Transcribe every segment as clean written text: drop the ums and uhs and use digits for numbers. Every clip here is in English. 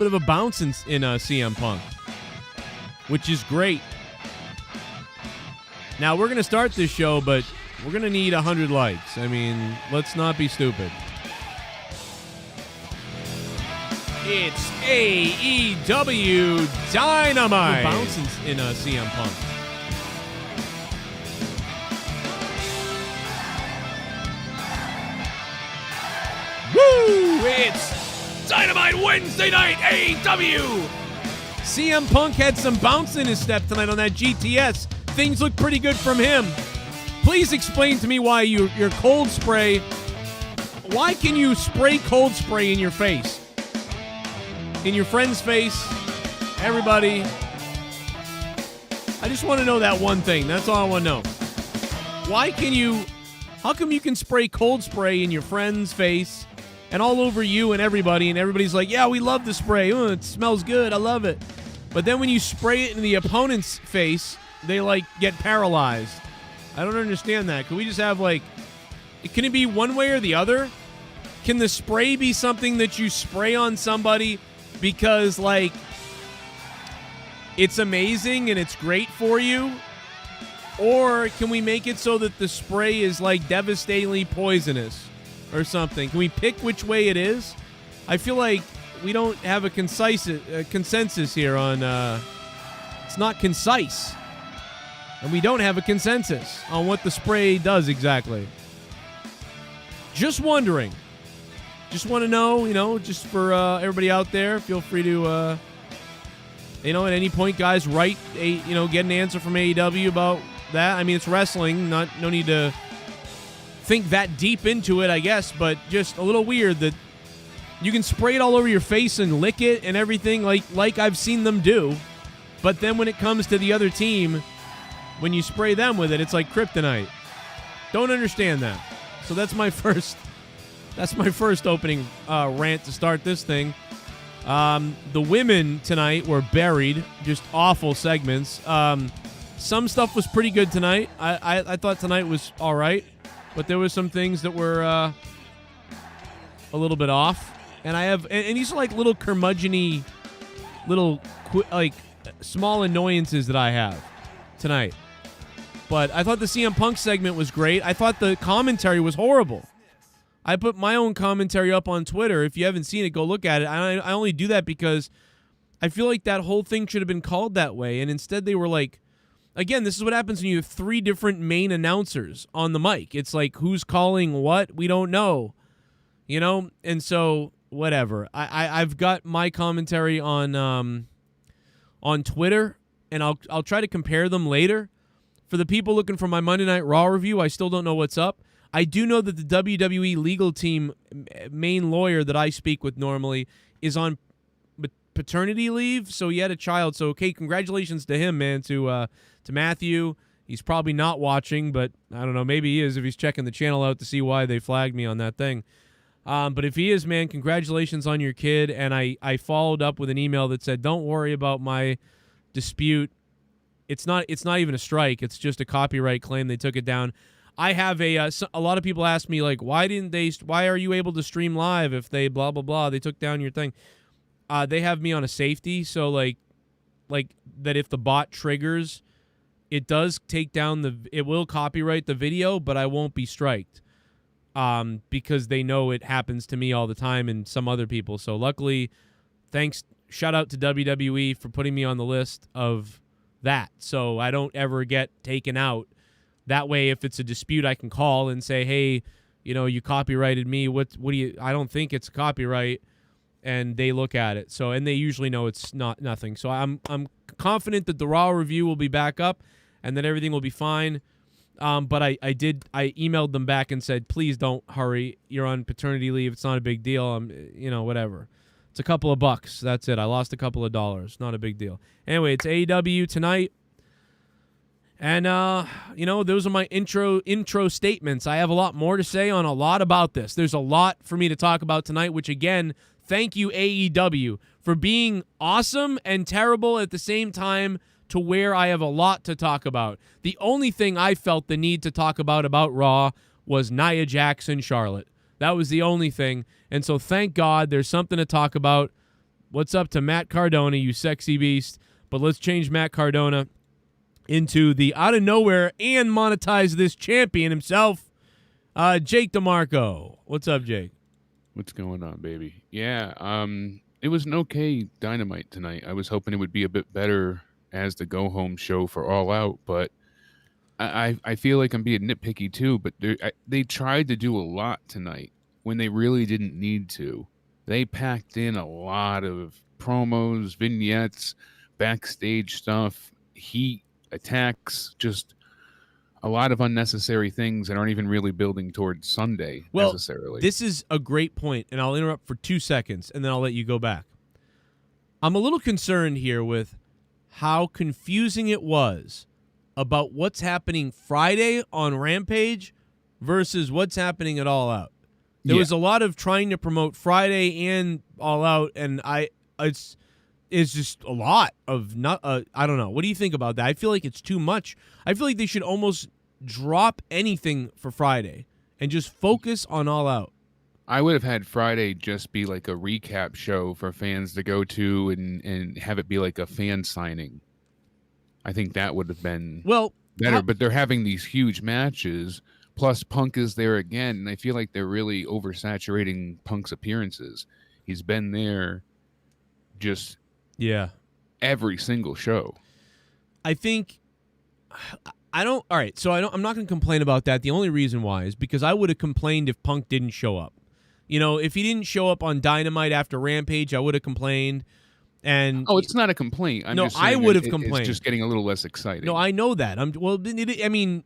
bit of a bounce in CM Punk, which is great. Now, we're going to start this show, but we're going to need 100 likes. I mean, let's not be stupid. It's AEW Dynamite. A bounce in CM Punk. Woo! It's Dynamite Wednesday night, AEW! CM Punk had some bounce in his step tonight on that GTS. Things look pretty good from him. Please explain to me why your cold spray... Why can you spray cold spray in your face? In your friend's face? Everybody? I just want to know that one thing. That's all I want to know. Why can you... How come you can spray cold spray in your friend's face and all over you and everybody's like, yeah, we love the spray. Oh, it smells good. I love it. But then when you spray it in the opponent's face, they, like, get paralyzed. I don't understand that. Can we just have, like... Can it be one way or the other? Can the spray be something that you spray on somebody because, like, it's amazing and it's great for you? Or can we make it so that the spray is, like, devastatingly poisonous or something? Can we pick which way it is? I feel like we don't have a consensus here on... it's not concise. And we don't have a consensus on what the spray does exactly. Just wondering. Just want to know, just for everybody out there, feel free to, at any point, guys, get an answer from AEW about that. I mean, it's wrestling. No need to think that deep into it, I guess, but just a little weird that you can spray it all over your face and lick it and everything like I've seen them do. But then when it comes to the other team, when you spray them with it, it's like kryptonite. Don't understand that. So that's my first opening rant to start this thing. The women tonight were buried, just awful segments. Some stuff was pretty good tonight. I thought tonight was all right, but there were some things that were a little bit off. And and these are like little curmudgeon-y, small annoyances that I have tonight. But I thought the CM Punk segment was great. I thought the commentary was horrible. I put my own commentary up on Twitter. If you haven't seen it, go look at it. I only do that because I feel like that whole thing should have been called that way. And instead they were like, again, this is what happens when you have 3 different main announcers on the mic. It's like, who's calling what? We don't know. And so, whatever. I've got my commentary on Twitter, and I'll try to compare them later. For the people looking for my Monday Night Raw review, I still don't know what's up. I do know that the WWE legal team main lawyer that I speak with normally is on paternity leave, so he had a child. So, okay, congratulations to him, man, to Matthew. He's probably not watching, but I don't know, maybe he is if he's checking the channel out to see why they flagged me on that thing. But if he is, man, congratulations on your kid. And I followed up with an email that said, don't worry about my dispute. It's not even a strike. It's just a copyright claim. They took it down. I have a lot of people ask me, like, why are you able to stream live if they blah, blah, blah, they took down your thing. They have me on a safety. So like that if the bot triggers, it does take down it will copyright the video, but I won't be striked. Because they know it happens to me all the time and some other people. So luckily, shout out to WWE for putting me on the list of that, so I don't ever get taken out. That way, if it's a dispute, I can call and say, hey, you copyrighted me. What do you? I don't think it's copyright, and they look at it. So, and they usually know it's nothing. So I'm confident that the Raw review will be back up, and that everything will be fine. But I emailed them back and said, please don't hurry. You're on paternity leave. It's not a big deal. Whatever. It's a couple of bucks. That's it. I lost a couple of dollars. Not a big deal. Anyway, it's AEW tonight. And, those are my intro statements. I have a lot more to say on a lot about this. There's a lot for me to talk about tonight, which, again, thank you, AEW, for being awesome and terrible at the same time to where I have a lot to talk about. The only thing I felt the need to talk about Raw was Nia Jax and Charlotte. That was the only thing. And so thank God there's something to talk about What's up to Matt Cardona, you sexy beast? But let's change Matt Cardona into the out of nowhere and monetize this champion himself, Jake DeMarco. What's up, Jake? What's going on, baby? Yeah, it was an okay Dynamite tonight. I was hoping it would be a bit better as the go-home show for All Out, but I feel like I'm being nitpicky too, but they tried to do a lot tonight when they really didn't need to. They packed in a lot of promos, vignettes, backstage stuff, heat, attacks, just a lot of unnecessary things that aren't even really building towards Sunday necessarily. This is a great point, and I'll interrupt for 2 seconds, and then I'll let you go back. I'm a little concerned here with how confusing it was about what's happening Friday on Rampage versus what's happening at All Out. There was a lot of trying to promote Friday and All Out, and it's just a lot of not. I don't know. What do you think about that? I feel like it's too much. I feel like they should almost drop anything for Friday and just focus on All Out. I would have had Friday just be like a recap show for fans to go to and have it be like a fan signing. I think that would have been better. But they're having these huge matches. Plus, Punk is there again, and I feel like they're really oversaturating Punk's appearances. He's been there just every single show. I think I don't. All right, so I'm not going to complain about that. The only reason why is because I would have complained if Punk didn't show up. You know, if he didn't show up on Dynamite after Rampage, I would have complained. And it's not a complaint. I would have complained. It's just getting a little less exciting. No, I know that.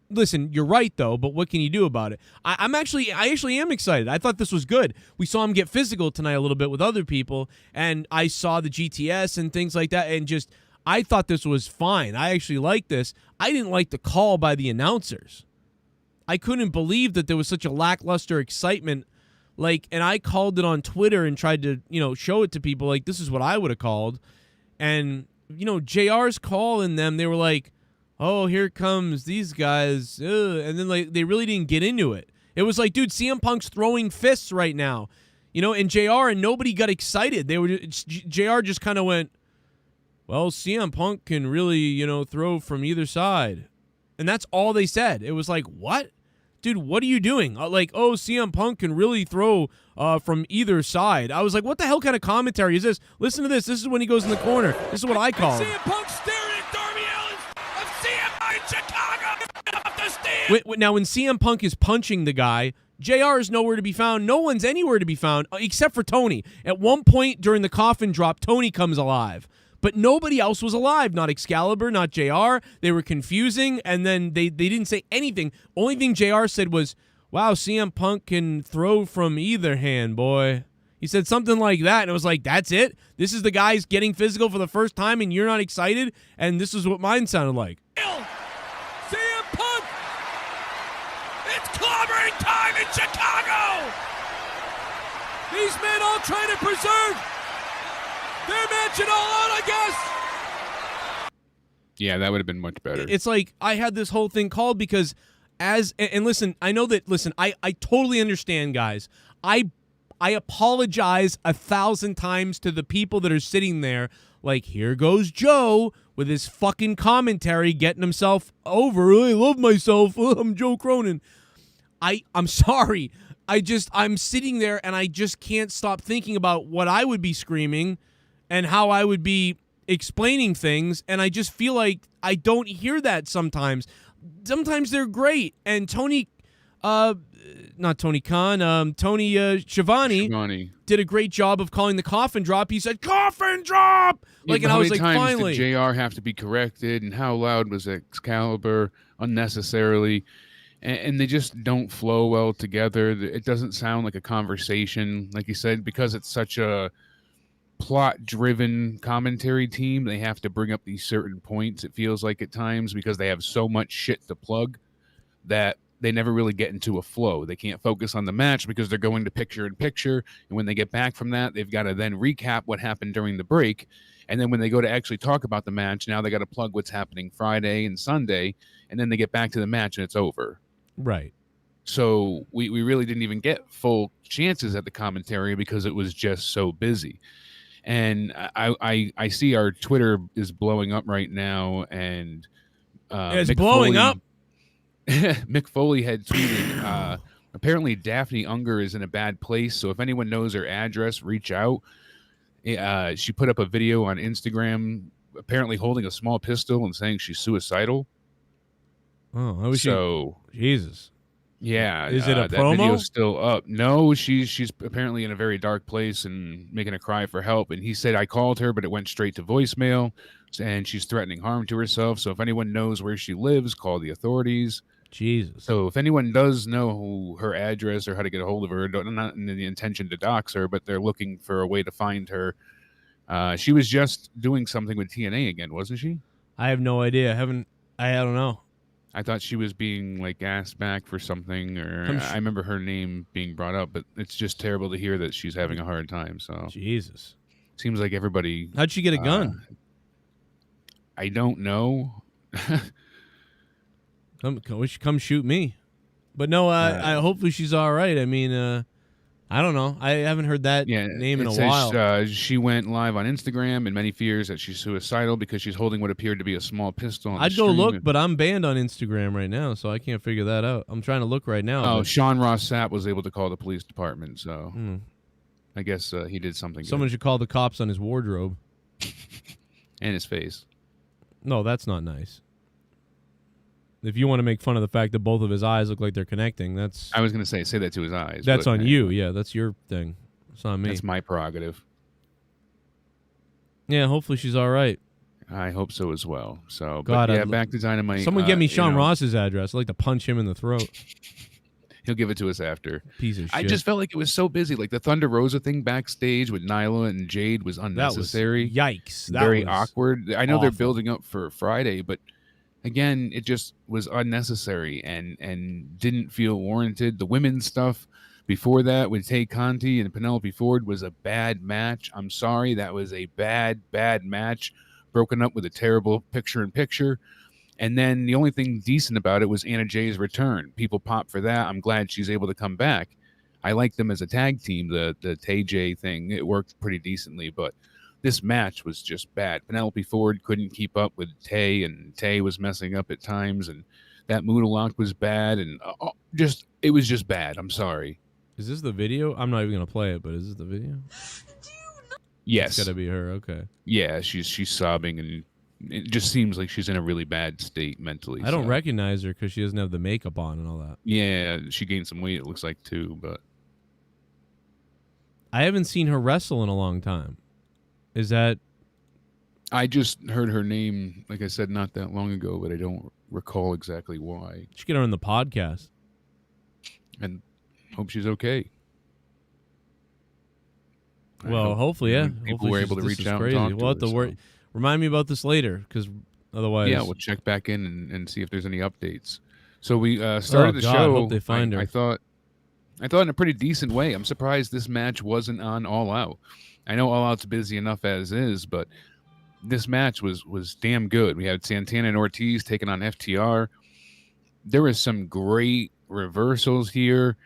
Listen, you're right though. But what can you do about it? I actually am excited. I thought this was good. We saw him get physical tonight a little bit with other people, and I saw the GTS and things like that, and just I thought this was fine. I actually liked this. I didn't like the call by the announcers. I couldn't believe that there was such a lackluster excitement. And I called it on Twitter and tried to, show it to people. Like, this is what I would have called. And, JR's call in them, they were like, oh, here comes these guys. Ugh. And then, they really didn't get into it. It was like, dude, CM Punk's throwing fists right now. And JR and nobody got excited. JR just kind of went, well, CM Punk can really, throw from either side. And that's all they said. It was like, what? Dude, what are you doing? CM Punk can really throw from either side. I was like, what the hell kind of commentary is this? Listen to this. This is when he goes in the corner. This is what I call it. CM Punk staring at Darby Allin of CM in Chicago off the stand. Now, when CM Punk is punching the guy, JR is nowhere to be found. No one's anywhere to be found except for Tony. At one point during the coffin drop, Tony comes alive. But nobody else was alive. Not Excalibur, not JR. They were confusing, and then they didn't say anything. Only thing JR said was, wow, CM Punk can throw from either hand, boy. He said something like that, and it was like, that's it? This is the guys getting physical for the first time, and you're not excited? And this is what mine sounded like. CM Punk! It's clobbering time in Chicago! These men all trying to preserve their match at All Out, I guess. Yeah, that would have been much better. It's like I had this whole thing called because listen, I know that, I totally understand, guys. I apologize 1,000 times to the people that are sitting there like, here goes Joe with his fucking commentary getting himself over. I love myself. I'm Joe Cronin. I'm sorry. I'm sitting there and I just can't stop thinking about what I would be screaming and how I would be explaining things, and I just feel like I don't hear that sometimes. Sometimes they're great, and Tony Schiavone did a great job of calling the coffin drop. He said, coffin drop! And I was like, finally. Did JR have to be corrected, and how loud was Excalibur unnecessarily? And they just don't flow well together. It doesn't sound like a conversation, like you said, because it's such a plot-driven commentary team. They have to bring up these certain points, it feels like at times, because they have so much shit to plug that they never really get into a flow. They can't focus on the match because they're going to picture-in-picture, and when they get back from that, they've got to then recap what happened during the break, and then when they go to actually talk about the match, now they got to plug what's happening Friday and Sunday, and then they get back to the match and it's over. Right. So we really didn't even get full chances at the commentary because it was just so busy. And I see our Twitter is blowing up right now, and It's Mick blowing Foley, up. Mick Foley had tweeted, apparently Daphne Unger is in a bad place, so if anyone knows her address, reach out. She put up a video on Instagram, apparently holding a small pistol and saying she's suicidal. Oh, I wish So, Jesus. yeah, Is it a that promo? video's still up. No, she's apparently in a very dark place and making a cry for help. And he said, I called her, but it went straight to voicemail, and she's threatening harm to herself. So if anyone knows where she lives, call the authorities. Jesus. So if anyone does know her address or how to get a hold of her, not in the intention to dox her, but they're looking for a way to find her. She was just doing something with TNA again, wasn't she? I have no idea. I don't know. I thought she was being like asked back for something, or I remember her name being brought up, but it's just terrible to hear that she's having a hard time. So Jesus. seems like everybody. How'd she get a gun? I don't know. Come shoot me. But no, I hopefully she's all right. I mean, I don't know. I haven't heard that name in a while. She went live on Instagram, and many fears that she's suicidal because she's holding what appeared to be a small pistol. I'd go look, but I'm banned on Instagram right now, so I can't figure that out. I'm trying to look right now. Oh, Sean Ross Sapp was able to call the police department, so I guess he did something. Someone should call the cops on his wardrobe and his face. No, that's not nice. If you want to make fun of the fact that both of his eyes look like they're connecting, that's... I was going to say that to his eyes. That's on you. Yeah, that's your thing. It's on me. That's my prerogative. Yeah, hopefully she's all right. I hope so as well. So, God, but yeah, back to Dynamite. Someone get me Sean Ross's address. I'd like to punch him in the throat. He'll give it to us after. Piece of shit. I just felt like it was so busy. Like the Thunder Rosa thing backstage with Nyla and Jade was unnecessary. Yikes. That Very was awkward. I know awful. they're building up for Friday, but again, it just was unnecessary and didn't feel warranted. The women's stuff before that with Tay Conti and Penelope Ford was a bad match. I'm sorry. That was a bad match, broken up with a terrible picture-in-picture. And then the only thing decent about it was Anna Jay's return. People pop for that. I'm glad she's able to come back. I like them as a tag team, the Tay Jay thing. It worked pretty decently, but this match was just bad. Penelope Ford couldn't keep up with Tay, and Tay was messing up at times, and that Moodalock was bad, and it was just bad. I'm sorry. Is this the video? I'm not even going to play it, but is this the video? Yes. It's got to be her. Okay. Yeah, she's sobbing, and it just seems like she's in a really bad state mentally. I don't recognize her because she doesn't have the makeup on and all that. Yeah, she gained some weight, it looks like, too, but I haven't seen her wrestle in a long time. Is that... I just heard her name, like I said, not that long ago, but I don't recall exactly why. You should get her on the podcast. And hope she's okay. Well, hopefully, yeah. People were able to reach out and talk to We'll have to her, worry. Remind me about this later, because otherwise... Yeah, we'll check back in and see if there's any updates. So we started the show. I hope they find her. I thought in a pretty decent way. I'm surprised this match wasn't on All Out. I know All Out's busy enough as is, but this match was damn good. We had Santana and Ortiz taking on FTR. There was some great reversals here.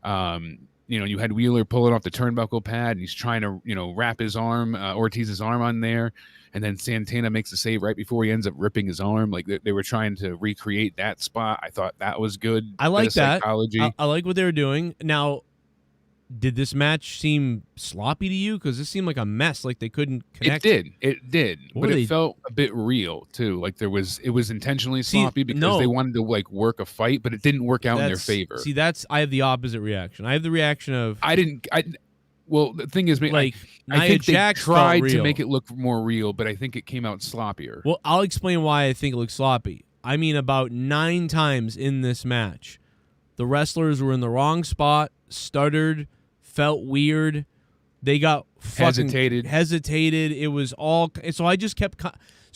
You had Wheeler pulling off the turnbuckle pad, and he's trying to, wrap his arm, Ortiz's arm on there. And then Santana makes a save right before he ends up ripping his arm. Like they were trying to recreate that spot. I thought that was good. I like that. Psychology. I like what they were doing. Now, did this match seem sloppy to you? Because this seemed like a mess. Like they couldn't connect. It did. But it felt a bit real too. Like it was intentionally sloppy because they wanted to work a fight, but it didn't work out in their favor. See, I have the opposite reaction. I have the reaction of well, the thing is, I think they tried to make it look more real, but I think it came out sloppier. Well, I'll explain why I think it looks sloppy. I mean, about 9 times in this match, the wrestlers were in the wrong spot, stuttered, felt weird. They got hesitated. It was all so. I just kept.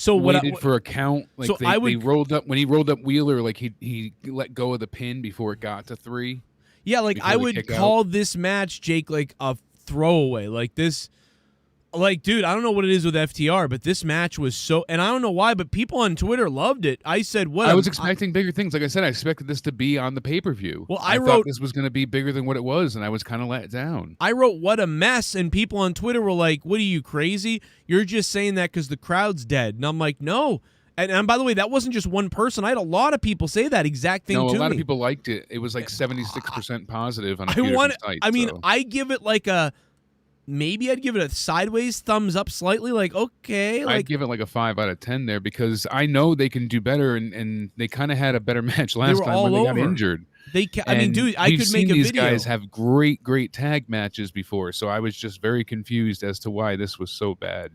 Waited for a count. Like so they rolled up when he rolled up Wheeler. Like he let go of the pin before it got to 3. Yeah, like I would call this match, Jake, like a throwaway. Like this, Like, dude, I don't know what it is with FTR, but this match was so, and I don't know why, but people on Twitter loved it. I said, "What?" I was expecting bigger things. Like I said, I expected this to be on the pay-per-view. Well, I thought this was going to be bigger than what it was, and I was kind of let down. I wrote, "What a mess," and people on Twitter were like, "What are you, crazy? You're just saying that because the crowd's dead." And I'm like, "No." And by the way, that wasn't just one person. I had a lot of people say that exact thing to me. No, a lot of people liked it. It was like 76% positive on a few different sites. I mean, I give it like a. Maybe I'd give it a sideways thumbs up slightly, like, okay. Like, I'd give it like a 5 out of 10 there because I know they can do better, and they kind of had a better match last time when they got injured. I mean, dude, I could make a video. These guys have great tag matches before, so I was just very confused as to why this was so bad.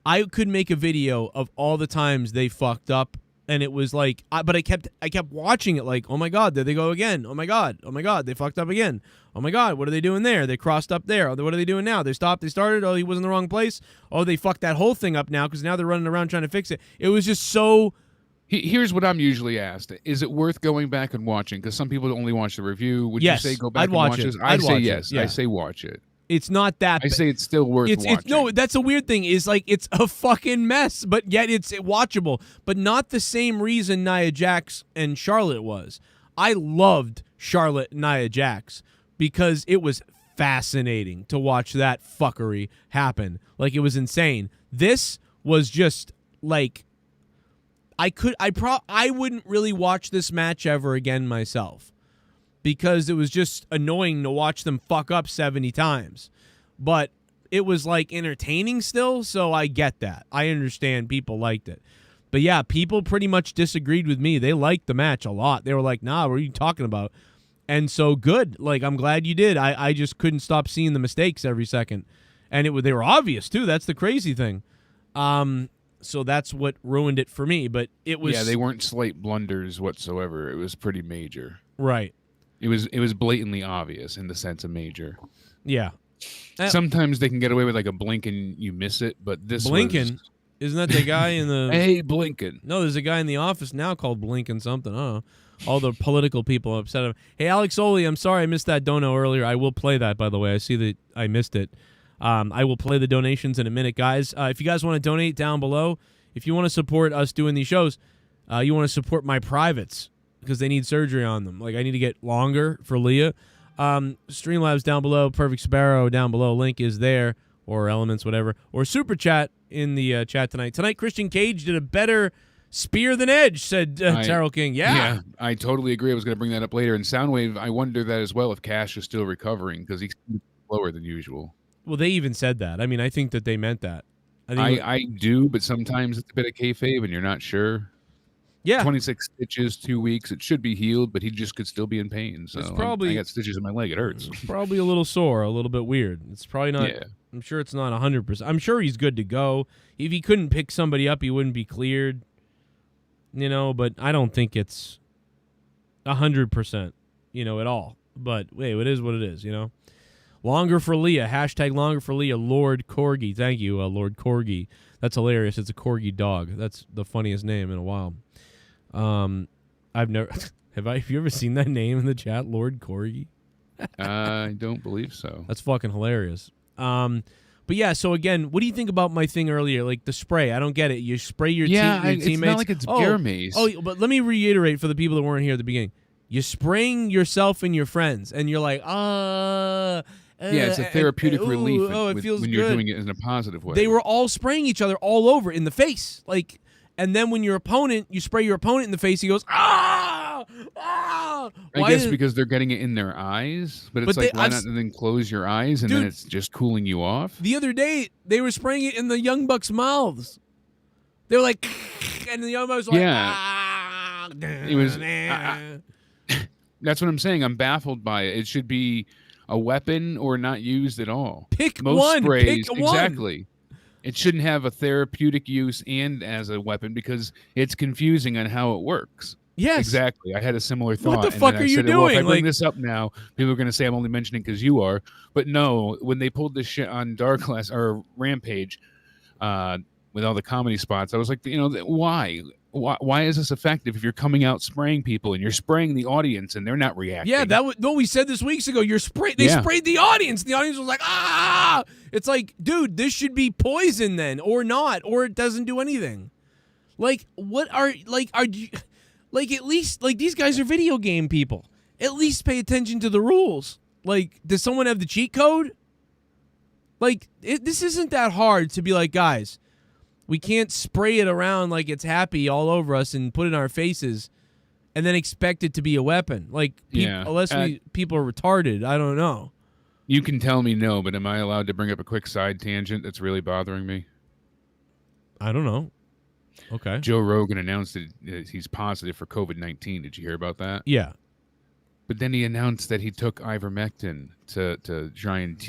I could make a video of all the times they fucked up, and it was like, but I kept watching it like, oh my God, there they go again. Oh my God, they fucked up again. Oh my God, what are they doing there? They crossed up there. What are they doing now? They stopped, they started. Oh, he was in the wrong place. Oh, they fucked that whole thing up now because now they're running around trying to fix it. It was just so. Here's what I'm usually asked: is it worth going back and watching? Because some people only watch the review. Would you say go back and watch this? I say yes. I say watch it. It's not that. I say it's still worth watching. No, that's a weird thing. Is like it's a fucking mess, but yet it's watchable. But not the same reason Nia Jax and Charlotte was. I loved Charlotte and Nia Jax because it was fascinating to watch that fuckery happen. Like, it was insane. This was just like I wouldn't really watch this match ever again myself, because it was just annoying to watch them fuck up 70 times. But it was like entertaining still, so I get that. I understand people liked it. But yeah, people pretty much disagreed with me. They liked the match a lot. They were like, nah, what are you talking about? And so good. Like, I'm glad you did. I just couldn't stop seeing the mistakes every second. And they were obvious too. That's the crazy thing. So that's what ruined it for me. But it was... Yeah, they weren't slight blunders whatsoever. It was pretty major. Right. It was blatantly obvious in the sense of major. Yeah. Sometimes they can get away with like a blink and you miss it, but this Blinken? Isn't that the guy in the... Hey, Blinken. No, there's a guy in the office now called Blinken something. I don't know. All the political people are upset. Hey, Alex Oli, I'm sorry I missed that dono earlier. I will play that, by the way. I see that I missed it. I will play the donations in a minute, guys. If you guys want to donate down below, if you want to support us doing these shows, you want to support my privates because they need surgery on them. Like, I need to get longer for Leah. Streamlabs down below, Perfect Sparrow down below. Link is there, or Elements, whatever. Or Super Chat in the chat tonight. Tonight, Christian Cage did a better spear than Edge, said Terrell King. Yeah, I totally agree. I was going to bring that up later. And Soundwave, I wonder that as well if Cash is still recovering because he's lower than usual. Well, they even said that. I mean, I think that they meant that. I do, but sometimes it's a bit of kayfabe and you're not sure. Yeah. 26 stitches, 2 weeks. It should be healed, but he just could still be in pain. So it's probably, I got stitches in my leg. It hurts. Probably a little sore, a little bit weird. It's probably not. Yeah. I'm sure it's not 100%. I'm sure he's good to go. If he couldn't pick somebody up, he wouldn't be cleared. You know, but I don't think it's 100%, at all. But, hey, it is what it is, Longer for Leah. Hashtag longer for Leah. Lord Corgi. Thank you, Lord Corgi. That's hilarious. It's a Corgi dog. That's the funniest name in a while. I've never... Have you ever seen that name in the chat, Lord Corgi? I don't believe so. That's fucking hilarious. But yeah, so again, what do you think about my thing earlier? Like the spray. I don't get it. You spray your, teammates. It's not like it's beer mace. Oh, but let me reiterate for the people that weren't here at the beginning. You're spraying yourself and your friends, and you're like, yeah, it's a therapeutic relief it feels when you're doing it in a positive way. They were all spraying each other all over in the face. Like, and then when you spray your opponent in the face, he goes, ah! I guess because they're getting it in their eyes, but it's like, why not then close your eyes and then it's just cooling you off? The other day, they were spraying it in the Young Bucks' mouths. They were like, and the Young Bucks were like, It was... that's what I'm saying. I'm baffled by it. It should be a weapon or not used at all. Pick Most one. sprays, Pick exactly. It shouldn't have a therapeutic use and as a weapon because it's confusing on how it works. Yes. Exactly. I had a similar thought. What the fuck are you doing? Well, if I bring this up now, people are going to say I'm only mentioning because you are. But no, when they pulled this shit on Rampage with all the comedy spots, I was like, why? why is this effective if you're coming out spraying people and you're spraying the audience and they're not reacting? Yeah, we said this weeks ago. They sprayed the audience. The audience was like, ah! It's like, dude, this should be poison then, or not, or it doesn't do anything. Like, are you, like, at least, like, these guys are video game people. At least pay attention to the rules. Like, does someone have the cheat code? Like, this isn't that hard to be like, guys, we can't spray it around like it's happy all over us and put it in our faces and then expect it to be a weapon. Like, unless people are retarded, I don't know. You can tell me no, but am I allowed to bring up a quick side tangent that's really bothering me? I don't know. Okay. Joe Rogan announced that he's positive for COVID-19. Did you hear about that? Yeah. But then he announced that he took ivermectin to try and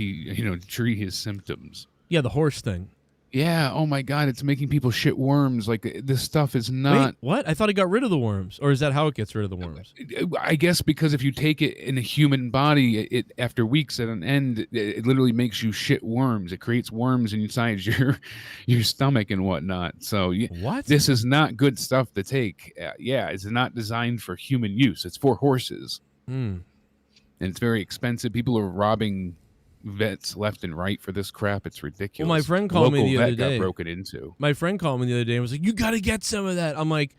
treat his symptoms. Yeah, the horse thing. Yeah. Oh my God, it's making people shit worms. Like, this stuff is not. Wait, what? I thought he got rid of the worms, or is that how it gets rid of the worms? I guess because if you take it in a human body, it after weeks at an end, it literally makes you shit worms. It creates worms inside your stomach and whatnot. So what? This is not good stuff to take. It's not designed for human use. It's for horses. And it's very expensive. People are robbing vets left and right for this crap. It's ridiculous. Well, my friend called me the other day. Got broken into. My friend called me the other day and was like, "You got to get some of that." I'm like,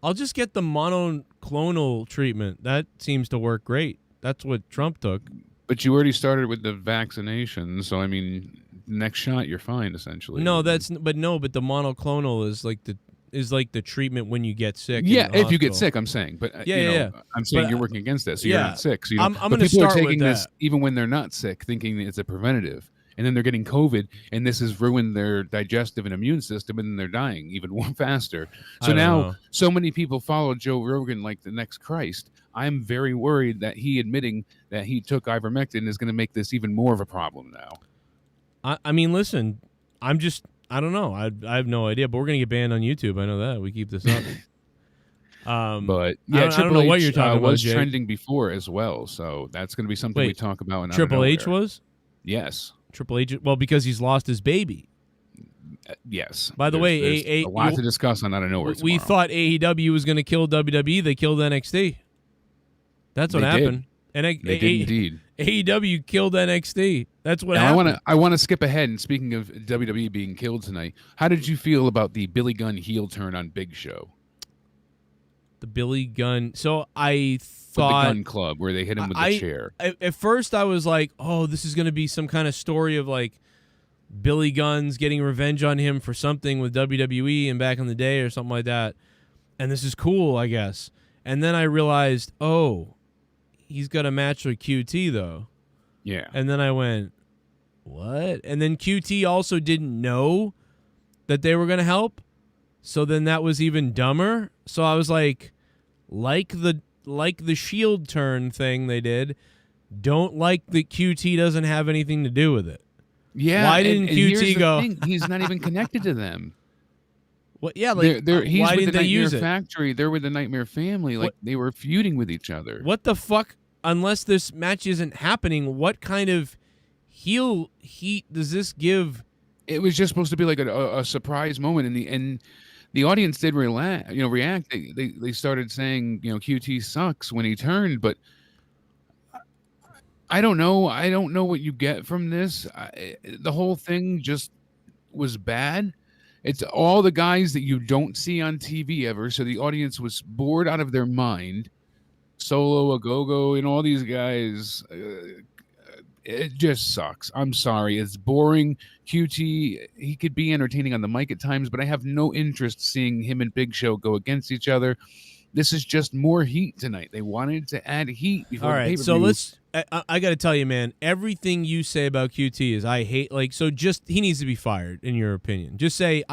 "I'll just get the monoclonal treatment. That seems to work great. That's what Trump took." But you already started with the vaccination, so I mean, next shot you're fine essentially. No, but the monoclonal is like the treatment when you get sick. Yeah, if you get sick, I'm saying. But I'm saying you're working against this, so you're not sick. So I'm going people to start are taking with this that. even when they're not sick, thinking it's a preventative, and then they're getting COVID, and this has ruined their digestive and immune system, and then they're dying even more faster. So now, so many people follow Joe Rogan like the next Christ. I'm very worried that he admitting that he took ivermectin is going to make this even more of a problem now. I mean, listen, I don't know. I have no idea, but we're going to get banned on YouTube. I know that. We keep this up. But yeah, I don't know what you're talking about, was Jake. trending before as well, so that's going to be something we talk about. In Triple H was? Yes. Triple H, well, because he's lost his baby. Yes. By the way, a lot to discuss on Out of Nowhere we thought AEW was going to kill WWE. They killed NXT. That's what happened. And they did indeed. AEW killed NXT. That's what happened. I want to skip ahead. And speaking of WWE being killed tonight, how did you feel about the Billy Gunn heel turn on Big Show? The Billy Gunn. So I thought with the Gun Club where they hit him with the chair. At first, I was like, "Oh, this is going to be some kind of story of like Billy Gunn's getting revenge on him for something with WWE and back in the day or something like that." And this is cool, I guess. And then I realized, oh, he's got a match with QT though. Yeah. And then I went, what? And then QT also didn't know that they were going to help. So then that was even dumber. So I was like the Shield turn thing they did, don't like that QT doesn't have anything to do with it. Yeah. Why didn't QT go? He's not even connected to them. What? Yeah, like he's why with didn't the they use Nightmare it? Factory. They're with the Nightmare Family. Like they were feuding with each other. What the fuck? Unless this match isn't happening, what kind of heel heat does this give? It was just supposed to be like a surprise moment, and the audience did react. They started saying, QT sucks when he turned, but I don't know. I don't know what you get from this. The whole thing just was bad. It's all the guys that you don't see on TV ever, so the audience was bored out of their mind. Solo, Agogo, and all these guys, it just sucks. I'm sorry. It's boring. QT, he could be entertaining on the mic at times, but I have no interest seeing him and Big Show go against each other. This is just more heat tonight. They wanted to add heat before the pay-per-view. So let's I got to tell you, man, everything you say about QT is I hate. He needs to be fired, in your opinion. Just say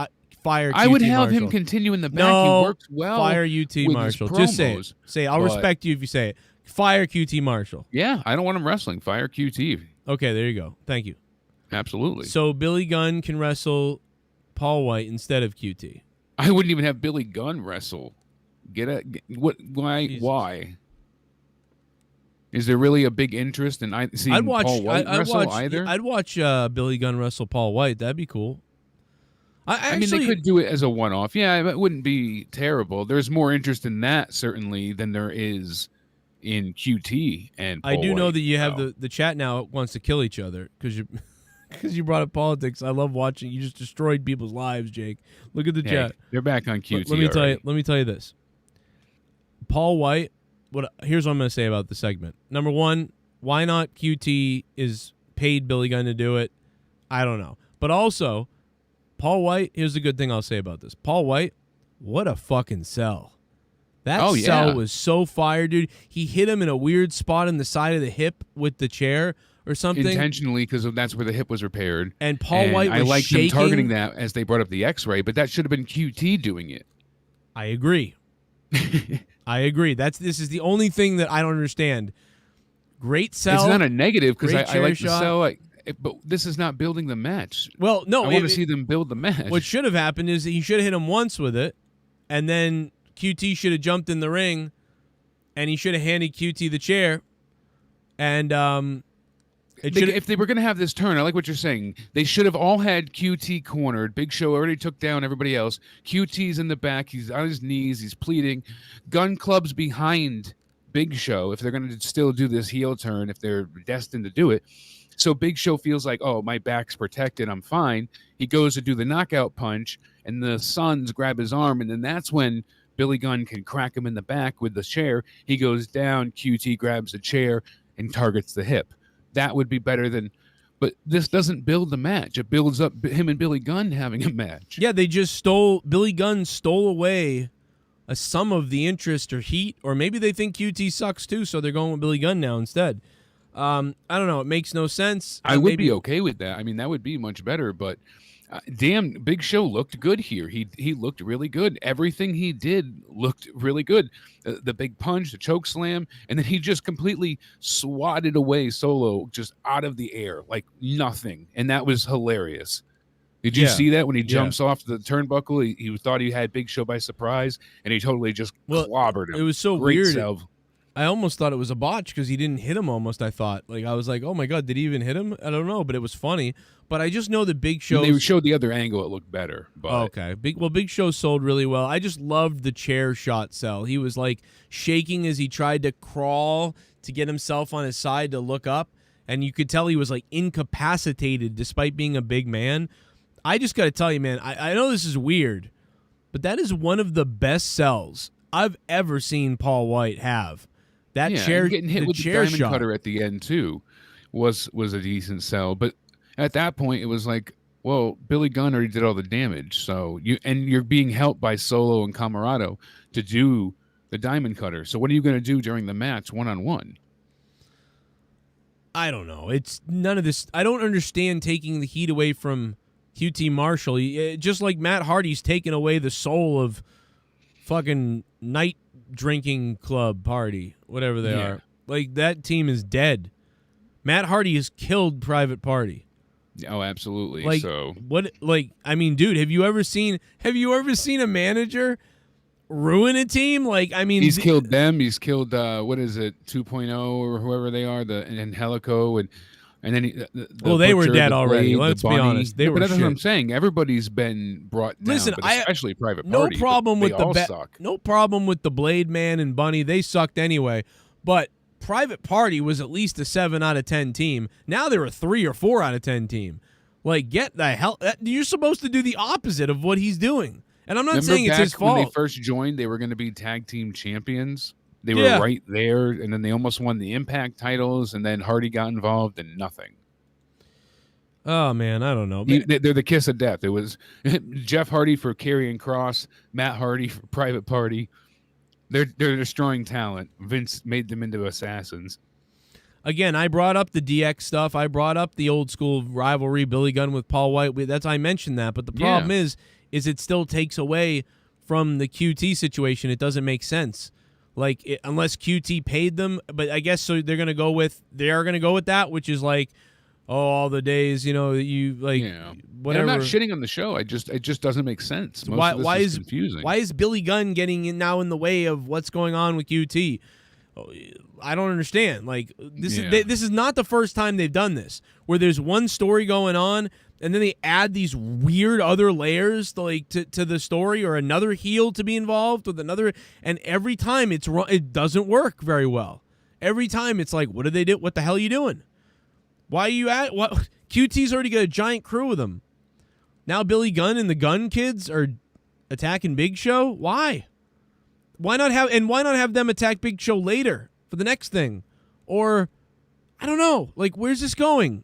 fire QT I would have Marshall. him continue in the back. No, he works well. Fire UT Marshall. Just say it. Say, I'll respect you if you say it. Fire QT Marshall. Yeah, I don't want him wrestling. Fire QT. Okay, there you go. Thank you. Absolutely. So Billy Gunn can wrestle Paul White instead of QT. I wouldn't even have Billy Gunn wrestle. Why? Jesus. Why? Is there really a big interest in seeing Paul White wrestle either? I'd watch Billy Gunn wrestle Paul White. That'd be cool. I mean, they could do it as a one-off. Yeah, it wouldn't be terrible. There's more interest in that, certainly, than there is in QT and Paul I do know White. that you have the chat now wants to kill each other because you because you brought up politics. I love watching. You just destroyed people's lives, Jake. Look at the chat. They're back on QT. Let me tell you this. Paul White. Here's what I'm going to say about the segment. Number one, why not QT is paid Billy Gunn to do it? I don't know. But also, Paul White, here's the good thing I'll say about this. Paul White, what a fucking sell. That sell was so fire, dude. He hit him in a weird spot in the side of the hip with the chair or something. Intentionally, because that's where the hip was repaired. And Paul White was I liked shaking. him targeting that as they brought up the X-ray, but that should have been QT doing it. I agree. I agree. This is the only thing that I don't understand. Great sell. It's not a negative because I like shot. the sell. But this is not building the match. Well, no. I want to see them build the match. What should have happened is he should have hit him once with it, and then QT should have jumped in the ring, and he should have handed QT the chair. And if they were going to have this turn, I like what you're saying. They should have all had QT cornered. Big Show already took down everybody else. QT's in the back. He's on his knees. He's pleading. Gun Club's behind Big Show if they're going to still do this heel turn, if they're destined to do it. So Big Show feels like, oh, my back's protected. I'm fine. He goes to do the knockout punch, and the Sons grab his arm, and then that's when Billy Gunn can crack him in the back with the chair. He goes down. QT grabs the chair and targets the hip. That would be better than, but this doesn't build the match. It builds up him and Billy Gunn having a match. Yeah, Billy Gunn stole away some of the interest or heat, or maybe they think QT sucks too, so they're going with Billy Gunn now instead. I don't know. It makes no sense. I would be okay with that. I mean, that would be much better, but damn, Big Show looked good here. He looked really good. Everything he did looked really good. The big punch, the choke slam, and then he just completely swatted away Solo just out of the air like nothing, and that was hilarious. Did you see that when he jumps off the turnbuckle? He thought he had Big Show by surprise, and he totally just clobbered him. It was so Great weird. Self. I almost thought it was a botch because he didn't hit him almost, I thought. Like, I was like, oh, my God, did he even hit him? I don't know, but it was funny. But I just know that Big Show... They showed the other angle. It looked better. But... Oh, okay. Big Show sold really well. I just loved the chair shot sell. He was, like, shaking as he tried to crawl to get himself on his side to look up. And you could tell he was, like, incapacitated despite being a big man. I just got to tell you, man, I know this is weird, but that is one of the best sells I've ever seen Paul White have. That chair, getting hit with the diamond shot. cutter at the end too was a decent sell. But at that point, it was like, well, Billy Gunn already did all the damage, so you're being helped by Solo and Camarado to do the diamond cutter. So what are you going to do during the match, 1-on-1? I don't know. It's none of this. I don't understand taking the heat away from QT Marshall. Just like Matt Hardy's taken away the soul of fucking night drinking club party, whatever they are. Like, that team is dead. Matt Hardy has killed Private Party. Oh, absolutely. Like, so what? Like, I mean, dude, have you ever seen a manager ruin a team? Like, I mean, he's killed them. He's killed what is it, 2.0 or whoever they are, and Helico, and then they were dead already. Let's be honest, they were. But that's shit. what I'm saying. Everybody's been brought down. Listen, but especially Private no Party. problem with suck. No problem with the Blade Man and Bunny. They sucked anyway. But Private Party was at least a 7 out of 10 team. Now they're a 3 or 4 out of 10 team. Like, get the hell. You're supposed to do the opposite of what he's doing. And I'm not saying it's his fault. When they first joined, they were going to be tag team champions. They were right there, and then they almost won the Impact titles, and then Hardy got involved, and nothing. Oh, man, I don't know. They're the kiss of death. It was Jeff Hardy for Karrion Kross, Matt Hardy for Private Party. They're destroying talent. Vince made them into assassins. Again, I brought up the DX stuff. I brought up the old school rivalry, Billy Gunn with Paul White. I mentioned that, but the problem is it still takes away from the QT situation. It doesn't make sense. Like, unless QT paid them, but I guess so they are going to go with that, which is like, all the days, you like, whatever. And I'm not shitting on the show. It just doesn't make sense. Why is confusing? Why is Billy Gunn getting in the way of what's going on with QT? I don't understand. Like, this is not the first time they've done this, where there's one story going on and then they add these weird other layers to the story, or another heel to be involved with another, and every time it's wrong. It doesn't work very well. Every time it's like, what did they do? What the hell are you doing? Why are you at what? QT's already got a giant crew with him. Now Billy Gunn and the Gunn kids are attacking Big Show. Why? Why not have them attack Big Show later for the next thing? Or I don't know. Like, where's this going?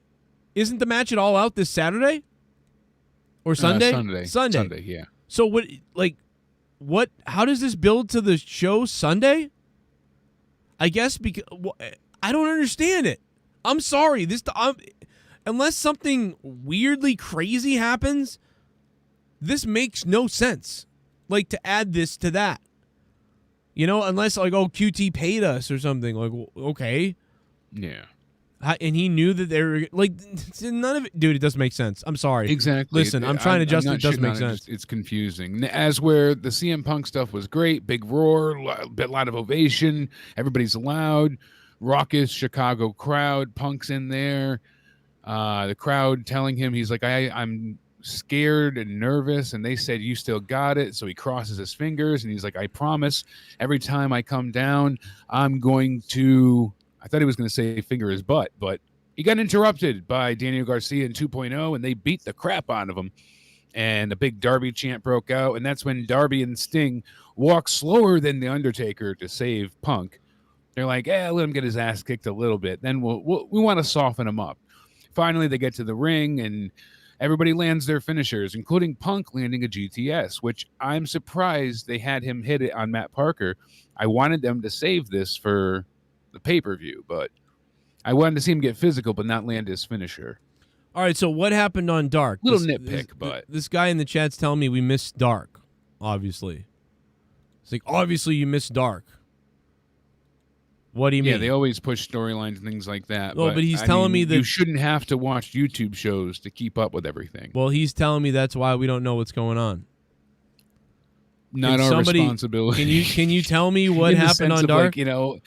Isn't the match at All Out this Saturday? Or Sunday? Sunday, yeah. So what how does this build to the show Sunday? I guess because I don't understand it. I'm sorry. Unless something weirdly crazy happens, this makes no sense. Like, to add this to that. You know, unless like, oh, QT paid us or something. Like, okay. Yeah. And he knew that they were like, none of it, dude. It doesn't make sense. I'm sorry. Exactly. Listen, I'm trying to justify. It doesn't make sense. It's confusing. As where the CM Punk stuff was great, big roar, a lot of ovation, everybody's loud, raucous Chicago crowd. Punk's in there, the crowd telling him he's like, I'm scared and nervous, and they said you still got it. So he crosses his fingers and he's like, I promise, every time I come down, I'm going to. I thought he was going to say finger his butt, but he got interrupted by Daniel Garcia in 2.0, and they beat the crap out of him. And a big Darby chant broke out, and that's when Darby and Sting walk slower than The Undertaker to save Punk. They're like, let him get his ass kicked a little bit. Then we want to soften him up. Finally, they get to the ring, and everybody lands their finishers, including Punk landing a GTS, which I'm surprised they had him hit it on Matt Parker. I wanted them to save this for the pay-per-view, but I wanted to see him get physical but not land his finisher. All right, so what happened on Dark? Nitpick. This guy in the chat's telling me we missed Dark, obviously. It's like, obviously you missed Dark. What do you mean? Yeah, they always push storylines and things like that. Well, but he's telling me that you shouldn't have to watch YouTube shows to keep up with everything. Well, he's telling me that's why we don't know what's going on. Not our responsibility. Can you tell me what happened on Dark? Like,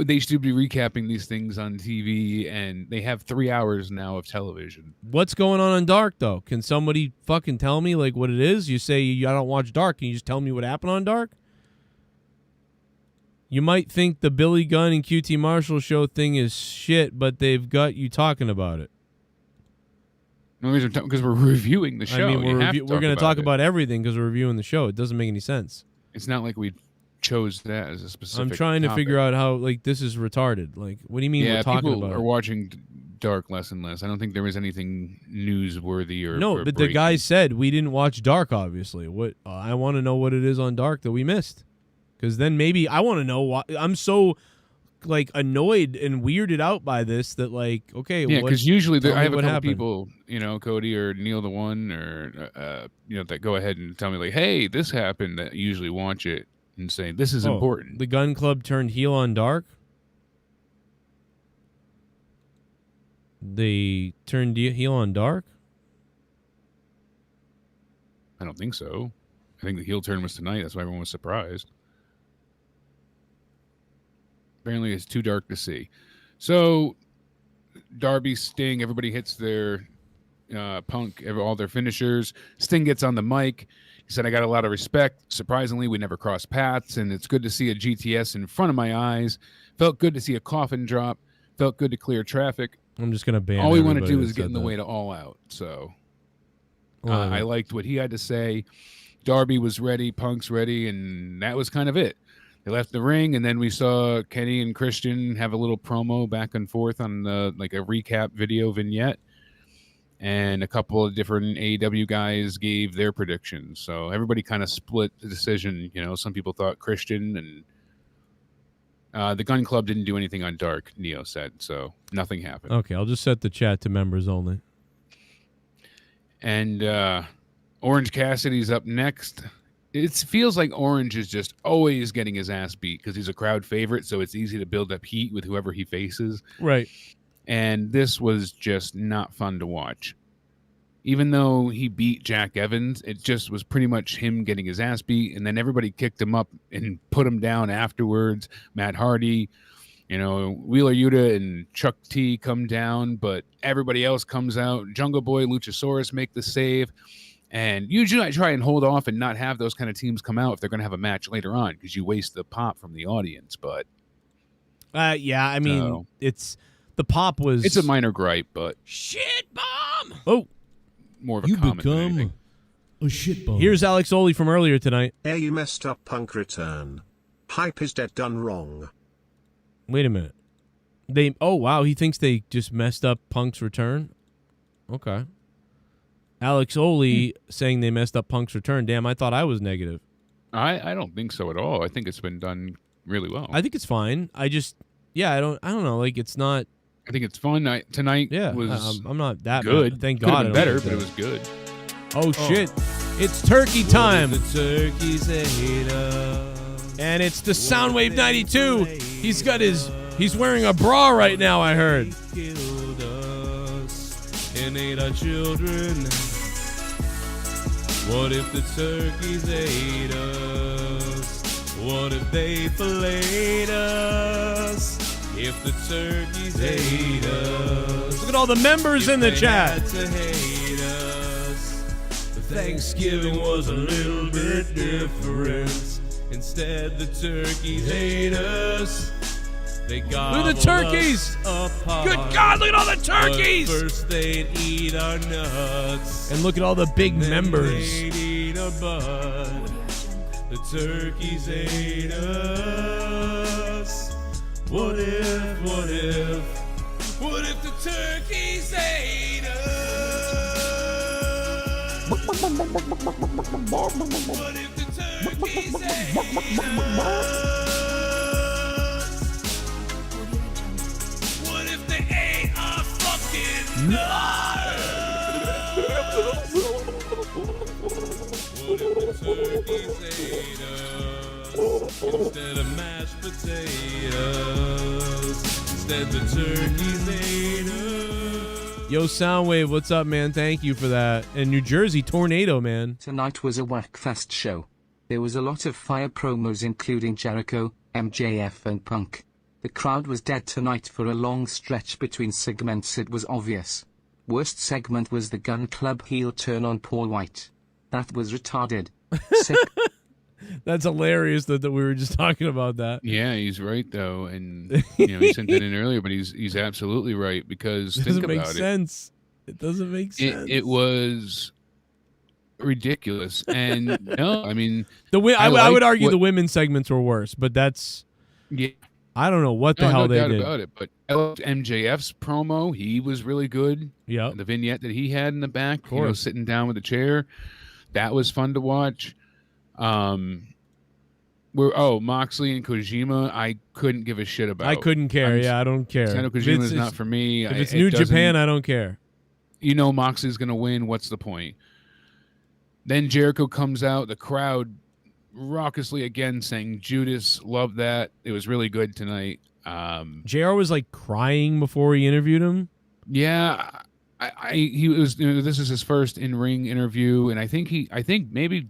they should be recapping these things on TV, and they have 3 hours now of television. What's going on Dark, though? Can somebody fucking tell me like what it is? You say I don't watch Dark. Can you just tell me what happened on Dark? You might think the Billy Gunn and QT Marshall show thing is shit, but they've got you talking about it. No, because we're reviewing the show. I mean, we're going to talk about everything because we're reviewing the show. It doesn't make any sense. It's not like we chose that as a specific I'm trying to figure out how, like, this is retarded. Like, what do you mean we're talking about? People are watching Dark less and less. I don't think there was anything newsworthy or no, but the guy said we didn't watch Dark, obviously. What I want to know what it is on Dark that we missed. Because then maybe I want to know why. I'm so, like, annoyed and weirded out by this that, like, okay. Yeah, because usually I have a couple happened. people, Cody or Neil the One or, that go ahead and tell me, like, hey, this happened, that usually watch it. And say this is important. The Gun Club turned heel on Dark. They turned heel on Dark. I don't think so. I think the heel turn was tonight. That's why everyone was surprised. Apparently, it's too dark to see. So, Darby, Sting, everybody hits their Punk, all their finishers. Sting gets on the mic. He said, I got a lot of respect. Surprisingly, we never crossed paths, and it's good to see a GTS in front of my eyes. Felt good to see a coffin drop. Felt good to clear traffic. I'm just going to ban all we want to do is get in the way to All Out. So I liked what he had to say. Darby was ready. Punk's ready, and that was kind of it. They left the ring, and then we saw Kenny and Christian have a little promo back and forth on a recap video vignette. And a couple of different AEW guys gave their predictions. So everybody kind of split the decision. Some people thought Christian, and the Gun Club didn't do anything on Dark, Neo said. So nothing happened. Okay, I'll just set the chat to members only. And Orange Cassidy's up next. It feels like Orange is just always getting his ass beat because he's a crowd favorite, so it's easy to build up heat with whoever he faces. Right. And this was just not fun to watch. Even though he beat Jack Evans, it just was pretty much him getting his ass beat, and then everybody kicked him up and put him down afterwards. Matt Hardy, Wheeler Yuta and Chuck T come down, but everybody else comes out. Jungle Boy, Luchasaurus make the save. And usually I try and hold off and not have those kind of teams come out if they're going to have a match later on because you waste the pop from the audience. But it's the pop was. It's a minor gripe, but Shit bomb! Oh, more of a comment than anything. A shit bomb. Here's Alex Oli from earlier tonight. Hey, you messed up Punk return. Hype is dead done wrong. Wait a minute. He thinks they just messed up Punk's return? Okay. Alex Oli saying they messed up Punk's return. Damn, I thought I was negative. I don't think so at all. I think it's been done really well. I think it's fine. I don't know. Like, it's not. I think it's fun. Tonight was I'm not that good. Bad. Thank Could God. have been better, but it was good. Oh, shit. It's turkey time. The turkeys ate us. And it's the Soundwave 92. He's wearing a bra right now, I heard. Killed us and ate our children. What if the turkeys ate us? What if they filleted us? If the turkeys ate us. Look at all the members in the chat. Had to hate us. Thanksgiving was a little bit different. Instead, the turkeys ate us. They got Look at the turkeys! Good God, look at all the turkeys! But first they'd eat our nuts. And look at all the big Then members. they'd eat our butt. The turkeys ate us. What if the turkeys ate us? What if the turkeys ate us? What if they ate our fucking nuts? What if the turkeys ate us instead of mashed potatoes? Instead the turkeys ate us. Yo, Soundwave, what's up, man? Thank you for that. And New Jersey Tornado, man. Tonight was a whackfest show. There was a lot of fire promos including Jericho, MJF and Punk. The crowd was dead tonight for a long stretch between segments. It was obvious. Worst segment was the Gun Club heel turn on Paul White. That was retarded. Sick. That's hilarious that we were just talking about that. Yeah, he's right though, and he sent that in earlier, but he's absolutely right because It think doesn't make about sense. It doesn't make sense. It was ridiculous, and no, I mean I would argue the women's segments were worse, but that's yeah. I don't know what the hell no they doubt did. about it, but I loved MJF's promo. He was really good. Yeah, the vignette that he had in the back, sitting down with the chair, that was fun to watch. Moxley and Kojima, I couldn't give a shit about. I couldn't care. I don't care. I know Kojima's not for me. If it's New Japan, I don't care. Moxley's going to win. What's the point? Then Jericho comes out. The crowd raucously again saying Judas. Love that. It was really good tonight. JR was like crying before he interviewed him. Yeah, he was. This is his first in-ring interview, and I think maybe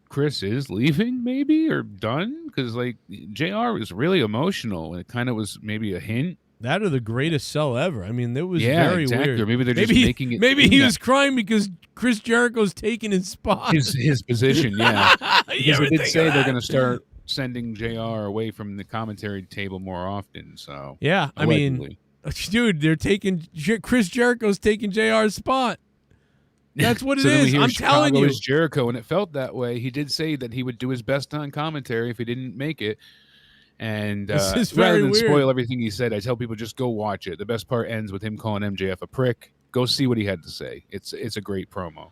Chris is leaving, maybe, or done, because like JR was really emotional, and it kind of was maybe a hint. That or the greatest sell ever. I mean, it was very weird. Or maybe they're just making it. Maybe he was crying because Chris Jericho's taking his spot. His position, yeah. Because they did say they're going to start sending JR away from the commentary table more often. So yeah, allegedly. I mean, dude, they're taking Chris Jericho's taking JR's spot. That's what it is. I'm telling you. Is Jericho, and it felt that way. He did say that he would do his best on commentary if he didn't make it. And rather than spoil everything he said, I tell people just go watch it. The best part ends with him calling MJF a prick. Go see what he had to say. It's a great promo.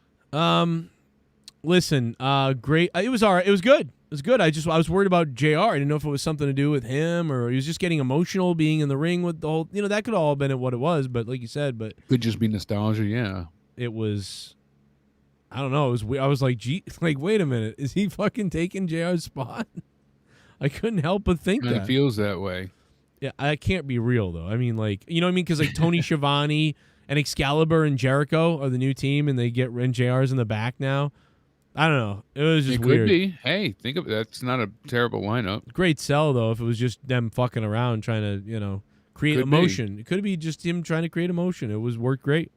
Listen, great. It was all right. It was good. It was good. I was worried about JR. I didn't know if it was something to do with him or he was just getting emotional being in the ring with the whole. That could all have been what it was. But like you said, could just be nostalgia. Yeah, it was. I don't know. It was. I was like, gee, like, wait a minute. Is he fucking taking JR's spot? I couldn't help but think that. It feels that way. Yeah, I can't be real, though. I mean, like, you know what I mean? Because, like, Tony Schiavone and Excalibur and Jericho are the new team, and they get JR's in the back now. I don't know. It was just It weird. could be. Hey, think of it. That's not a terrible lineup. Great sell though. If it was just them fucking around trying to create Could be. emotion, it could be just him trying to create emotion. It was worked great.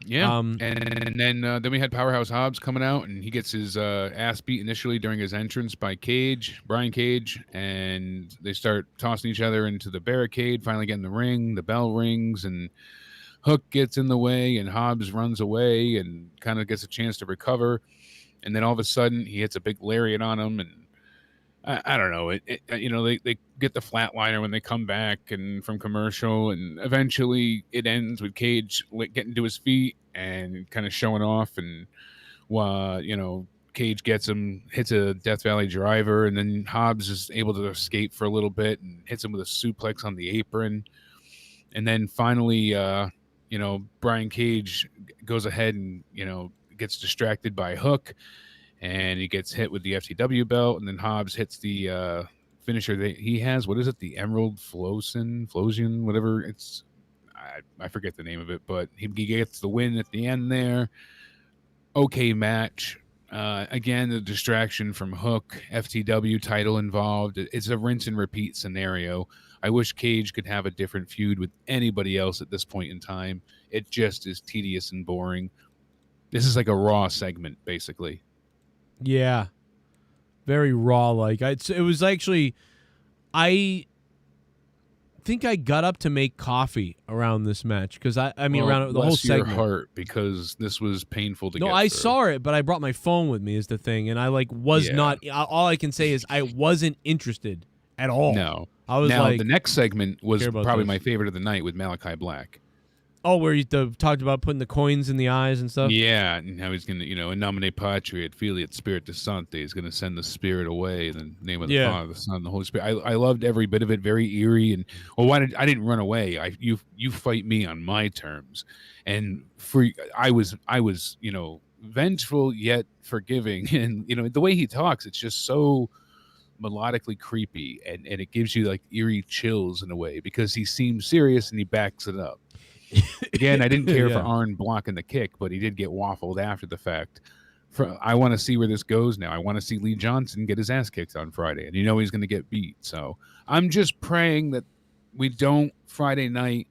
Yeah, and then we had Powerhouse Hobbs coming out, and he gets his ass beat initially during his entrance by Brian Cage, and they start tossing each other into the barricade, finally get in the ring, the bell rings, and Hook gets in the way, and Hobbs runs away and kind of gets a chance to recover, and then all of a sudden he hits a big lariat on him, and I don't know. They get the flatliner when they come back and from commercial, and eventually it ends with Cage getting to his feet and kind of showing off, and Cage gets him, hits a Death Valley driver, and then Hobbs is able to escape for a little bit and hits him with a suplex on the apron, and then finally, Brian Cage goes ahead and gets distracted by Hook. And he gets hit with the FTW belt, and then Hobbs hits the finisher that he has. What is it? The Emerald Flosion, whatever. It's I forget the name of it, but he gets the win at the end there. Okay match. Again, the distraction from Hook, FTW title involved. It's a rinse and repeat scenario. I wish Cage could have a different feud with anybody else at this point in time. It just is tedious and boring. This is like a Raw segment, basically. Yeah, very raw. Like it was actually, I think I got up to make coffee around this match because around the whole segment. Your heart, because this was painful to get. No, I through. saw it, but I brought my phone with me is the thing, and I was not. All I can say is I wasn't interested at all. No, I was the next segment was probably this. my favorite of the night with Malachi Black. Oh, where you talked about putting the coins in the eyes and stuff? Yeah, and how he's going to, in nomine Patria, Filiat Spiritus Sancti, he's going to send the spirit away in the name of the Father, the Son, and the Holy Spirit. I loved every bit of it, very eerie. And, I didn't run away. You fight me on my terms. And I was vengeful yet forgiving. And, the way he talks, it's just so melodically creepy. And it gives you like eerie chills in a way because he seems serious and he backs it up. Again, I didn't care for Arn blocking the kick, but he did get waffled after the fact. I want to see where this goes now. I want to see Lee Johnson get his ass kicked on Friday, and he's going to get beat. So I'm just praying that we don't Friday night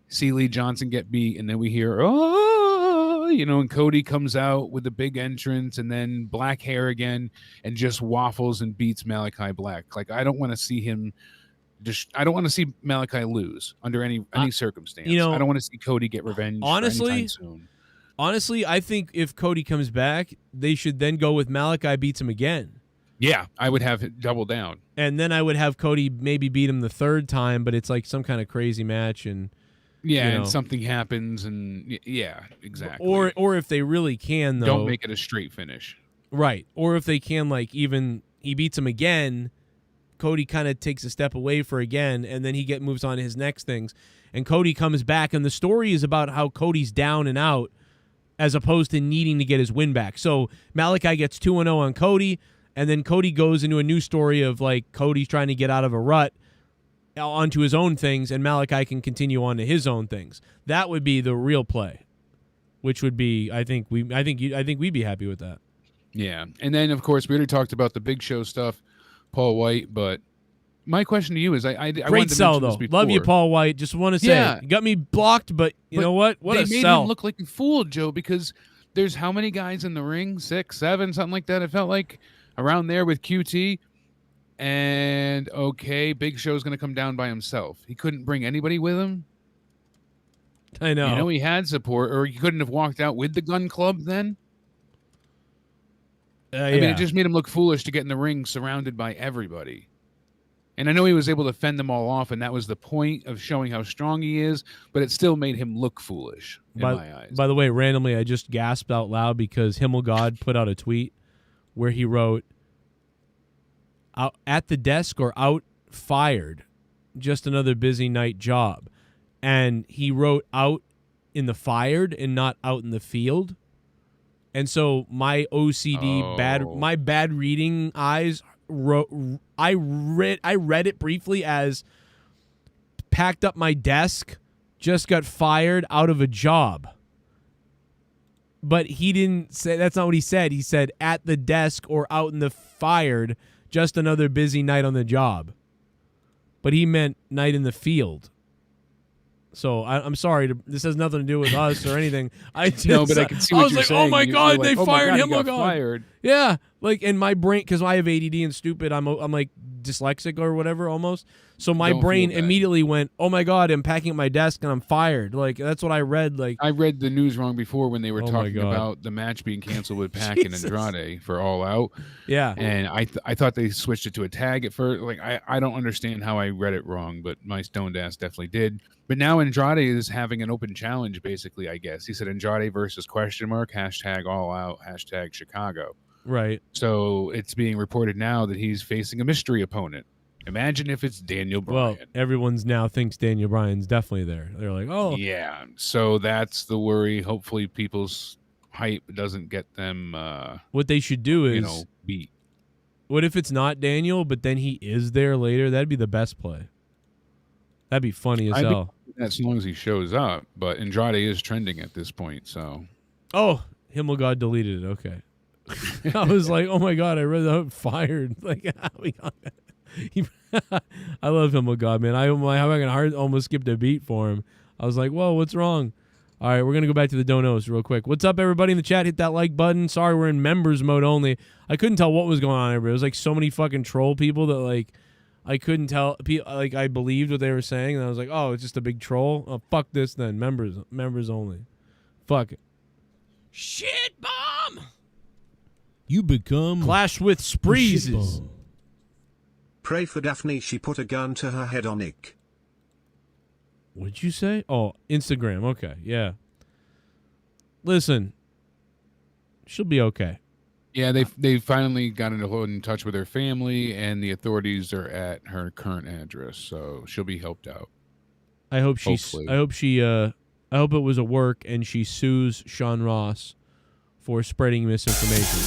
see Lee Johnson get beat, and then we hear, and Cody comes out with a big entrance, and then black hair again, and just waffles and beats Malachi Black. Like, I don't want to see him. I don't want to see Malachi lose under any circumstance. I don't want to see Cody get revenge. Anytime soon. Honestly, I think if Cody comes back, they should then go with Malachi beats him again. Yeah, I would have it double down, and then I would have Cody maybe beat him the third time, but it's like some kind of crazy match, and and something happens, and exactly. Or if they really can, though, don't make it a straight finish, right? Or if they can, like even he beats him again. Cody kind of takes a step away for again, and then he moves on to his next things. And Cody comes back, and the story is about how Cody's down and out as opposed to needing to get his win back. So Malachi gets 2-0 on Cody, and then Cody goes into a new story of like Cody's trying to get out of a rut onto his own things, and Malachi can continue on to his own things. That would be the real play, which would be I think we'd be happy with that. Yeah, and then of course we already talked about the Big Show stuff. Paul White, but my question to you is, I great sell though. Love you, Paul White. Just want to say, you got me blocked, but you know what? What a sell! They made him look like a fool, Joe, because there's how many guys in the ring? 6, 7, something like that. It felt like around there with QT, and Big Show's going to come down by himself. He couldn't bring anybody with him. I know. He had support, or he couldn't have walked out with the Gun Club then. I mean, it just made him look foolish to get in the ring surrounded by everybody. And I know he was able to fend them all off, and that was the point of showing how strong he is, but it still made him look foolish in my eyes. By the way, randomly, I just gasped out loud because Himmelgod put out a tweet where he wrote, "Out at the desk or out fired, just another busy night job." And he wrote out in the fired and not out in the field. And so my OCD my bad reading eyes I read it briefly as packed up my desk, just got fired out of a job. But he didn't say, that's not what he said. He said at the desk or out in the fired, just another busy night on the job. But he meant night in the field. So I'm sorry. This has nothing to do with us or anything. I can see what you're saying. Oh my God, they fired him. Fired. Yeah, like in my brain, because I have ADD and stupid. I'm like dyslexic or whatever almost. So my brain immediately went, oh my God, I'm packing up my desk and I'm fired. Like that's what I read. Like I read the news wrong before when they were talking about the match being canceled with Pac and Andrade for All Out. Yeah, and I thought they switched it to a tag at first. Like I don't understand how I read it wrong, but my stoned ass definitely did. But now Andrade is having an open challenge, basically. I guess he said Andrade versus ? Hashtag All Out, hashtag Chicago. Right. So it's being reported now that he's facing a mystery opponent. Imagine if it's Daniel Bryan. Well, everyone's now thinks Daniel Bryan's definitely there. They're like, oh. Yeah. So that's the worry. Hopefully people's hype doesn't get them, what they should do is, beat. What if it's not Daniel, but then he is there later? That'd be the best play. That'd be funny as hell. As long as he shows up. But Andrade is trending at this point, so. Oh, Himmelgod deleted it. Okay. I was like, oh my God, I read that fired. Like, I love Himmelgod, man. I'm gonna almost skipped a beat for him. I was like, whoa, what's wrong? All right, we're gonna go back to the donos real quick. What's up, everybody in the chat? Hit that like button. Sorry, we're in members mode only. I couldn't tell what was going on. Everybody. It was like so many fucking troll people that like I couldn't tell. Like I believed what they were saying, and I was like, oh, it's just a big troll. Oh, fuck this then. Members only. Fuck it. Shit bomb. You become Clash with Spreezes. Pray for Daphne, she put a gun to her head on Nick. What'd you say? Oh, Instagram. Okay, yeah. Listen, she'll be okay. Yeah, they finally got in touch with her family, and the authorities are at her current address, so she'll be helped out. I hope I hope it was a work and she sues Sean Ross for spreading misinformation.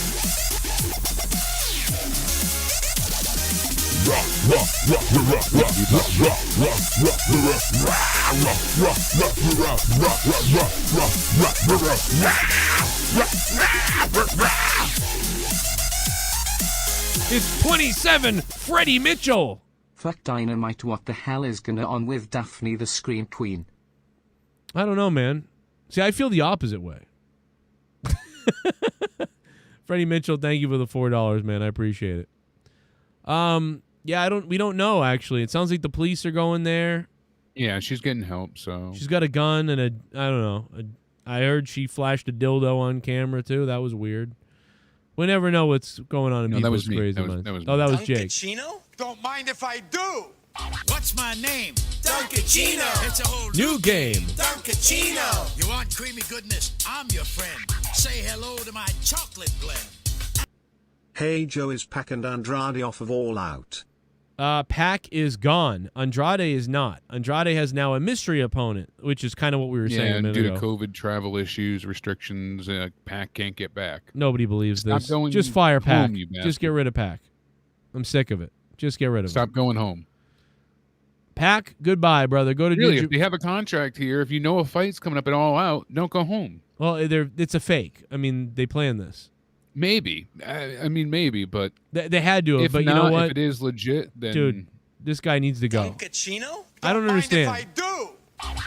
It's 27, Freddie Mitchell. Fuck Dynamite, what the hell is gonna on with Daphne the Scream Queen? I don't know, man. See, I feel the opposite way. Freddie Mitchell, thank you for the $4, man. I appreciate it. Yeah, we don't know actually. It sounds like the police are going there. Yeah, she's getting help, so. She's got a gun and I don't know. I heard she flashed a dildo on camera too. That was weird. We never know what's going on in people's crazy minds. That was Jake. Duncachino? Don't mind if I do. What's my name? Duncachino. It's a whole new game. Duncachino. You want creamy goodness? I'm your friend. Say hello to my chocolate blend. Hey Joe, is Pac and Andrade off of All Out? Pac is gone. Andrade is not. Andrade has now a mystery opponent, which is kind of what we were saying a minute ago. Due to COVID travel issues, restrictions, Pac can't get back. Nobody believes Stop this. going Just fire Pac. home, you bastard. Just get rid of Pac. I'm sick of it. Just get rid of Stop him. going home. Pac, goodbye, brother. Go to Really, if they have a contract here, if you know a fight's coming up at All Out, don't go home. Well, it's a fake. I mean, they planned this. Maybe. I mean, maybe, but They had to have, if but not, you know what? if it is legit, then Dude, this guy needs to go. Duncachino? I don't understand. Mind if I do.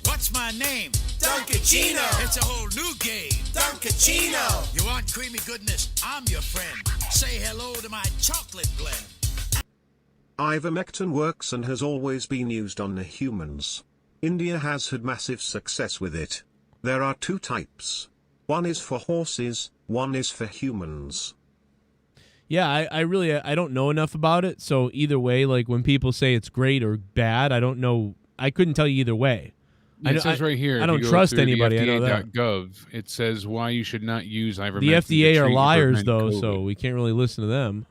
What's my name? Duncachino. It's a whole new game. Duncachino. You want creamy goodness? I'm your friend. Say hello to my chocolate blend. Ivermectin works and has always been used on humans. India has had massive success with it. There are two types. One is for horses, one is for humans. Yeah, I don't know enough about it, so either way, like when people say it's great or bad, I don't know. I couldn't tell you either way. It says right here. I don't trust anybody. I know that. .gov, it says why you should not use ivermectin. The FDA are liars, though, COVID. so we can't really listen to them.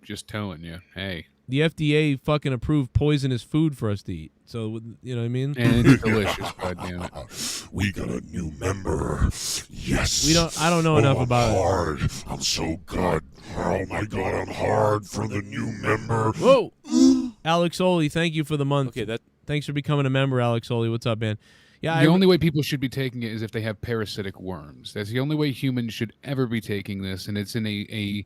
Just telling you, hey. The FDA fucking approved poisonous food for us to eat. So, you know what I mean? And it's delicious, goddammit. We got a new member. Yes. I don't know enough about hard. I'm so good. Oh my god, I'm hard for the new member. Whoa. Alex Oli, thank you for the month. Okay, thanks for becoming a member, Alex Oli. What's up, man? Yeah, The only way people should be taking it is if they have parasitic worms. That's the only way humans should ever be taking this, and it's in a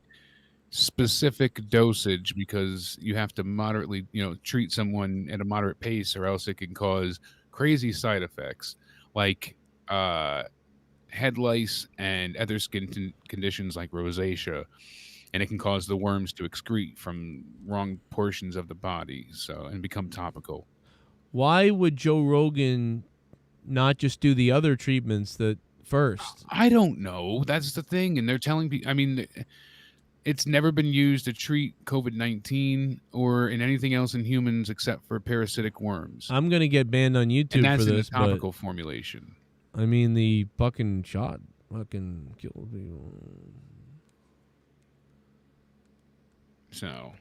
specific dosage because you have to moderately, treat someone at a moderate pace, or else it can cause crazy side effects like head lice and other skin conditions like rosacea, and it can cause the worms to excrete from wrong portions of the body, and become topical. Why would Joe Rogan not just do the other treatments that first? I don't know. That's the thing, and they're telling people. I mean, it's never been used to treat COVID-19 or in anything else in humans except for parasitic worms. I'm gonna get banned on YouTube and that's for this, in a topical formulation. I mean, the fucking shot fucking killed people. So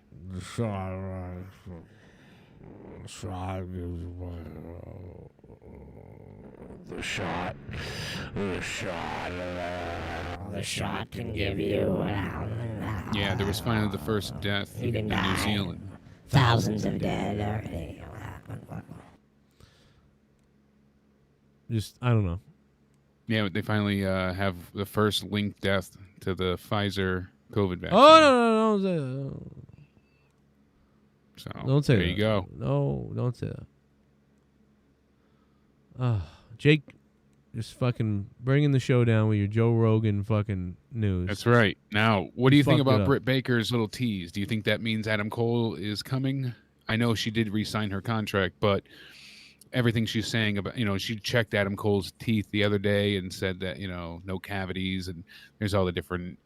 The shot. The shot can give you. yeah, there was finally the first death in New Zealand. Thousands of dead already. Just, I don't know. Yeah, they finally have the first linked death to the Pfizer COVID vaccine. Oh, no, don't say that. So Don't say there that. you go. No, don't say that. Jake, just fucking bringing the show down with your Joe Rogan fucking news. That's right. Now, what do you think Fucked it about up. Britt Baker's little tease? Do you think that means Adam Cole is coming? I know she did re-sign her contract, but everything she's saying about, she checked Adam Cole's teeth the other day and said that, no cavities, and there's all the different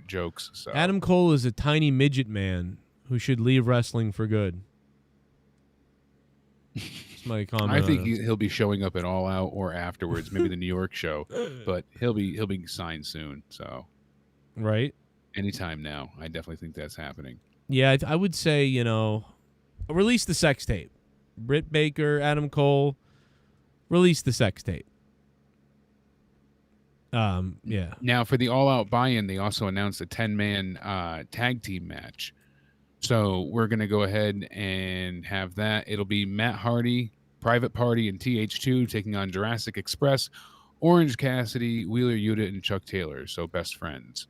jokes. So Adam Cole is a tiny midget man who should leave wrestling for good. That's my comment. I think on it. he'll be showing up at All Out or afterwards, maybe the New York show, but he'll be signed soon. So Right? anytime now, I definitely think that's happening. Yeah, I would say, release the sex tape. Britt Baker, Adam Cole, release the sex tape. Yeah. Now, for the All Out buy-in, they also announced a 10-man tag team match. So we're going to go ahead and have that. It'll be Matt Hardy, Private Party, and TH2 taking on Jurassic Express, Orange Cassidy, Wheeler Yuta, and Chuck Taylor, so best friends.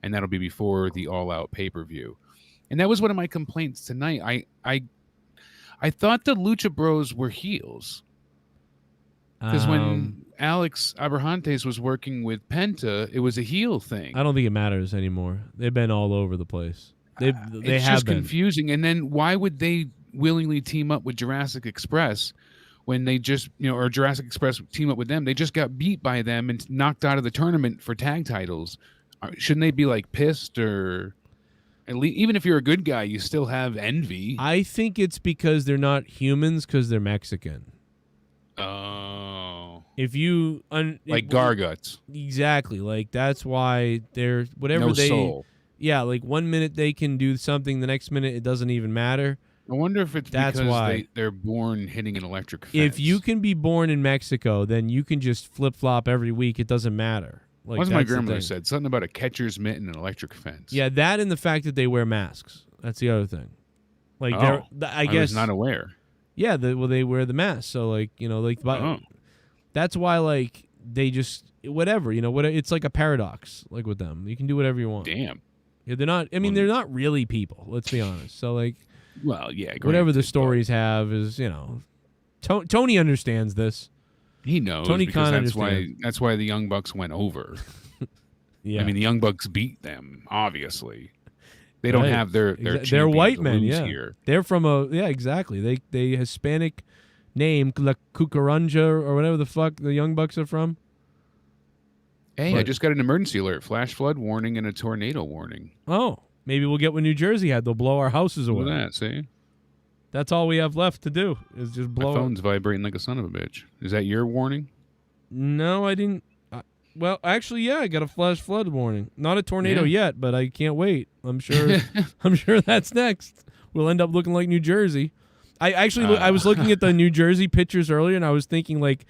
And that'll be before the All Out pay-per-view. And that was one of my complaints tonight. I thought the Lucha Bros were heels. Because when Alex Abrahantes was working with Penta, it was a heel thing. I don't think it matters anymore. They've been all over the place. They it's have just been. confusing. And then why would they willingly team up with Jurassic Express when they just, or Jurassic Express team up with them? They just got beat by them and knocked out of the tournament for tag titles. Shouldn't they be like pissed, or at least, even if you're a good guy, you still have envy? I think it's because they're not humans, because they're Mexican. Oh. If you Like Garguts. Exactly. Like that's why they're whatever No they soul. Yeah, like 1 minute they can do something, the next minute it doesn't even matter. I wonder if it's That's because why. they're born hitting an electric fence. If you can be born in Mexico, then you can just flip-flop every week. It doesn't matter. Like, What's my that's the grandmother thing. said? Something about a catcher's mitt and an electric fence. Yeah, that and the fact that they wear masks. That's the other thing. Like Oh, I guess was not aware. Yeah, they wear the mask. So like, that's why like they just whatever, it's like a paradox like with them. You can do whatever you want. Damn. Yeah, they're not they're not really people, let's be honest. So like Well, yeah. whatever the granted, stories have is, Tony understands this. but He knows. Tony because Khan that's why the Young Bucks went over. Yeah. I mean, the Young Bucks beat them, obviously. They don't Right. have their They're champions white men, lose yeah. here. They're from exactly. They Hispanic name, La Cucaranja or whatever the fuck the Young Bucks are from. Hey, I But- just got an emergency alert, flash flood warning, and a tornado warning. Oh, maybe we'll get what New Jersey had. They'll blow our houses away. Look at that, see? That's all we have left to do is just blow My it. phone's vibrating like a son of a bitch. Is that your warning? No, I didn't. Well, actually, yeah, I got a flash flood warning. Not a tornado Yeah. yet, but I can't wait. I'm sure. I'm sure that's next. We'll end up looking like New Jersey. I was looking at the New Jersey pictures earlier, and I was thinking like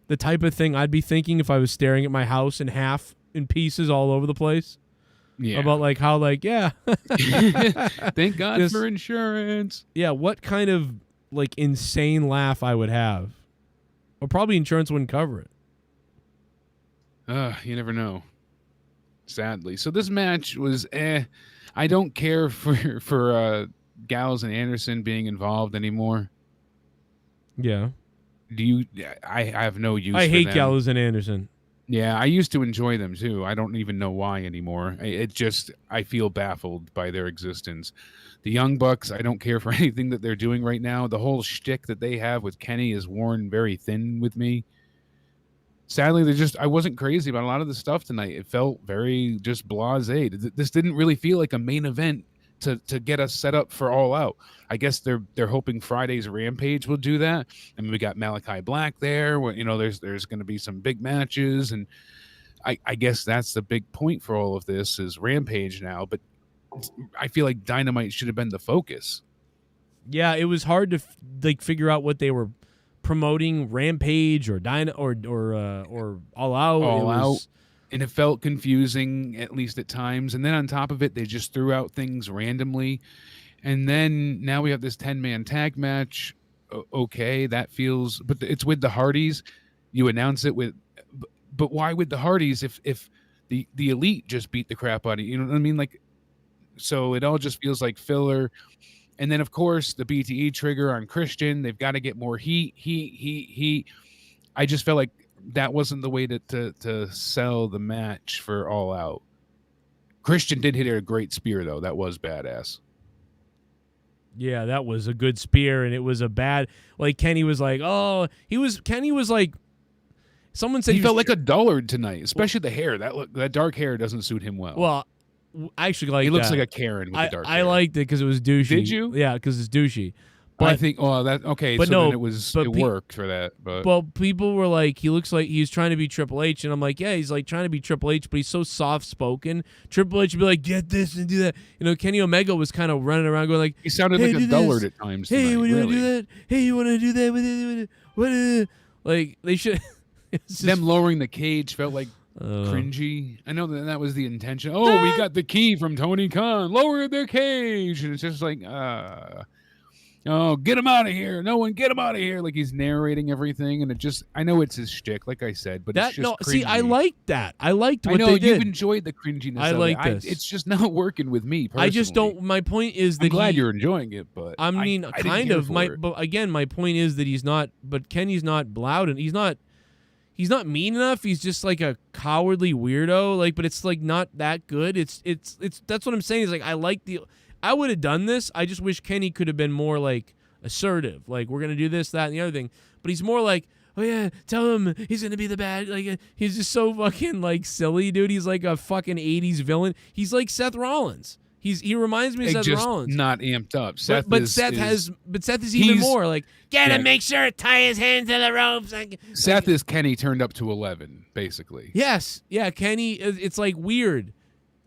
the type of thing I'd be thinking if I was staring at my house in pieces all over the place. Yeah. About like how like Thank God This- for insurance. what kind of like insane laugh I would have Or probably insurance wouldn't cover it. You never know. Sadly. So this match was I don't care for Gallows and Anderson being involved anymore. Yeah. Do you? I have no use I for hate them. Gallows and Anderson. Yeah, I used to enjoy them too. I don't even know why anymore. I feel baffled by their existence. The Young Bucks, I don't care for anything that they're doing right now. The whole shtick that they have with Kenny is worn very thin with me. Sadly, I wasn't crazy about a lot of the stuff tonight. It felt very just blasé. This didn't really feel like a main event to get us set up for All Out. I guess they're hoping Friday's Rampage will do that. I mean, we got Malachi Black there. Where, there's going to be some big matches, and I guess that's the big point for all of this is Rampage now. But I feel like Dynamite should have been the focus. Yeah, it was hard to figure out what they were promoting, Rampage or All Out. All Out. And it felt confusing, at least at times. And then on top of it, they just threw out things randomly. And then now we have this 10-man tag match. Okay, that feels... But it's with the Hardys. You announce it with... But why with the Hardys if the Elite just beat the crap out of you? You know what I mean? So it all just feels like filler. And then, of course, the BTE trigger on Christian. They've got to get more heat. I just felt like that wasn't the way to sell the match for All Out. Christian did hit a great spear, though. That was badass. Yeah, that was a good spear, and it was a bad... Kenny was like, oh... Kenny was like... Someone said he felt like a dullard tonight, especially the hair. That dark hair doesn't suit him well. Well, I actually like he looks that. like a Karen with the dark hair. I liked it because it was douchey. Did you? Yeah, because it's douchey. But I think, okay, but so no, then it worked for that. But well, people were like, he looks like he's trying to be Triple H, and I'm like, yeah, he's like trying to be Triple H, but he's so soft spoken. Triple H would be like, get this and do that. Kenny Omega was kind of running around going like, he sounded hey, like a dullard at times. Hey, tonight, what do you really. want to do that? Hey, you want to do that? What? Like they should. Them lowering the cage felt like cringy. I know that was the intention. Oh, we got the key from Tony Khan. Lower their cage, and it's just like, oh, get him out of here! No one, get him out of here! Like he's narrating everything, and I know it's his shtick, like I said, but it's just cringy. See, I liked that. I liked what I know they did. you enjoyed the cringiness. I like this. It's just not working with me. Personally. I just don't. My point is that I'm glad you're enjoying it, but I mean, I kind of. But again, my point is that he's not. But Kenny's not loud, and he's not. He's not mean enough. He's just like a cowardly weirdo. But it's like not that good. It's that's what I'm saying. Is like I would have done this. I just wish Kenny could have been more like assertive. Like we're gonna do this, that, and the other thing. But he's more like, oh yeah, tell him he's gonna be the bad. Like he's just so fucking like silly, dude. He's like a fucking '80s villain. He's like Seth Rollins. He reminds me of Seth just Rollins. Not amped up. Seth is even more like make sure to tie his hands to the ropes. Seth is Kenny turned up to 11, basically. Yes, yeah, Kenny. It's like weird.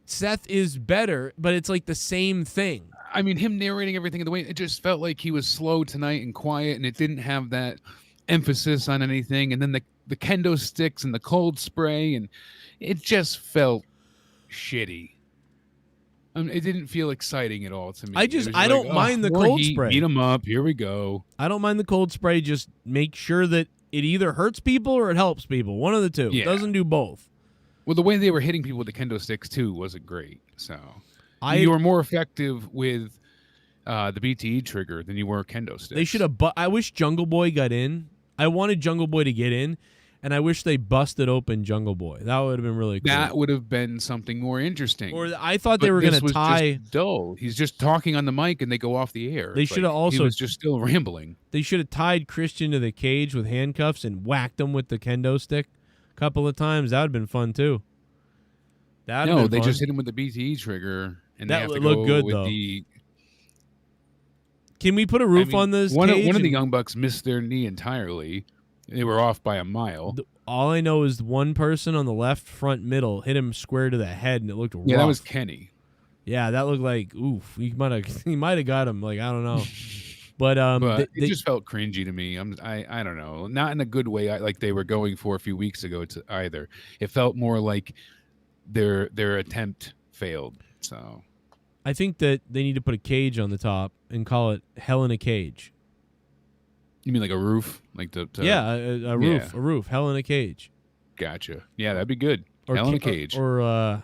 Seth is better, but it's like the same thing. I mean, him narrating everything in the way it just felt like he was slow tonight and quiet, and it didn't have that emphasis on anything. And then the kendo sticks and the cold spray, and it just felt shitty. It didn't feel exciting at all to me. I don't mind the cold spray. Beat him up. Here we go. I don't mind the cold spray. Just make sure that it either hurts people or it helps people. One of the two. Yeah. It doesn't do both. Well, the way they were hitting people with the kendo sticks too wasn't great. So you were more effective with the BTE trigger than you were kendo sticks. They should have. I wish Jungle Boy got in. I wanted Jungle Boy to get in. And I wish they busted open Jungle Boy. That would have been really cool. That would have been something more interesting. Or I thought they were going to tie. Just dull. He's just talking on the mic, and they go off the air. They should have also. He was just still rambling. They should have tied Christian to the cage with handcuffs and whacked him with the kendo stick a couple of times. That would have been fun too. No, they just hit him with the BTE trigger, and that they have to look go good with though. Can Can we put a roof on this? One of the Young Bucks missed their knee entirely. They were off by a mile. All I know is one person on the left front middle hit him square to the head, and it looked rough. Yeah, that was Kenny. Yeah, that looked like oof. He might have got him. Like I don't know, but it just felt cringy to me. I don't know, not in a good way. Like they were going for a few weeks ago. Either it felt more like their attempt failed. So I think that they need to put a cage on the top and call it Hell in a Cage. You mean like a roof? Like yeah, a roof. A roof. Hell in a cage. Gotcha. Yeah, that'd be good. Or Hell in a cage. Or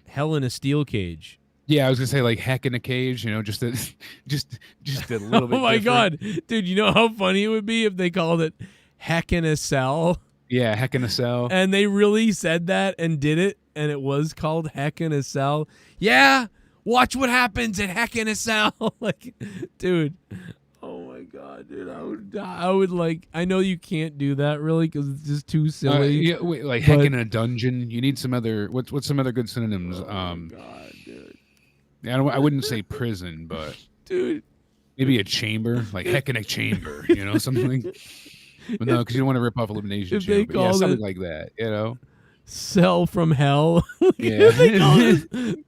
hell in a steel cage. Yeah, I was gonna say like heck in a cage, just a just a little bit. Oh my different. god, dude! You know how funny it would be if they called it heck in a cell. Yeah, heck in a cell. And they really said that and did it, and it was called heck in a cell. Yeah, watch what happens at heck in a cell. Like, dude. Oh my god, dude! I would die. I know you can't do that really because it's just too silly. Yeah, wait, like heck in a dungeon. You need some other. What's some other good synonyms? Oh my god, dude. I wouldn't say prison, but dude, maybe a chamber, like heck in a chamber. Something. But no, because you don't want to rip off Elimination if they Chamber. Yeah, something it like that. Cell from hell. Yeah,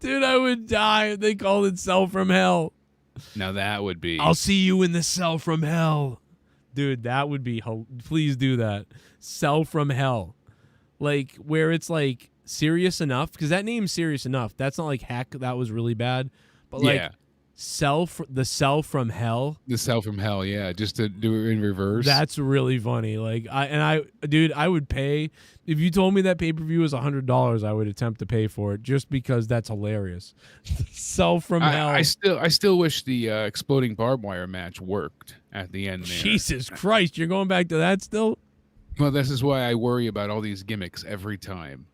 dude, I would die if they called it Cell from Hell. Now that would be. I'll see you in the cell from hell. Dude, that would be. Please do that. Cell from hell. Like, where it's like serious enough. Because that name's serious enough. That's not like heck. That was really bad. But like, the cell from hell. The cell from hell, yeah. Just to do it in reverse. That's really funny. Like, dude, I would pay. If you told me that pay-per-view was $100, I would attempt to pay for it just because that's hilarious. Cell from hell. I still wish the exploding barbed wire match worked at the end there. Jesus Christ, you're going back to that still? Well, this is why I worry about all these gimmicks every time.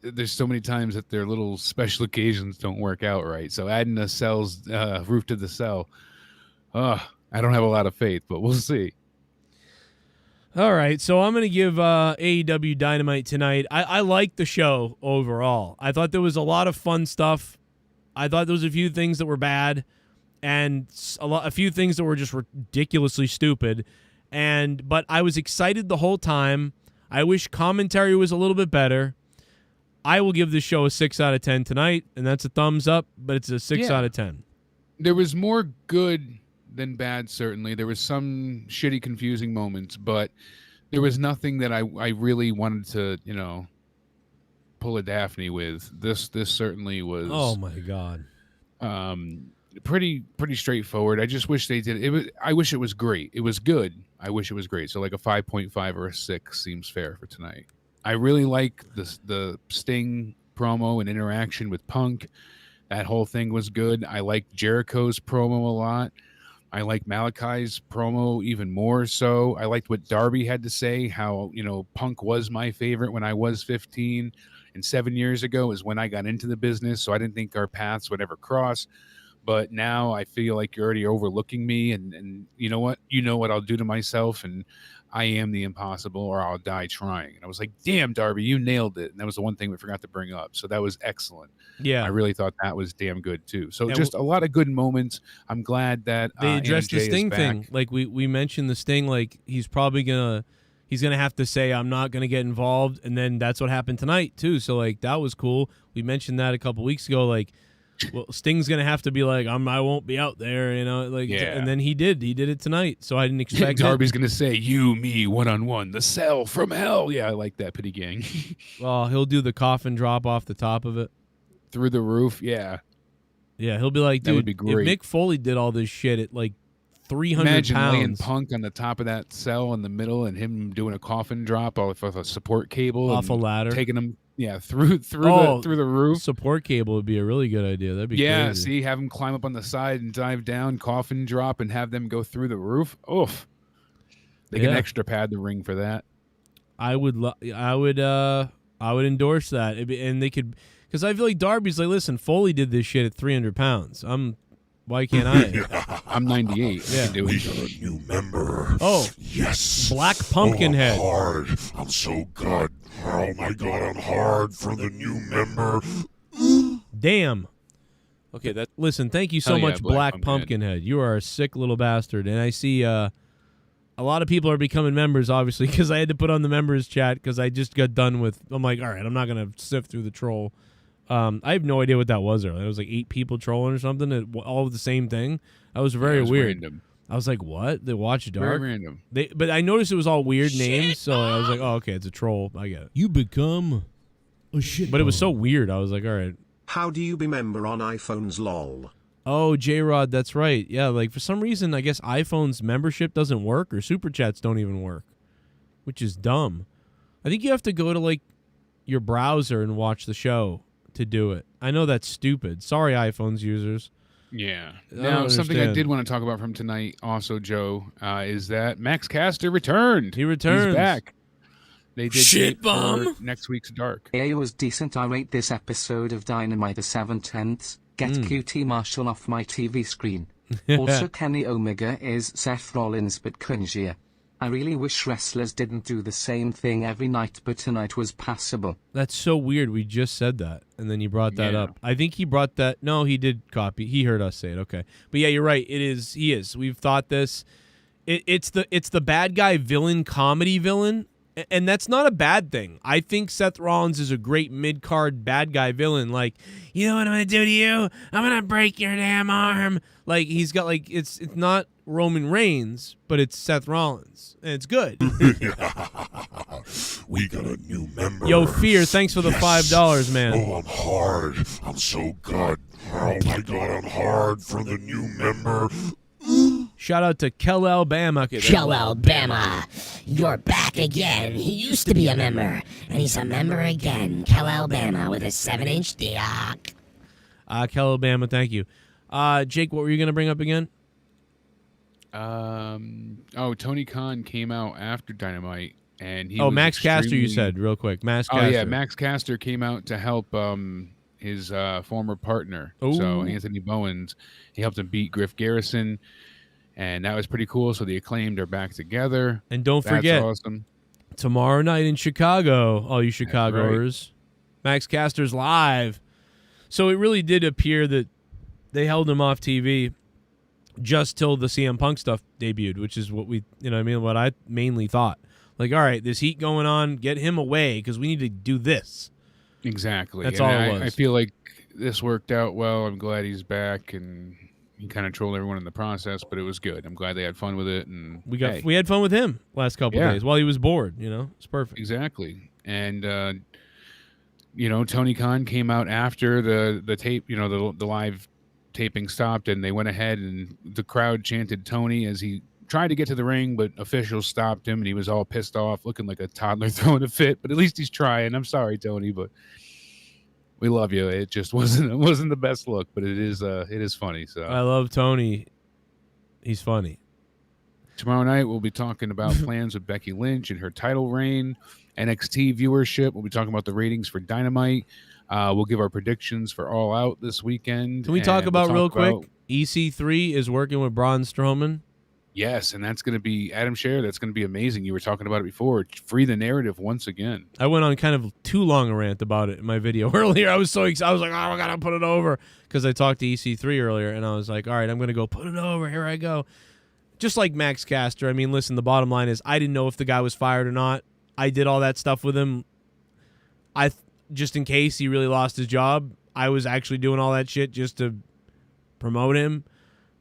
There's so many times that their little special occasions don't work out right. So adding a cell's roof to the cell, I don't have a lot of faith, but we'll see. All right, so I'm going to give AEW Dynamite tonight. I liked the show overall. I thought there was a lot of fun stuff. I thought there was a few things that were bad and a few things that were just ridiculously stupid. But I was excited the whole time. I wish commentary was a little bit better. I will give this show a 6 out of 10 tonight, and that's a thumbs up, but it's a 6 out of 10. There was more good than bad, certainly. There was some shitty, confusing moments, but there was nothing that I really wanted to, pull a Daphne with. This certainly was. Oh my god. Pretty straightforward. I just wish they did it. I wish it was great. It was good. I wish it was great. So like a 5.5 or a 6 seems fair for tonight. I really like the Sting promo and interaction with Punk. That whole thing was good. I liked Jericho's promo a lot. I like Malachi's promo even more so. I liked what Darby had to say, how, Punk was my favorite when I was 15, and 7 years ago is when I got into the business, so I didn't think our paths would ever cross. But now I feel like you're already overlooking me, and you know what? You know what I'll do to myself, and I am the impossible, or I'll die trying. And I was like, damn, Darby, you nailed it. And that was the one thing we forgot to bring up. So that was excellent. Yeah. I really thought that was damn good, too. So just a lot of good moments. I'm glad that they addressed the Sting thing. Like, we mentioned the Sting, like, he's probably going to have to say, I'm not going to get involved. And then that's what happened tonight, too. So, like, that was cool. We mentioned that a couple weeks ago. Like, well, Sting's gonna have to be like, I won't be out there, and then he did it tonight. So I didn't expect Darby's gonna say, you, me, 1-on-1, the cell from hell. Yeah, I like that, Pity Gang. Well, he'll do the coffin drop off the top of it through the roof. Yeah, he'll be like, dude, that would be great. If Mick Foley did all this shit at like 300 Imagine pounds, laying Punk on the top of that cell in the middle, and him doing a coffin drop off of a support cable off a ladder, taking him. Yeah, through the roof. Support cable would be a really good idea. That'd be crazy. See, have them climb up on the side and dive down, coffin drop, and have them go through the roof. Oof. They get an extra pad to ring for that. I would endorse that, and they could, because I feel like Darby's like, listen, Foley did this shit at 300 pounds. Why can't I? I'm 98. Yeah. We got a new member. Oh. Yes. Black Pumpkinhead. I'm hard. I'm so good. Oh my god, I'm hard for the new member. Damn. Okay, listen, thank you so much, Black Pumpkinhead. You are a sick little bastard. And I see a lot of people are becoming members, obviously, because I had to put on the members chat because I just got done with, I'm like, all right, I'm not going to sift through the troll. I have no idea what that was earlier. It was like 8 people trolling or something, all of the same thing. That was very weird. Random. I was like, what? They watch Dark? Very random. But I noticed it was all weird names, so I was like, oh, okay, it's a troll. I get it. You become a shit. But it was so weird. I was like, all right. How do you be member on iPhones, lol? Oh, J-Rod, that's right. Yeah, like for some reason, I guess iPhone's membership doesn't work or Superchats don't even work, which is dumb. I think you have to go to like your browser and watch the show to do it. I know that's stupid. Sorry, iPhones users. Yeah. I don't Now, something I understand. did want to talk about from tonight also, Joe, is that Max Caster returned. He returns. He's back. They did Shit tape for bomb. next week's Dark. It was decent. I rate this episode of Dynamite a 7/10. Get QT Marshall off my TV screen. Also, Kenny Omega is Seth Rollins but cringier. I really wish wrestlers didn't do the same thing every night, but tonight was passable. That's so weird. We just said that, and then you brought that Yeah. up. I think he brought that. No, he did copy. He heard us say it. Okay, but yeah, you're right. It is. He is. We've thought this. It's the bad guy villain comedy villain, and that's not a bad thing. I think Seth Rollins is a great mid card bad guy villain. Like, you know what I'm gonna do to you? I'm gonna break your damn arm. Like he's got like it's not Roman Reigns, but it's Seth Rollins, and it's good. We got a new member. Yo, Fear, thanks for the Yes. $5, man. Oh, I'm hard. I'm so good. Oh my god, I'm hard for the new member. Shout out to Kel Alabama. Joe Alabama, you're back again. He used to be a member, and he's a member again. Kel Alabama with a 7-inch dick. Kel Alabama, thank you. Jake, what were you going to bring up again? Tony Khan came out after Dynamite, and he Oh, was Max Caster, you extremely- said, real quick. Max Oh Caster. yeah, Max Caster came out to help his former partner. So Ooh. Anthony Bowens, he helped him beat Griff Garrison, and that was pretty cool. So the Acclaimed are back together. And don't That's forget, awesome. tomorrow night in Chicago, all you Chicagoers, Max Caster's live. So it really did appear that they held him off TV just till the CM Punk stuff debuted, which is what we, what I mainly thought. Like, all right, there's heat going on, get him away because we need to do this. Exactly. That's And all it was. I feel like this worked out well. I'm glad he's back, and he kind of trolled everyone in the process, but it was good. I'm glad they had fun with it, and We had fun with him last couple Yeah. days while he was bored. It's perfect. exactly. And Tony Khan came out after the tape, the live taping stopped, and they went ahead and the crowd chanted Tony as he tried to get to the ring, but officials stopped him, and he was all pissed off, looking like a toddler throwing a fit. But at least he's trying. I'm sorry, Tony, but we love you. It just wasn't the best look, but it is funny. So I love Tony. He's funny. tomorrow night we'll be talking about plans with Becky Lynch and her title reign, NXT viewership. We'll be talking about the ratings for Dynamite. We'll give our predictions for All Out this weekend. Can we talk and about we'll real talk quick? about- EC3 is working with Braun Strowman. Yes, and that's going to be Adam Scher. That's going to be amazing. You were talking about it before. Free the narrative once again. I went on kind of too long a rant about it in my video earlier. I was so excited. I was like, oh, I got to put it over because I talked to EC3 earlier, and I was like, all right, I'm going to go put it over. Here I go. Just like Max Caster. I mean, listen, the bottom line is I didn't know if the guy was fired or not. I did all that stuff with him. Just in case he really lost his job, I was actually doing all that shit just to promote him.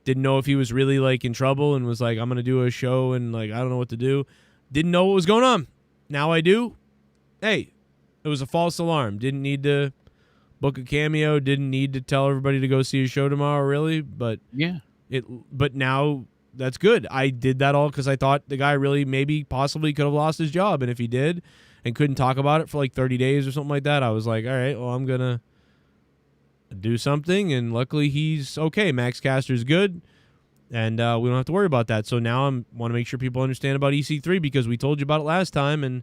Didn't know if he was really like in trouble and was like, I'm going to do a show and like, I don't know what to do. Didn't know what was going on. Now I do. Hey, it was a false alarm. Didn't need to book a cameo. Didn't need to tell everybody to go see a show tomorrow, really. But Yeah. But now that's good. I did that all because I thought the guy really maybe possibly could have lost his job. And if he did and couldn't talk about it for like 30 days or something like that, I was like, all right, well, I'm going to do something. And luckily he's okay. Max Caster's good. And we don't have to worry about that. So now I want to make sure people understand about EC3 because we told you about it last time. And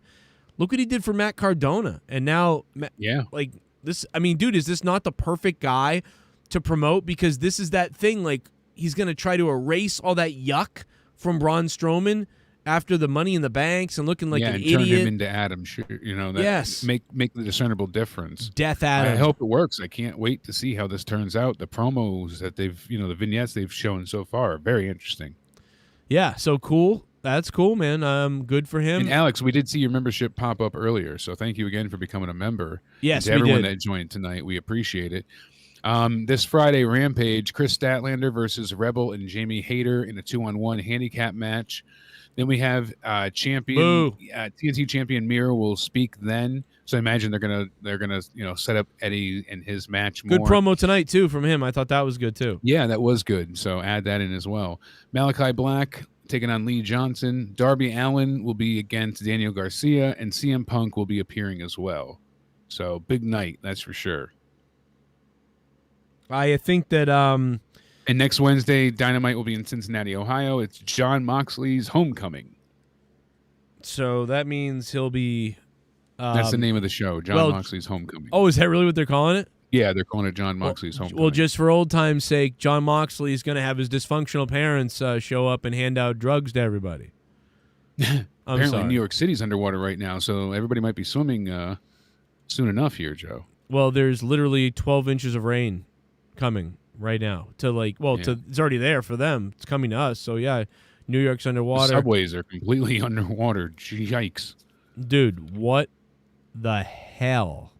look what he did for Matt Cardona. And now, Yeah. like this, I mean, dude, is this not the perfect guy to promote? Because this is that thing, like he's going to try to erase all that yuck from Braun Strowman after the Money in the Banks and looking like yeah, an and idiot. turn him into Adam Scher. That Yes. make the discernible difference. Death I Adam. hope it works. I can't wait to see how this turns out. The promos that they've, the vignettes they've shown so far are very interesting. Yeah, so cool. That's cool, man. Good for him. And Alex, we did see your membership pop up earlier, so thank you again for becoming a member. Yes, and to we everyone did. that joined tonight, we appreciate it. This Friday, Rampage, Chris Statlander versus Rebel and Jamie Hayter in a 2-on-1 handicap match. Then we have TNT champion Miro will speak then. So I imagine they're gonna set up Eddie and his match more. Good promo tonight too from him. I thought that was good too. Yeah, that was good. So add that in as well. Malachi Black taking on Lee Johnson. Darby Allin will be against Daniel Garcia, and CM Punk will be appearing as well. So big night, that's for sure. I think that And next Wednesday, Dynamite will be in Cincinnati, Ohio. It's Jon Moxley's homecoming. So that means he'll be... That's the name of the show, Jon Moxley's homecoming. Oh, is that really what they're calling it? Yeah, they're calling it Jon Moxley's homecoming. Well, just for old time's sake, Jon Moxley is going to have his dysfunctional parents show up and hand out drugs to everybody. Apparently, New York City's underwater right now, so everybody might be swimming soon enough here, Joe. Well, there's literally 12 inches of rain coming right now it's already there for them. It's coming to us. So yeah, New York's underwater. The subways are completely underwater. Yikes. Dude, what the hell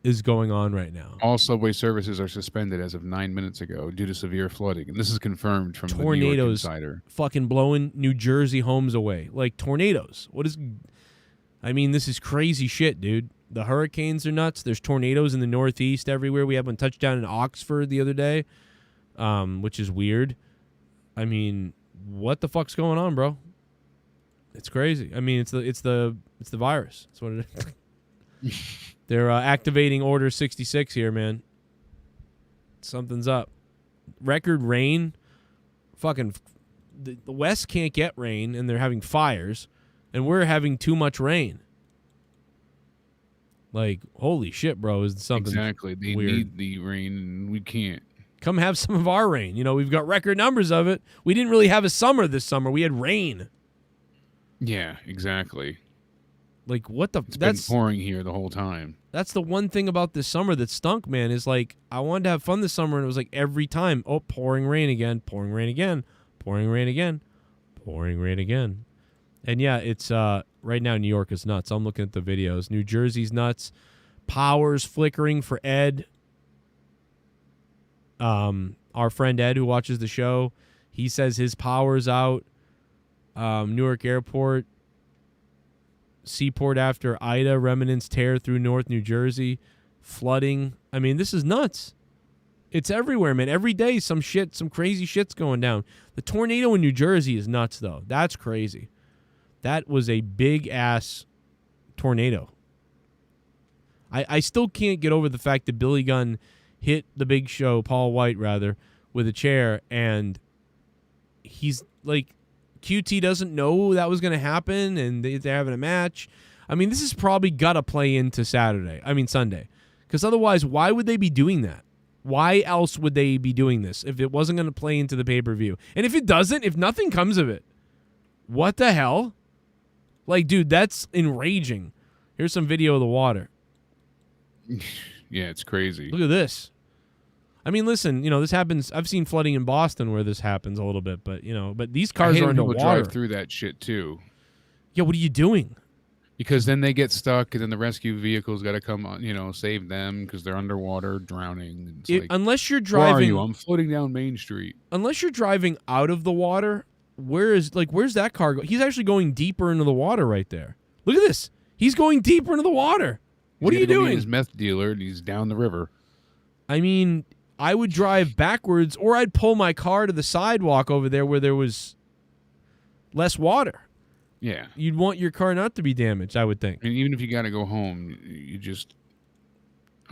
is going on right now? All subway services are suspended as of 9 minutes ago due to severe flooding. And this is confirmed from the New York Insider. Fucking blowing New Jersey homes away. Like tornadoes. This is crazy shit, dude. The hurricanes are nuts. There's tornadoes in the Northeast everywhere. We had one touchdown in Oxford the other day, which is weird. I mean, what the fuck's going on, bro? It's crazy. I mean, it's the virus. That's what it is. They're activating Order 66 here, man. Something's up. Record rain. Fucking the West can't get rain, and they're having fires, and we're having too much rain. Like, holy shit, bro, is something exactly. They weird. need the rain, and we can't. Come have some of our rain. We've got record numbers of it. We didn't really have a summer this summer. We had rain. Yeah, exactly. Like, what the... It's been pouring here the whole time. That's the one thing about this summer that stunk, man, is like, I wanted to have fun this summer, and it was like every time, pouring rain again, pouring rain again, pouring rain again, pouring rain again. And yeah, it's right now New York is nuts. I'm looking at the videos. New Jersey's nuts. Power's flickering for Ed. Our friend Ed, who watches the show, he says his power's out. Newark Airport, Seaport after Ida, remnants tear through North New Jersey, flooding. I mean, this is nuts. It's everywhere, man. Every day some crazy shit's going down. The tornado in New Jersey is nuts, though. That's crazy. That was a big-ass tornado. I still can't get over the fact that Billy Gunn hit the Big Show, Paul White, rather, with a chair, and he's like, QT doesn't know that was going to happen, and they're having a match. I mean, this has probably got to play into Sunday. Because otherwise, why would they be doing that? Why else would they be doing this if it wasn't going to play into the pay-per-view? And if it doesn't, if nothing comes of it, what the hell? Like, dude, that's enraging. Here's some video of the water. Yeah, it's crazy. Look at this. I mean, listen, this happens. I've seen flooding in Boston where this happens a little bit, but these cars are underwater. People drive through that shit too. Yeah, what are you doing? Because then they get stuck, and then the rescue vehicle's got to come on, save them because they're underwater, drowning. Unless you're driving, where are you? I'm floating down Main Street. Unless you're driving out of the water, where's that car going? He's actually going deeper into the water right there. Look at this. He's going deeper into the water. What are you doing? He's a meth dealer, and he's down the river. I mean, I would drive backwards, or I'd pull my car to the sidewalk over there where there was less water. Yeah. You'd want your car not to be damaged, I would think. And even if you got to go home, you just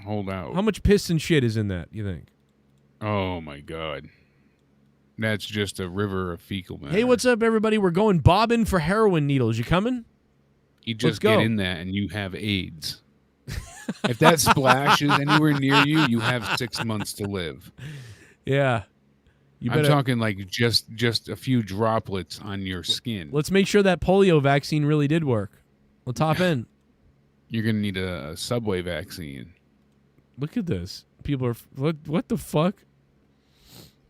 hold out. How much piss and shit is in that, you think? Oh, my God. That's just a river of fecal matter. Hey, what's up, everybody? We're going bobbing for heroin needles. You coming? You just get in that and you have AIDS. If that splashes anywhere near you, you have 6 months to live. Yeah. I'm talking like just a few droplets on your skin. Let's make sure that polio vaccine really did work. Let's hop in. You're going to need a subway vaccine. Look at this. People are... What the fuck?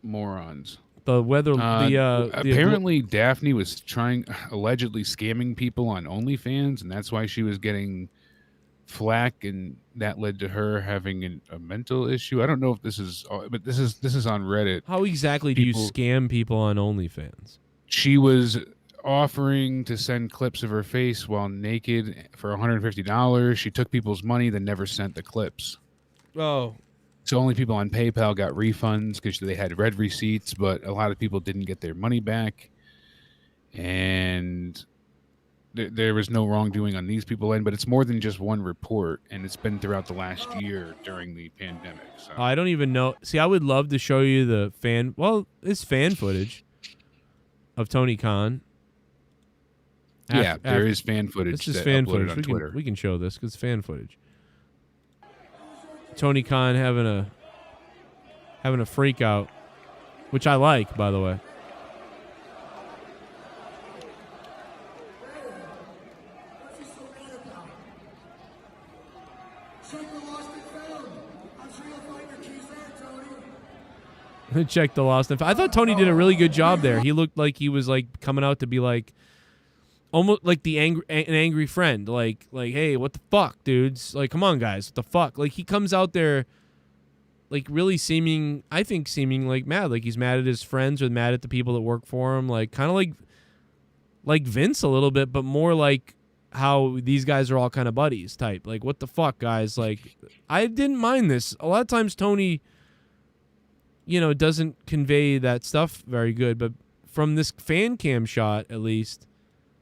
Morons. The weather... apparently, Daphne was allegedly scamming people on OnlyFans, and that's why she was getting flack, and that led to her having a mental issue. I don't know if this is, but this is on Reddit. How exactly do you scam people on OnlyFans? She was offering to send clips of her face while naked for $150. She took people's money, then never sent the clips. Oh. So only people on PayPal got refunds because they had red receipts, but a lot of people didn't get their money back. And there was no wrongdoing on these people end, but it's more than just one report, and it's been throughout the last year during the pandemic. So. I don't even know. See, I would love to show you the it's fan footage of Tony Khan. There is fan footage. This is that fan uploaded footage. on Twitter. We can show this because it's fan footage. Tony Khan having a freak out, which I like, by the way. Check the lost and found. I thought Tony did a really good job there. He looked like he was like coming out to be like almost like an angry friend. Like, hey, what the fuck, dudes? Like, come on, guys, what the fuck? Like, he comes out there like really seeming like mad. Like he's mad at his friends or mad at the people that work for him. Like kind of like Vince a little bit, but more like how these guys are all kind of buddies type. Like, what the fuck, guys? Like, I didn't mind this. A lot of times Tony, doesn't convey that stuff very good, but from this fan cam shot, at least,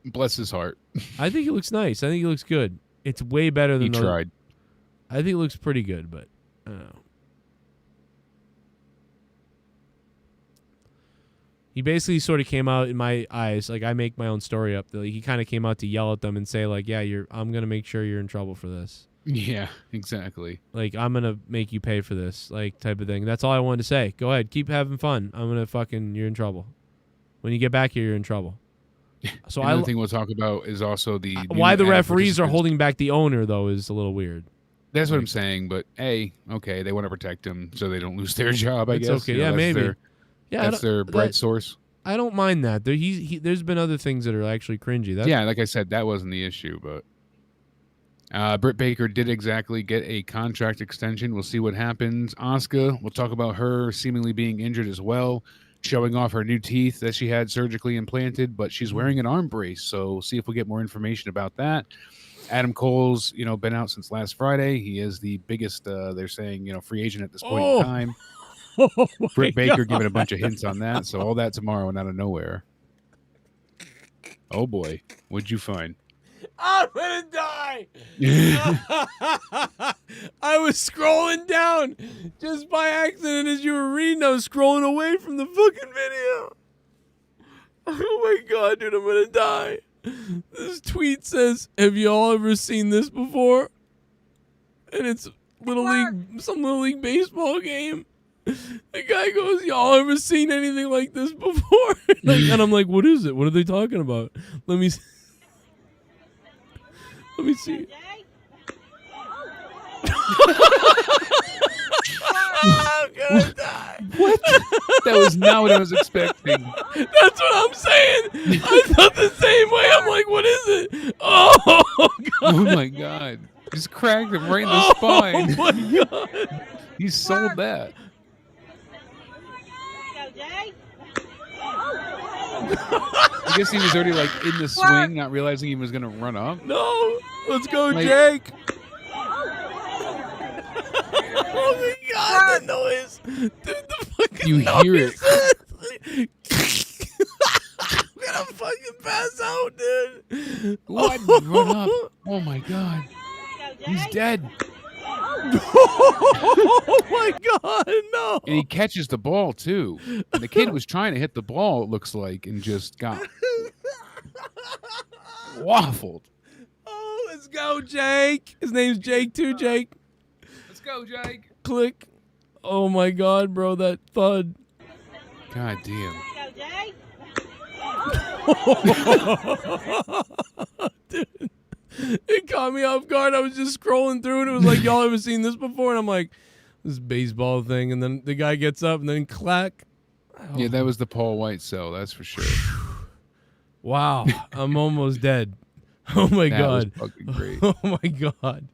bless his heart, I think he looks nice. I think he looks good. It's way better than he tried. I think it looks pretty good, but I don't know. He basically sort of came out in my eyes, like I make my own story up. Like, he kind of came out to yell at them and say, like, yeah, I'm gonna make sure you're in trouble for this. Yeah, exactly. Like, I'm going to make you pay for this, like, type of thing. That's all I wanted to say. Go ahead. Keep having fun. You're in trouble. When you get back here, you're in trouble. So Another thing we'll talk about is also the... why the referees are holding back the owner, though, is a little weird. That's what I'm saying, but, hey, okay, they want to protect him so they don't lose their job, I guess. Okay, yeah, maybe. That's their bread source. I don't mind that. There's been other things that are actually cringy. Yeah, like I said, that wasn't the issue, but... Britt Baker did exactly get a contract extension. We'll see what happens. Asuka, we'll talk about her seemingly being injured as well, showing off her new teeth that she had surgically implanted, but she's wearing an arm brace, so we'll see if we get more information about that. Adam Cole's, been out since last Friday. He is the biggest, they're saying, free agent at this point in time. Britt Baker giving a bunch of hints on that, so all that tomorrow and out of nowhere. Oh boy, what'd you find? I'm gonna die. I was scrolling down just by accident as you were reading. I was scrolling away from the fucking video. Oh my god, dude, I'm gonna die. This tweet says, "Have you all ever seen this before?" And it's some little league baseball game. The guy goes, "Y'all ever seen anything like this before?" And I'm like, "What is it? What are they talking about?" Let me see. I'm gonna die. What? That was not what I was expecting. That's what I'm saying. I thought the same way. I'm like, what is it? Oh, God. Oh, my God. Just cracked him right in the spine. Oh, my God. He sold that. I guess he was already like in the swing, not realizing he was going to run up. No. Let's go, Jake. Oh, my God. The noise. Dude, the fucking you noise. Hear it. I'm gonna fucking pass out, dude. What? Run up. Oh, my God. He's dead. Oh, my God. No. And he catches the ball, too. And the kid was trying to hit the ball, it looks like, and just got waffled. Oh, let's go, Jake. His name's Jake, too, Jake. Let's go, Jake. Click. Oh, my God, bro, that thud. God damn. Dude, it caught me off guard. I was just scrolling through and it was like, y'all ever seen this before? And I'm like, this baseball thing. And then the guy gets up and then clack. Oh. Yeah, that was the Paul White cell, that's for sure. Wow, I'm almost dead. Oh my That God. was fucking great. Oh my God.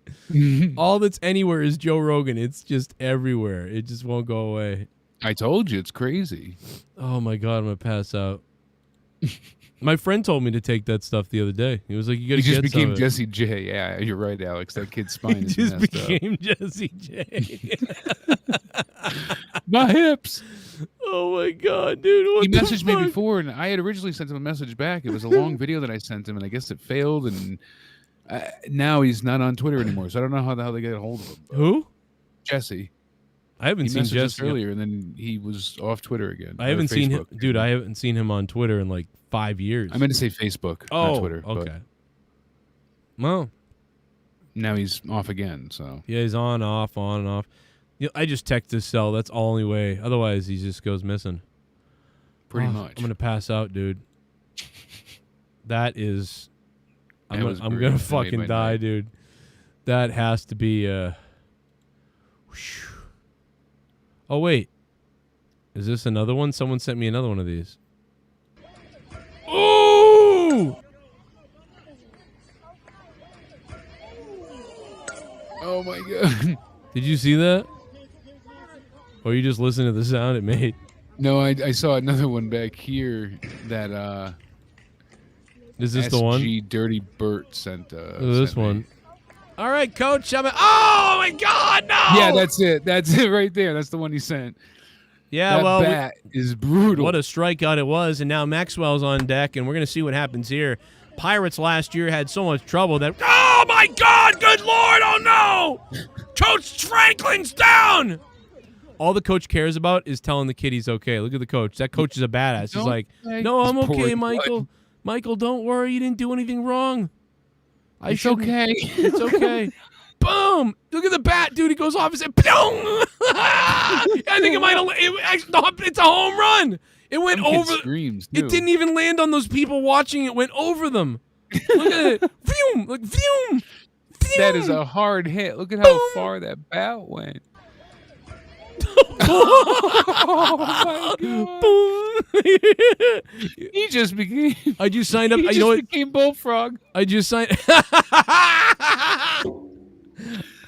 All that's anywhere is Joe Rogan. It's just everywhere. It just won't go away. I told you, it's crazy. Oh my God, I'm gonna pass out. My friend told me to take that stuff the other day. He was like, "You gotta He just get some became of it." Jesse J. Yeah, you're right, Alex. That kid's spine He is just messed became Jesse J. up. My hips. Oh my God, dude! What He the messaged me fuck? before, and I had originally sent him a message back. It was a long video that I sent him, and I guess it failed. And now he's not on Twitter anymore, so I don't know how the hell they get a hold of him. Who? Jesse. I haven't He seen messaged us Jesse earlier, and then he was off Twitter again. I or haven't seen him, Facebook. dude. I haven't seen him on Twitter in like 5 years. I meant to say Facebook, not Twitter. but okay. Well, now he's off again. So yeah, he's on, off, on and off. I just text his cell. That's the only way. Otherwise, he just goes missing. pretty Oh, much. I'm gonna pass out, dude. That is. I'm was gonna great. That made fucking my die, night. dude. That has to be. Oh wait, is this another one? Someone sent me another one of these. Ooh! Oh my God. Did you see that? Or you just listen to the sound it made? No, I saw another one back here that Is this the one? SG Dirty Bert sent. This sent me. one. All right, Coach. Oh my God, no! Yeah, that's it. That's it right there. That's the one he sent. Yeah, That well, bat is brutal. what a strikeout it was, and now Maxwell's on deck, and we're gonna see what happens here. Pirates last year had so much trouble that. Oh my God! Good Lord! Oh no! Coach Franklin's down. All the coach cares about is telling the kid he's okay. Look at the coach. That coach is a badass. He's Don't like, say "No, I'm he's okay, pouring Michael. blood. Michael, don't worry. You didn't do anything wrong. It's shouldn't- okay. It's okay." Boom! Look at the bat, dude. He goes off his head. Boom! I think it might have. It's a home run. It went Some kid over. screams, It too. didn't even land on those people watching. It went over them. Look at it. Vroom! Like vroom! That is a hard hit. Look at how far that bat went. Oh my God. He just became. I just signed up. He You just know what? became Bullfrog. I just signed.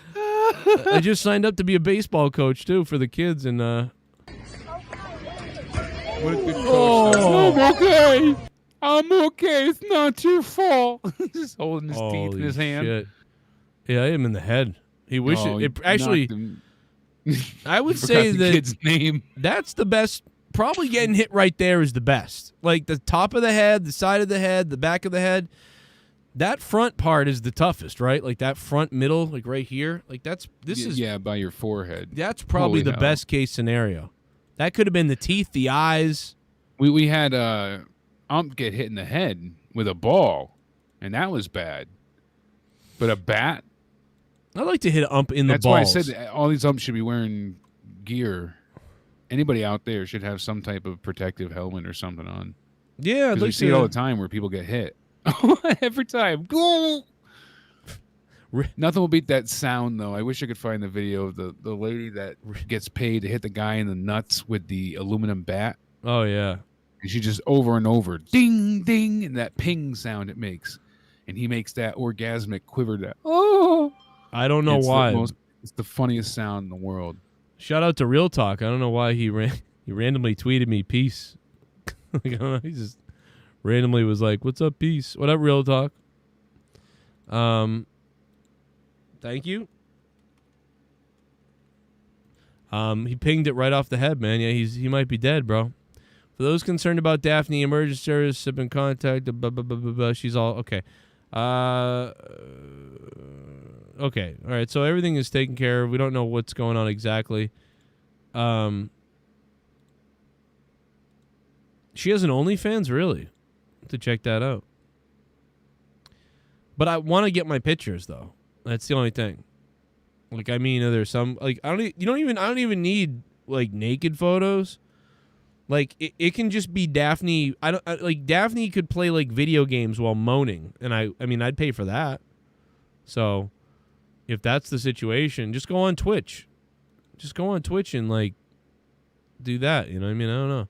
I just signed up to be a baseball coach too for the kids, and What a good coach. Oh. I'm okay. I'm okay. It's not your fault. Just holding his teeth in holy his hand. shit. Yeah, I hit him in the head. He wished Oh, it he actually. knocked him. I would Forgot say the that kid's name. that's the best. Probably getting hit right there is the best. Like the top of the head, the side of the head, the back of the head. That front part is the toughest, right? Like that front middle, like right here. Like that's Yeah, by your forehead. that's probably Holy the hell. best case scenario. That could have been the teeth, the eyes. We had ump get hit in the head with a ball, and that was bad. But a bat. I'd like to hit an ump in the That's balls. why I said that all these umps should be wearing gear. Anybody out there should have some type of protective helmet or something on. Yeah, I'd Because like we see it all the to. time where people get hit. Every time. Nothing will beat that sound, though. I wish I could find the video of the lady that gets paid to hit the guy in the nuts with the aluminum bat. Oh yeah. And she just over and over, ding, ding, and that ping sound it makes. And he makes that orgasmic quiver that, oh. I don't know It's the why. it's the funniest sound in the world. Shout out to Real Talk. I don't know why he randomly tweeted me peace. Like, I don't know, he just randomly was like, "What's up, peace? What up, Real Talk?" Thank you. He pinged it right off the head, man. Yeah, he might be dead, bro. For those concerned about Daphne, emergency service have been contacted. Blah, blah, blah, blah, blah. She's all okay. Okay, all right. So everything is taken care of. We don't know what's going on exactly. She has an OnlyFans, really? To check that out. But I want to get my pictures though. That's the only thing. Like, I mean, there's some like I don't even need like naked photos. Like it can just be Daphne. Like Daphne could play like video games while moaning, and I mean I'd pay for that. So if that's the situation, just go on Twitch. Just go on Twitch and like do that. You know what I mean? I don't know.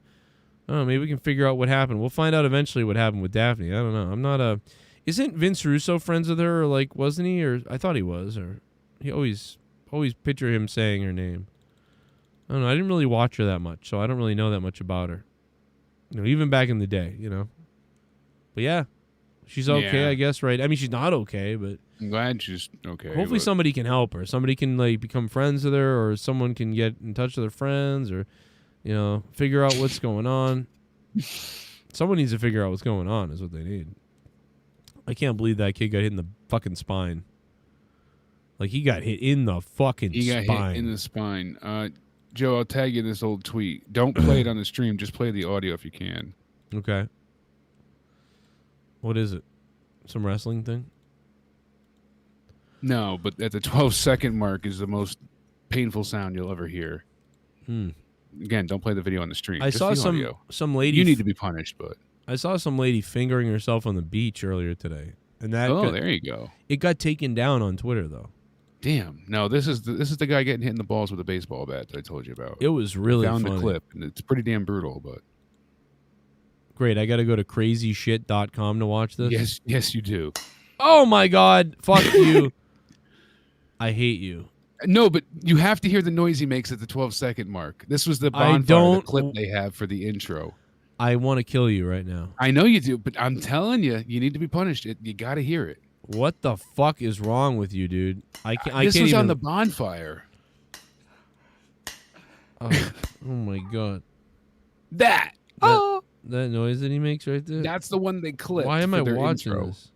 Maybe we can figure out what happened. We'll find out eventually what happened with Daphne. I don't know. I'm not a. Isn't Vince Russo friends with her, or like, wasn't he? Or I thought he was, or he always picture him saying her name. I don't know. I didn't really watch her that much, so I don't really know that much about her. Even back in the day, But yeah, she's okay, Yeah. I guess, right? I mean, she's not okay, but I'm glad she's okay. hopefully but somebody can help her. Somebody can like become friends with her, or someone can get in touch with her friends, or figure out what's going on. Someone needs to figure out what's going on. Is what they need. I can't believe that kid got hit in the fucking spine. Like he got hit in the fucking He got spine. hit in the spine. Joe, I'll tag you this old tweet. Don't play it on the stream. Just play the audio if you can. Okay. What is it? Some wrestling thing? No, but at the 12-second mark is the most painful sound you'll ever hear. Again, don't play the video on the stream. I Just saw the some audio. lady. You need to be punished, but I saw some lady fingering herself on the beach earlier today, and that there you go. It got taken down on Twitter though. Damn. No, this is the guy getting hit in the balls with a baseball bat that I told you about. It was really Found funny. the clip, and it's pretty damn brutal, but Great. I got to go to crazyshit.com to watch this. yes, you do. Oh my God! Fuck you. I hate you. No, but you have to hear the noise he makes at the 12-second mark. This was the bonfire, the clip they have for the intro. I want to kill you right now. I know you do, but I'm telling you, you need to be punished. You got to hear it. What the fuck is wrong with you, dude? I can't This was even... on the bonfire. Oh my God. That noise that he makes right there? That's the one they clipped. Why am for I their watching intro. this?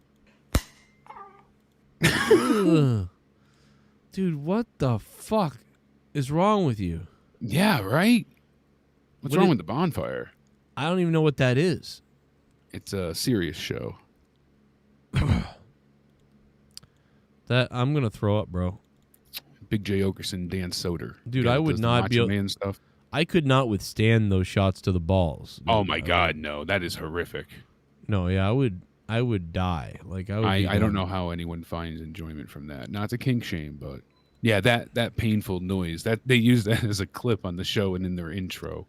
Ugh. Dude, what the fuck is wrong with you? Yeah, right? What's What wrong is- with the bonfire? I don't even know what that is. It's a serious show. That I'm gonna throw up, bro. Big J. Okerson, Dan Soder. Dude, The guy I that would does the not be Macho able- Man stuff. I could not withstand those shots to the balls. Oh my God, no, that is horrific. No, yeah, I would die. Like I would. be I don't done. know how anyone finds enjoyment from that. Not to kink shame, but yeah, that painful noise that they used that as a clip on the show and in their intro.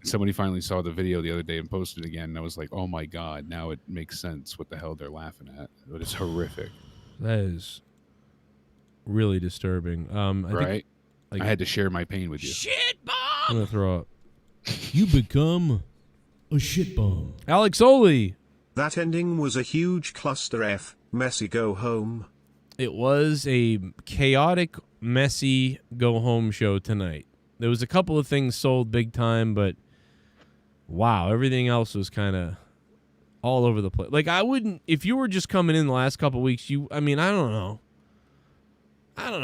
Somebody finally saw the video the other day and posted it again, and I was like, oh my God, now it makes sense what the hell they're laughing at. But it's horrific, That is really disturbing. I right? think, like, I had to share my pain with you. I'm gonna throw up. You become a shit bomb. Alex Oli. That ending was a huge cluster F. Messy go home. It was a chaotic, messy go home show tonight. There was a couple of things sold big time, but wow, everything else was kind of all over the place. Like I wouldn't, if you were just coming in the last couple of weeks, I don't know.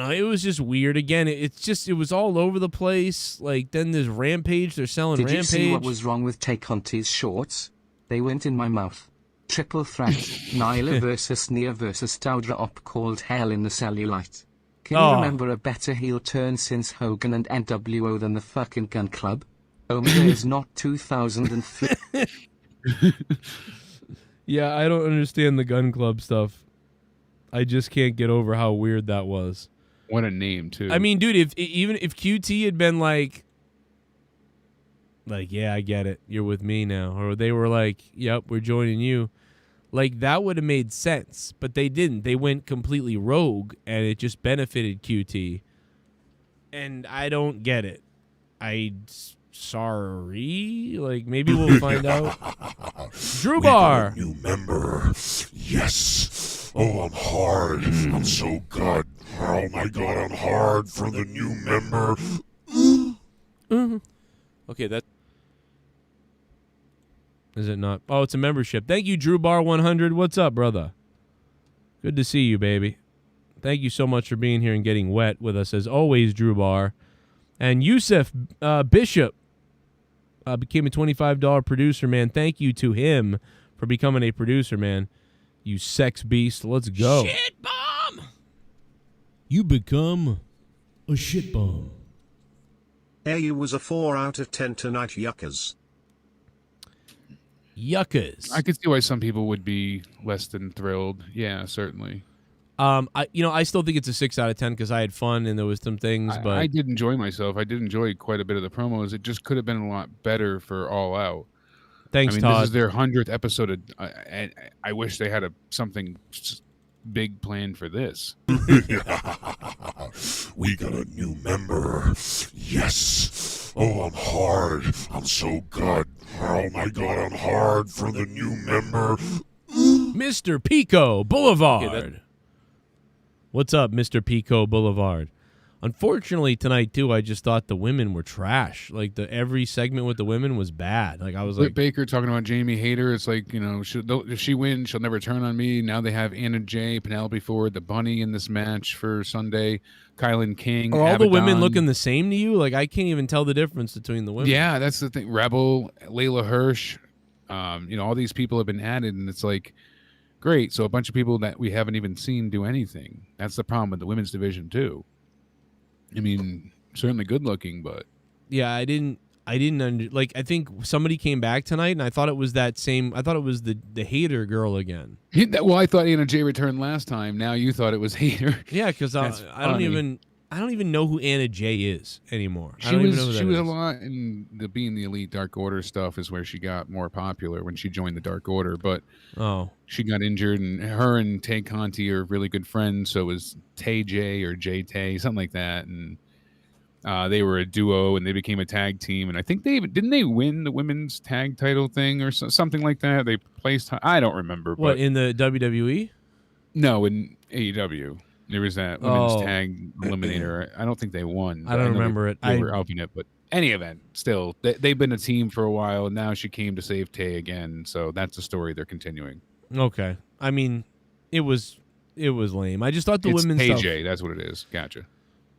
It was just weird. Again, it was all over the place. Like then there's Rampage. They're selling Did Rampage. you see what was wrong with Tay Conti's shorts? They went in my mouth. Triple threat. Nyla versus Nia versus Doudra Op called Hell in the Cellulite. Can you remember a better heel turn since Hogan and NWO than the fucking Gun Club? Omega is not 2003. Yeah, I don't understand the Gun Club stuff. I just can't get over how weird that was. What a name, too. I mean, dude, if QT had been like, yeah, I get it, you're with me now, or they were like, yep, we're joining you, like that would have made sense. But they didn't. They went completely rogue, and it just benefited QT. And I don't get it. Sorry. Like maybe we'll find out. Drew Bar. New member. Yes. Oh, I'm hard. I'm so good. Oh my God, I'm hard for the new member. Okay, that is it not? Oh, it's a membership. Thank you, Drew Bar 100. What's up, brother? Good to see you, baby. Thank you so much for being here and getting wet with us as always, Drew Bar. And Yusuf Bishop became a $25 producer, man. Thank you to him for becoming a producer, man. You sex beast. Let's go. Shit bomb! You become a shit bomb. AU was a 4 out of 10 tonight, yuckers. Yuckas. I could see why some people would be less than thrilled. Yeah, certainly. I still think it's a 6 out of 10 because I had fun and there was some things, but I did enjoy myself. I did enjoy quite a bit of the promos. It just could have been a lot better for All Out. Thanks, I mean, Todd. this is their 100th episode. I wish they had something big planned for this. We got a new member. Yes. Oh, I'm hard. I'm so good. Oh my god, I'm hard for the new member. Mr. Pico Boulevard. What's up, Mr. Pico Boulevard? Unfortunately, tonight, too, I just thought the women were trash. Like, every segment with the women was bad. Like, I was Britt like... Baker talking about Jamie Hayter. It's like, if she wins, she'll never turn on me. Now they have Anna Jay, Penelope Ford, the Bunny in this match for Sunday. Kylan King. Are all the women Abaddon. looking the same to you? Like, I can't even tell the difference between the women. Yeah, that's the thing. Rebel, Layla Hirsch, all these people have been added, and it's like, great. So a bunch of people that we haven't even seen do anything. That's the problem with the women's division, too. I mean, certainly good looking, but yeah, I think somebody came back tonight, and I thought it was that same. I thought it was the Hater girl again. Well, I thought Anna Jay returned last time. Now you thought it was Hater. Yeah, because I don't even know who Anna Jay is anymore. She was a lot in being the Elite Dark Order stuff is where she got more popular when she joined the Dark Order, but she got injured, and her and Tay Conti are really good friends. So it was Tay J or J Tay, something like that, and they were a duo, and they became a tag team. And I think didn't they win the women's tag title thing or something like that? They placed. I don't remember. What, but in the WWE? No, in AEW. There was that women's tag eliminator. I don't think they won. I don't remember it. They were helping it, but any event, still, they've been a team for a while, and now she came to save Tay again. So that's a story they're continuing. Okay. I mean, it was lame. I just thought the women's stuff. AJ, that's what it is. Gotcha.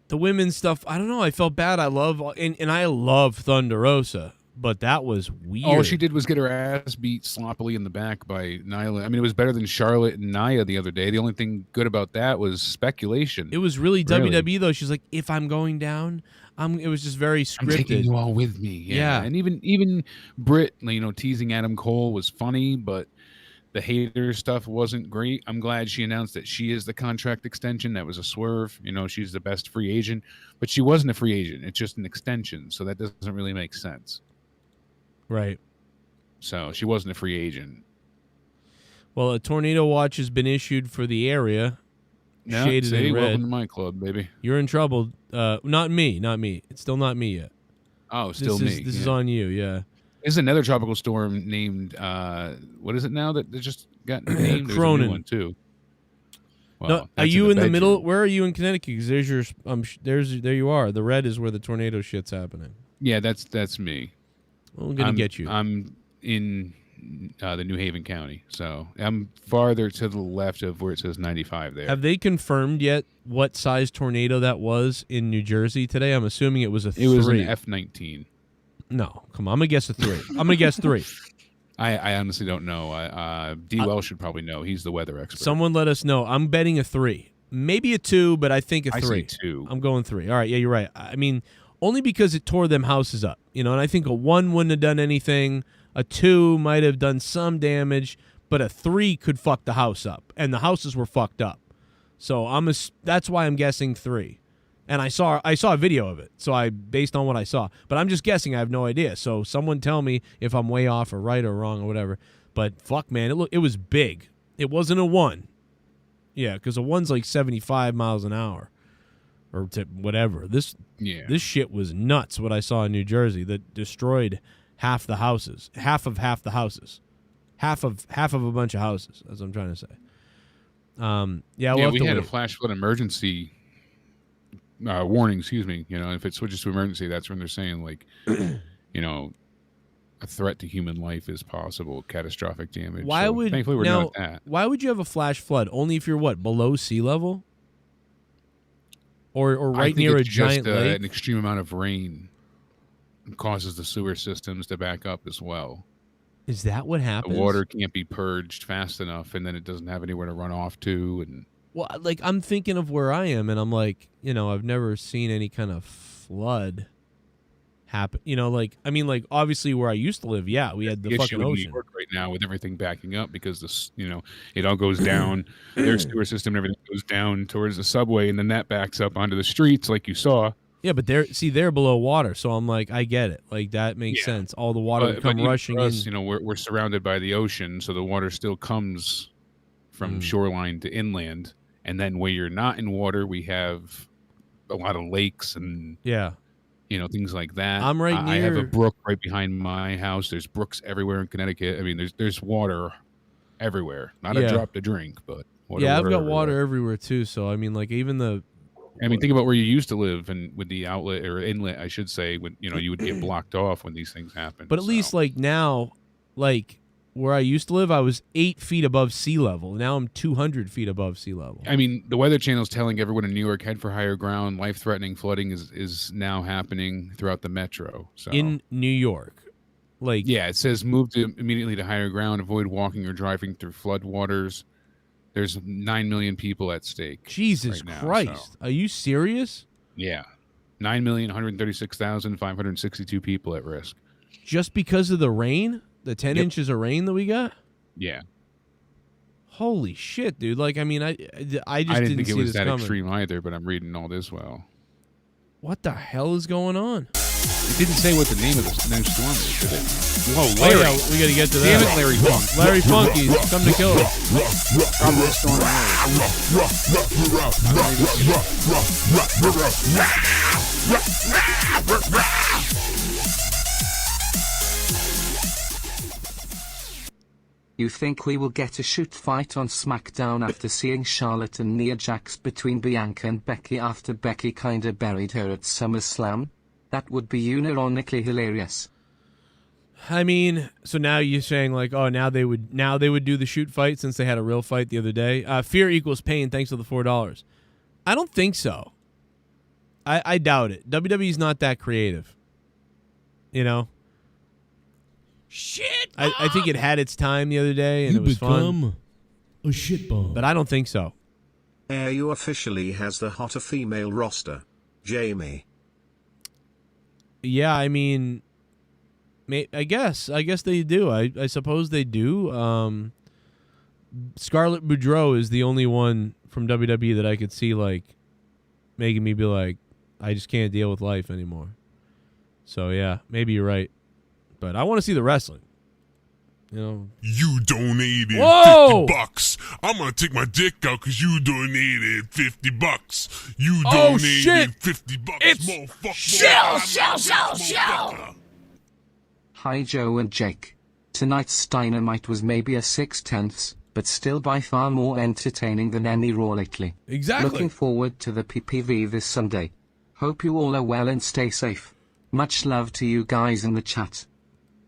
The women's stuff, I don't know. I felt bad. I love Thunder Rosa, but that was weird. All she did was get her ass beat sloppily in the back by Nyla. I mean, it was better than Charlotte and Nia the other day. The only thing good about that was speculation. It was really WWE, though. She's like, if I'm going down, it was just very scripted. I'm taking you all with me. Yeah. And even Britt, teasing Adam Cole was funny, but the Hater stuff wasn't great. I'm glad she announced that she is the contract extension. That was a swerve. She's the best free agent, but she wasn't a free agent. It's just an extension, so that doesn't really make sense. Right. So she wasn't a free agent. Well, a tornado watch has been issued for the area. Yeah, shaded in red. Welcome to my club, baby. You're in trouble. Not me. It's still not me yet. Oh, still me. This is on you, yeah. There's another tropical storm named, what is it now that just got named? There's Cronin. a new one, too. Well, no, are you in the middle? Where are you in Connecticut? Because there's your, there you are. The red is where the tornado shit's happening. Yeah, that's me. Well, I'm going to get you. I'm in the New Haven County, so I'm farther to the left of where it says 95 there. Have they confirmed yet what size tornado that was in New Jersey today? I'm assuming it was a 3. It was an F-19. No, come on. I'm going to guess a 3. I'm going to guess 3. I honestly don't know. D-Well should probably know. He's the weather expert. Someone let us know. I'm betting a 3. Maybe a 2, but I think a 3. I say 2. I'm going 3. All right, yeah, you're right. I mean, only because it tore them houses up, and I think a 1 wouldn't have done anything. A 2 might have done some damage, but a 3 could fuck the house up, and the houses were fucked up. So that's why I'm guessing 3. And I saw a video of it, so based on what I saw. But I'm just guessing. I have no idea. So someone tell me if I'm way off or right or wrong or whatever. But fuck, man, it was big. It wasn't a 1. Yeah, because a 1's like 75 miles an hour or whatever. This shit was nuts. What I saw in New Jersey that destroyed half the houses, half of the houses, half of a bunch of houses. That's what I'm trying to say. We had a flash flood emergency. Warning, excuse me. If it switches to emergency, that's when they're saying a threat to human life is possible, catastrophic damage. Thankfully we're not that. Why would you have a flash flood? Only if you're below sea level, or right near a giant lake. An extreme amount of rain causes the sewer systems to back up as well. Is that what happens? The water can't be purged fast enough, and then it doesn't have anywhere to run off to, and. Well, I'm thinking of where I am, and I'm like, I've never seen any kind of flood happen. Obviously where I used to live, yeah, we had the fucking ocean. New York right now with everything backing up because it all goes down. Their sewer system and everything goes down towards the subway, and then that backs up onto the streets, like you saw. Yeah, but they're below water, so I'm like, I get it. Like that makes sense. All the water would come even rushing for us, in. we're surrounded by the ocean, so the water still comes from shoreline to inland. And then where you're not in water, we have a lot of lakes and things like that. I'm right I have a near- brook right behind my house. There's brooks everywhere in Connecticut. I mean, there's water everywhere. Not a drop to drink, but water. Yeah, I've got everywhere. water everywhere too. So I mean, like even the. I mean, think about where you used to live, and with the outlet or inlet, I should say, when you would get blocked off when these things happen. But at least like now, like where I used to live, I was 8 feet above sea level. Now I'm 200 feet above sea level. I mean, the Weather Channel is telling everyone in New York head for higher ground. Life-threatening flooding is now happening throughout the metro. So in New York, like it says move immediately to higher ground. Avoid walking or driving through floodwaters. There's 9 million people at stake. Jesus right now, Christ, are you serious? Yeah, 9,136,562 people at risk. Just because of the rain, the 10 inches of rain that we got. Yeah. Holy shit, dude! Like, I mean, I just didn't think see it was this that coming. extreme either, but I'm reading all this well. What the hell is going on? It didn't say what the name of the next storm is, did it? Whoa, Oh Larry! yeah, we got to get to that. Damn it, Larry Funk! Larry Funky, come to kill us. Probably storm You think we will get a shoot fight on SmackDown after seeing Charlotte and Nia Jax between Bianca and Becky after Becky kinda buried her at SummerSlam? That would be unironically hilarious. I mean, so now you're saying like, oh, now they would do the shoot fight since they had a real fight the other day. Fear equals pain. Thanks for the $4. I don't think so. I doubt it. WWE's not that creative. You know. Shit. I think it had its time the other day and it was fun. A shit bomb. But I don't think so. AEW officially has the hotter female roster. Jamie. Yeah, I mean, I guess they do. I suppose they do. Scarlett Boudreaux is the only one from WWE that I could see like making me be like, I just can't deal with life anymore. So yeah, maybe you're right. But I want to see the wrestling. You donated Whoa! $50. I'm gonna take my dick out because you donated $50. You Oh, donated shit! $50, It's motherfucker. Show. Hi Joe and Jake. Tonight's Dynamite was maybe a 6/10, but still by far more entertaining than any Raw lately. Exactly. Looking forward to the PPV this Sunday. Hope you all are well and stay safe. Much love to you guys in the chat.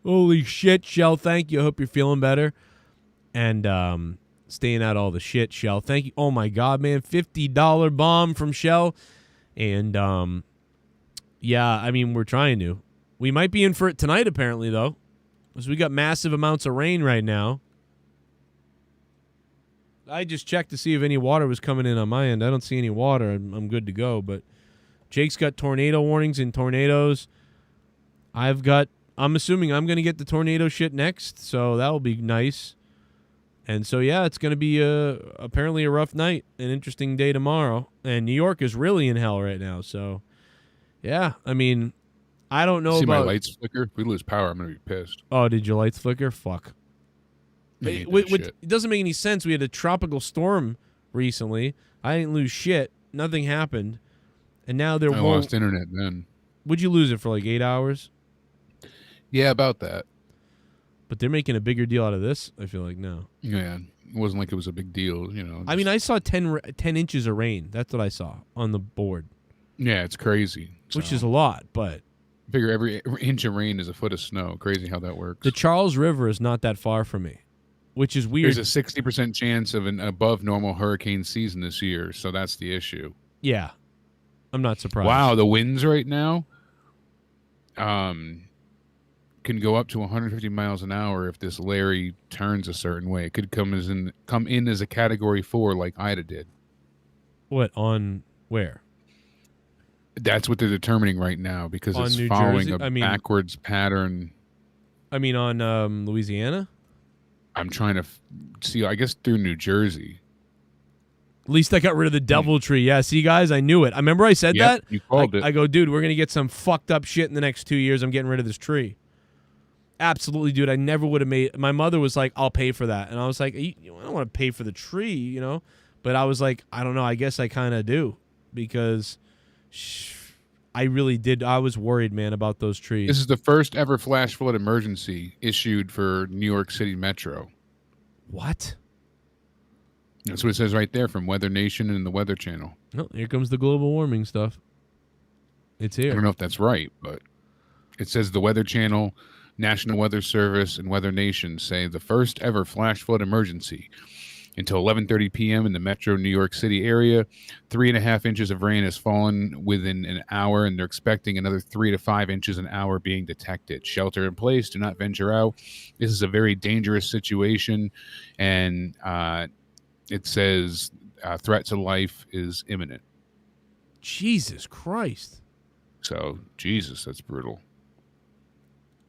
Holy shit, Shell. Thank you. I hope you're feeling better. And staying out all the shit, Shell. Thank you. Oh, my God, man. $50 bomb from Shell. And, yeah, I mean, we're trying to. We might be in for it tonight, apparently, though. Because we got massive amounts of rain right now. I just checked to see if any water was coming in on my end. I don't see any water. I'm good to go. But Jake's got tornado warnings and tornadoes. I'm assuming I'm going to get the tornado shit next, so that will be nice. And so, yeah, it's going to be apparently a rough night, an interesting day tomorrow. And New York is really in hell right now. So, yeah, I mean, I don't know See about... my lights flicker? If we lose power, I'm going to be pissed. Oh, did your lights flicker? Fuck. It doesn't make any sense. We had a tropical storm recently. I didn't lose shit. Nothing happened. And now I lost internet then. Would you lose it for like 8 hours? Yeah, about that. But they're making a bigger deal out of this, I feel like, now. Yeah, it wasn't like it was a big deal, I mean, I saw 10 inches of rain. That's what I saw on the board. Yeah, it's crazy. Which is a lot, but... Figure every inch of rain is a foot of snow. Crazy how that works. The Charles River is not that far from me, which is weird. There's a 60% chance of an above normal hurricane season this year, so that's the issue. Yeah. I'm not surprised. Wow, the winds right now can go up to 150 miles an hour if this Larry turns a certain way. It could come in as a Category 4 like Ida did. What, on where? That's what they're determining right now because On it's New following Jersey? a backwards pattern. I mean, on Louisiana? I'm trying to see, I guess through New Jersey. At least I got rid of the devil tree. Yeah, see, guys, I knew it. I remember I said that. You called it. I go, dude, we're going to get some fucked up shit in the next 2 years. I'm getting rid of this tree. Absolutely, dude. I never would have made. My mother was like, "I'll pay for that," and I was like, "I don't want to pay for the tree, you know." But I was like, I don't know. I guess I kind of do because I really did. I was worried, man, about those trees. This is the first ever flash flood emergency issued for New York City Metro. What? That's what it says right there from Weather Nation and the Weather Channel. Oh, here comes the global warming stuff. It's here. I don't know if that's right, but it says the Weather Channel, National Weather Service, and Weather Nation say the first ever flash flood emergency. Until 11:30 p.m. in the metro New York City area, 3.5 inches of rain has fallen within an hour, and they're expecting another 3 to 5 inches an hour being detected. Shelter in place. Do not venture out. This is a very dangerous situation, and it says threat to life is imminent. Jesus Christ. So, Jesus, that's brutal.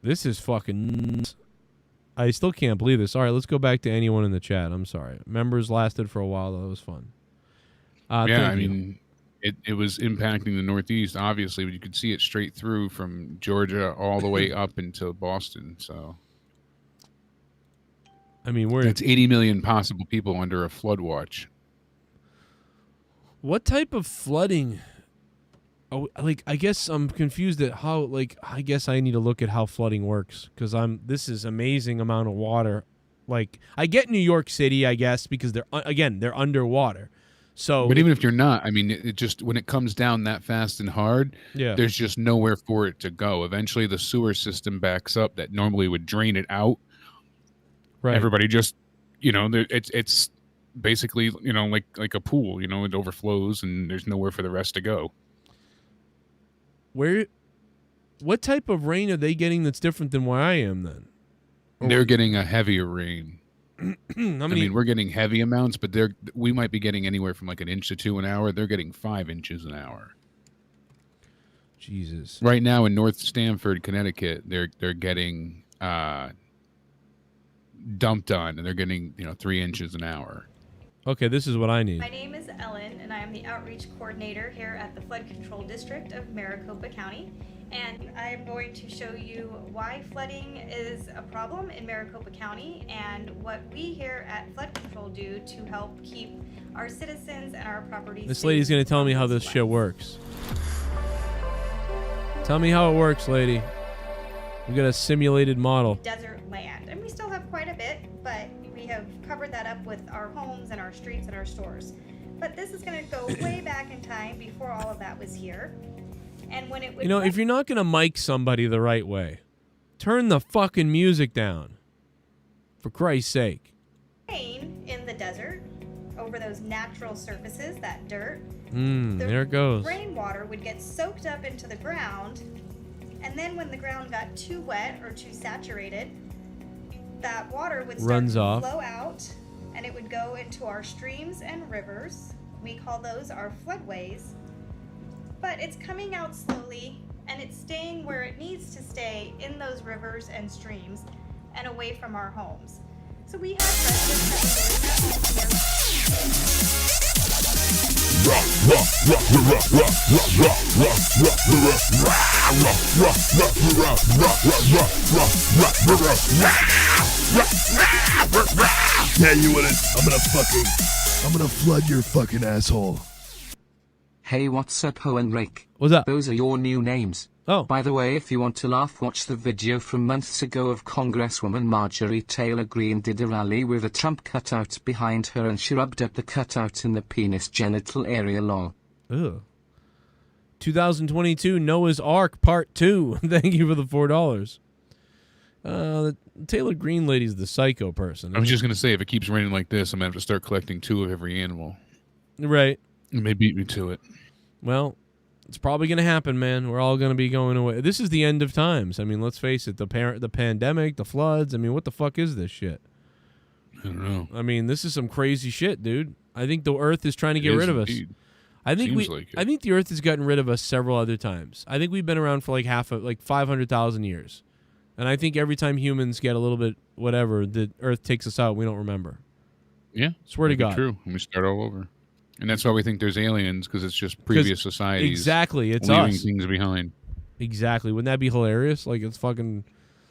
This is fucking... I still can't believe this. All right, let's go back to anyone in the chat. I'm sorry. Members lasted for a while. That was fun. Yeah, I mean, it was impacting the Northeast, obviously, but you could see it straight through from Georgia all the way up into Boston. So, I mean, it's 80 million possible people under a flood watch. What type of flooding? Oh, like, I guess I'm confused at how, like, I guess I need to look at how flooding works because this is amazing amount of water. Like, I get New York City, I guess, because they're underwater. So, but even if you're not, I mean, it just, when it comes down that fast and hard, there's just nowhere for it to go. Eventually the sewer system backs up that normally would drain it out. Right. Everybody just, it's basically, like a pool, it overflows and there's nowhere for the rest to go. What type of rain are they getting that's different than where I am then? They're getting a heavier rain. I mean, we're getting heavy amounts, but we might be getting anywhere from like 1 inch to 2 an hour. They're getting 5 inches an hour. Jesus. Right now in North Stamford, Connecticut, they're getting dumped on, and they're getting 3 inches an hour. Okay, this is what I need. My name is Ellen, and I am the Outreach Coordinator here at the Flood Control District of Maricopa County. And I am going to show you why flooding is a problem in Maricopa County and what we here at Flood Control do to help keep our citizens and our properties. This lady's going to tell me how this shit works. Tell me how it works, lady. We got a simulated model. Desert land, and we still have quite a bit, but we have covered that up with our homes and our streets and our stores. But this is going to go way back in time before all of that was here. And when it would if you're not going to mic somebody the right way, turn the fucking music down. For Christ's sake. Rain in the desert over those natural surfaces, that dirt. There it goes. Rainwater would get soaked up into the ground, and then when the ground got too wet or too saturated, that water would start to flow out, and it would go into our streams and rivers. We call those our floodways. But it's coming out slowly, and it's staying where it needs to stay in those rivers and streams and away from our homes. So we have residents Yeah, you wouldn't. I'm gonna flood your fucking asshole. Hey, what's up, Ho and Rick? What's up? Those are your new names. Oh. By the way, if you want to laugh, watch the video from months ago of Congresswoman Marjorie Taylor Greene did a rally with a Trump cutout behind her and she rubbed up the cutout in the penis genital area lol. Ugh. 2022 Noah's Ark Part 2. Thank you for the $4. The Taylor Greene lady's the psycho person. I was just going to say, if it keeps raining like this, I'm going to have to start collecting 2 of every animal. Right. It may beat me to it. Well, it's probably going to happen, man. We're all going to be going away. This is the end of times. I mean, let's face it. The pandemic, the floods. I mean, what the fuck is this shit? I don't know. I mean, this is some crazy shit, dude. I think the Earth is trying to get rid of us. I think I think the Earth has gotten rid of us several other times. I think we've been around for like 500,000 years. And I think every time humans get a little bit whatever, the Earth takes us out, we don't remember. Yeah. Swear to God. True. And we start all over. And that's why we think there's aliens, because it's just previous societies. Exactly, it's leaving us. things behind. Exactly. Wouldn't that be hilarious? Like, it's fucking...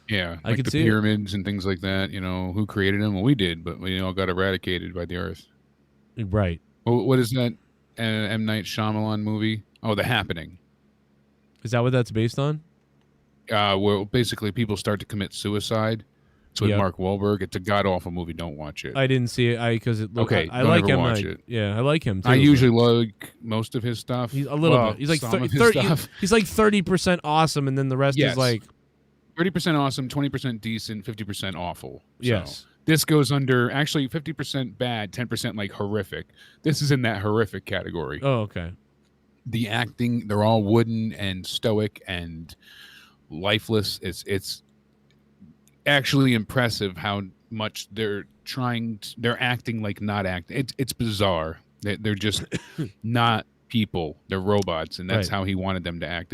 Yeah, I like could the see it. pyramids and things like that. Who created them? Well, we did, but we all got eradicated by the Earth. Right. What is that M. Night Shyamalan movie? Oh, The Happening. Is that what that's based on? Where basically people start to commit suicide. It's with Mark Wahlberg. It's a god-awful movie. Don't watch it. I didn't see it because it looked... Okay, I don't like ever him. watch it. Yeah, I like him, too. I usually like most of his stuff. He's a little bit. He's like some of his 30, stuff. he's like 30% awesome, and then the rest is like... 30% awesome, 20% decent, 50% awful. Yes. So this goes under, actually, 50% bad, 10% like horrific. This is in that horrific category. Oh, okay. The acting, they're all wooden and stoic and lifeless. It's actually impressive how much they're acting like not acting. It's bizarre. They're just not people. They're robots, and that's how he wanted them to act.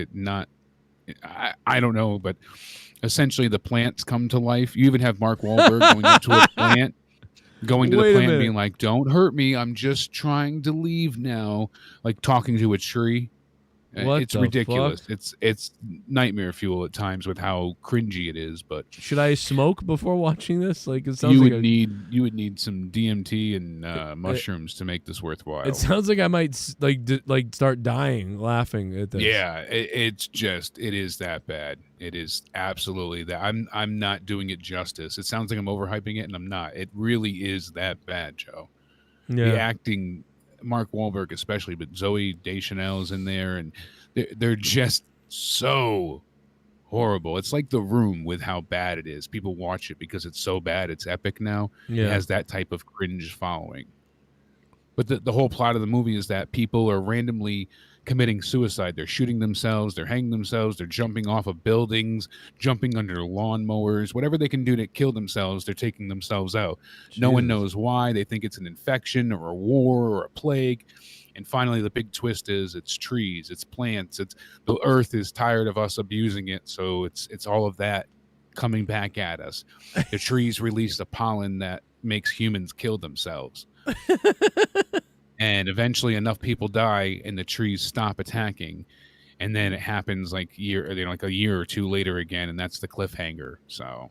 I don't know, but essentially the plants come to life. You even have Mark Wahlberg going up to a plant, going to the plant being like, "Don't hurt me. I'm just trying to leave now," like talking to a tree. It's ridiculous. Fuck? It's nightmare fuel at times with how cringy it is. But should I smoke before watching this? Like, it sounds you like would need some DMT and mushrooms to make this worthwhile. It sounds like I might start dying laughing at this. Yeah, it is that bad. It is absolutely that. I'm not doing it justice. It sounds like I'm overhyping it, and I'm not. It really is that bad, Joe. Yeah. The acting, Mark Wahlberg especially, but Zoe Deschanel's in there, and they're just so horrible. It's like The Room with how bad it is. People watch it because it's so bad. It's epic now. Yeah. It has that type of cringe following. But the whole plot of the movie is that people are randomly committing suicide. They're shooting themselves. They're hanging themselves. They're jumping off of buildings, jumping under lawnmowers. Whatever they can do to kill themselves, they're taking themselves out. Jesus. No one knows why. They think it's an infection or a war or a plague. And finally, the big twist is it's trees, it's plants, it's the earth is tired of us abusing it. So it's all of that coming back at us. The trees release the pollen that makes humans kill themselves. And eventually enough people die and the trees stop attacking. And then it happens like a year or two later again. And that's the cliffhanger. So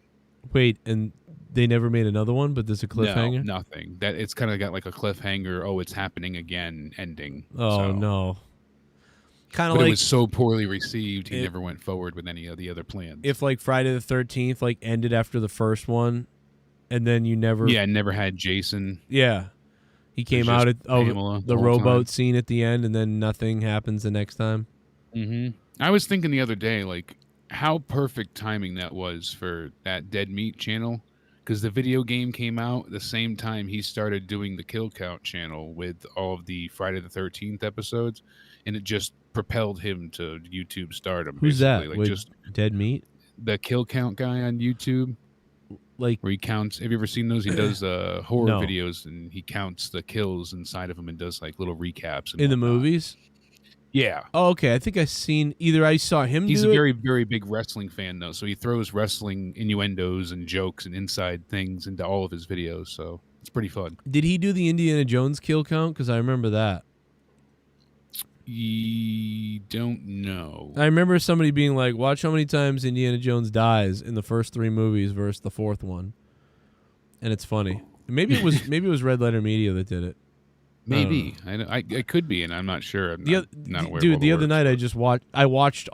wait, and they never made another one, but there's a cliffhanger? No, nothing. That it's kind of got like a cliffhanger. Oh, it's happening again ending. Oh, no. Kind of like like it was so poorly received, he never went forward with any of the other plans. if like Friday the 13th like ended after the first one, and then you never never had Jason. Yeah. He came out at the rowboat scene at the end, and then nothing happens the next time. Mm-hmm. I was thinking the other day, like, how perfect timing that was for that Dead Meat channel, because the video game came out at the same time he started doing the Kill Count channel with all of the Friday the 13th episodes, and it just propelled him to YouTube stardom. Who's that? Like, with just Dead Meat? The Kill Count guy on YouTube. Like, where he counts. Have you ever seen those? He does horror No. videos, and he counts the kills inside of them and does like little recaps. And In the whatnot. movies? Yeah. Oh, okay. I think I saw him He's do a it. very, very big wrestling fan, though, so he throws wrestling innuendos and jokes and inside things into all of his videos, so it's pretty fun. Did he do the Indiana Jones kill count? Because I remember that. Don't know. I remember somebody being like, watch how many times Indiana Jones dies in the first 3 movies versus the 4th one. And it's funny. Maybe it was Red Letter Media that did it. Maybe. I could be, and I'm not sure. I'm not aware dude, of the other night I watched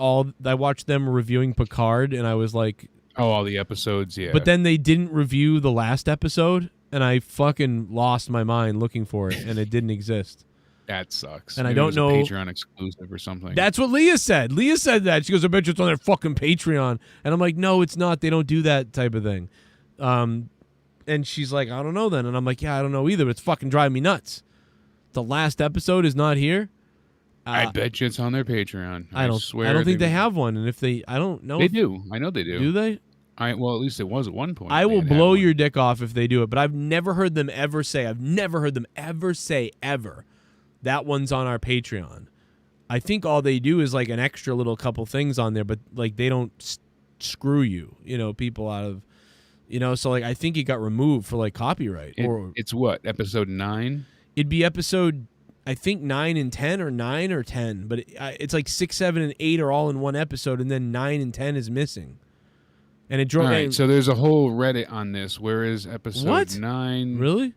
them reviewing Picard, and I was like, oh, all the episodes, yeah. But then they didn't review the last episode, and I fucking lost my mind looking for it, and it didn't exist. That sucks. And Maybe I don't know. It was a Patreon exclusive or something. That's what Leah said. Leah said that. She goes, I bet you it's on their fucking Patreon. And I'm like, no, it's not. They don't do that type of thing. And she's like, I don't know then. And I'm like, yeah, I don't know either. But it's fucking driving me nuts. The last episode is not here. I bet you it's on their Patreon. I don't think they have one. And if I don't know. They do. I know they do. Do they? Well, at least it was at one point. I will blow your dick off if they do it. But I've never heard them ever say, ever, that one's on our Patreon. I think all they do is like an extra little couple things on there, but like they don't screw you, people out of, so like I think it got removed for like copyright. It's what, episode 9? It'd be episode I think 9 and 10 or 9 or 10, but it's like 6, 7, and 8 are all in one episode, and then 9 and 10 is missing. And it drove. All right, so there's a whole Reddit on this. Where is episode 9? Really?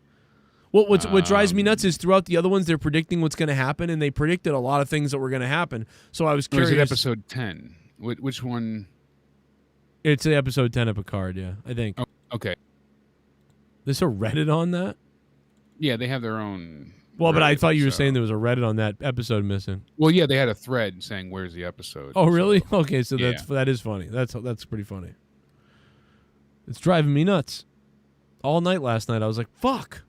Well, what drives me nuts is throughout the other ones, they're predicting what's going to happen, and they predicted a lot of things that were going to happen. So I was curious. Or is it episode 10? Which one? It's the episode 10 of Picard, yeah, I think. Oh, okay. There's a Reddit on that? Yeah, they have their own. Well, but I Reddit, thought you were saying there was a Reddit on that episode missing. Well, yeah, they had a thread saying where's the episode. Oh, really? Okay, so yeah. that is funny. That's pretty funny. It's driving me nuts. All night last night, I was like, fuck.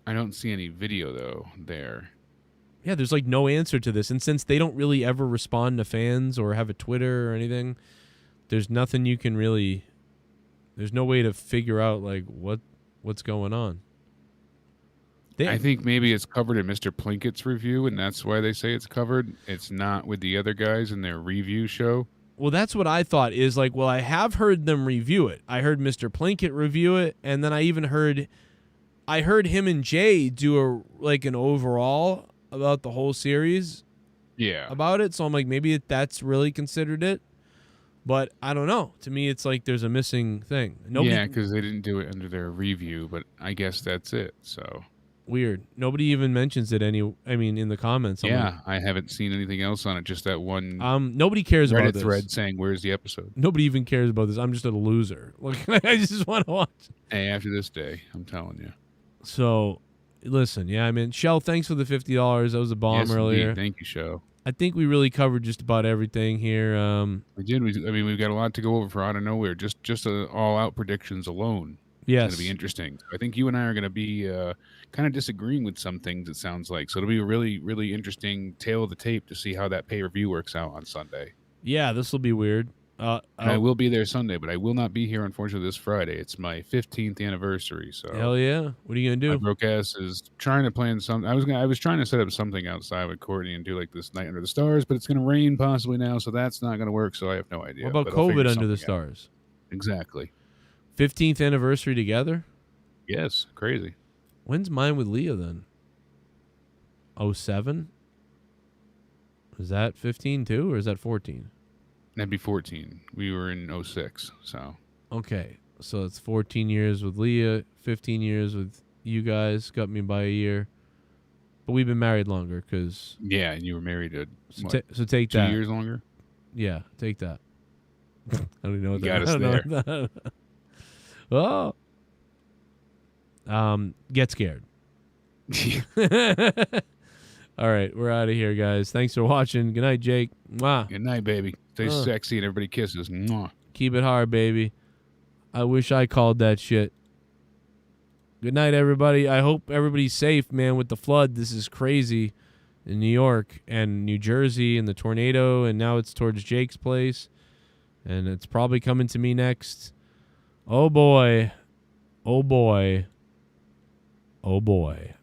I don't see any video, though, there. Yeah, there's like no answer to this. And since they don't really ever respond to fans or have a Twitter or anything, there's nothing you can really... There's no way to figure out like what's going on. I think maybe it's covered in Mr. Plinkett's review, and that's why they say it's covered. It's not with the other guys in their review show. Well, that's what I thought is like, well, I have heard them review it. I heard Mr. Plinkett review it, and then I even heard him and Jay do an overall about the whole series. Yeah. About it. So I'm like, maybe that's really considered it. But I don't know. To me, it's like there's a missing thing. Yeah, because they didn't do it under their review, but I guess that's it. So weird. Nobody even mentions it in the comments. Yeah, I haven't seen anything else on it. Just that one. Nobody cares Reddit about this thread saying where's the episode. Nobody even cares about this. I'm just a loser. Like I just want to watch. Hey, after this day, I'm telling you. So, listen. Yeah, I mean, Shell, thanks for the $50. That was a bomb earlier. Indeed. Thank you, Shell. I think we really covered just about everything here. We did. We've got a lot to go over for Out of Nowhere. Just all-out predictions alone. Yes. It's going to be interesting. I think you and I are going to be kind of disagreeing with some things, it sounds like. So it'll be a really, really interesting tale of the tape to see how that pay-per-view works out on Sunday. Yeah, this will be weird. I will be there Sunday, but I will not be here, unfortunately, this Friday. It's my 15th anniversary. So hell yeah! What are you gonna do? My broke ass is trying to plan something. I was trying to set up something outside with Courtney and do like this Night Under the Stars, but it's gonna rain possibly now, so that's not gonna work. So I have no idea. What about COVID Under the Stars? Exactly. 15th anniversary together. Yes, crazy. When's mine with Leah then? 07? Is that 15 too, or is that 14? That'd be 14. We were in 06, so. Okay, so it's 14 years with Leah, 15 years with you guys. Got me by a year. But we've been married longer because... Yeah, and you were married so take 2 that. 2 years longer? Yeah, take that. I don't even know what that is. Got us there. Oh. Get scared. All right, we're out of here, guys. Thanks for watching. Good night, Jake. Mwah. Good night, baby. Stay sexy and everybody kisses. Mwah. Keep it hard, baby. I wish I called that shit. Good night, everybody. I hope everybody's safe, man, with the flood. This is crazy in New York and New Jersey and the tornado, and now it's towards Jake's place, and it's probably coming to me next. Oh, boy. Oh, boy. Oh, boy.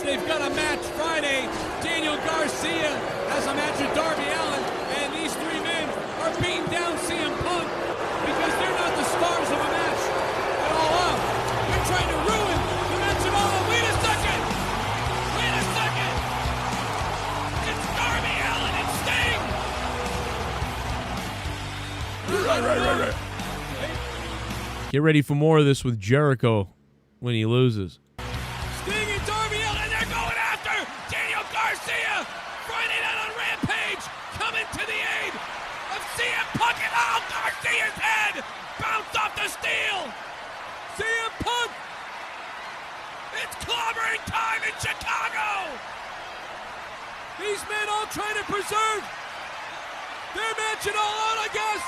They've got a match Friday. Daniel Garcia has a match with Darby Allin, and these three men are beating down CM Punk because they're not the stars of a match at All Out. They're trying to ruin the match at All Out. Wait a second! Wait a second! It's Darby Allin and Sting! Right. Get ready for more of this with Jericho when he loses. Sting and Darby Allin, and they're going after Daniel Garcia. Friday night on Rampage, coming to the aid of CM Punk, and Garcia's head bounced off the steel. CM Punk, it's clobbering time in Chicago. These men all trying to preserve their match at All Out, I guess.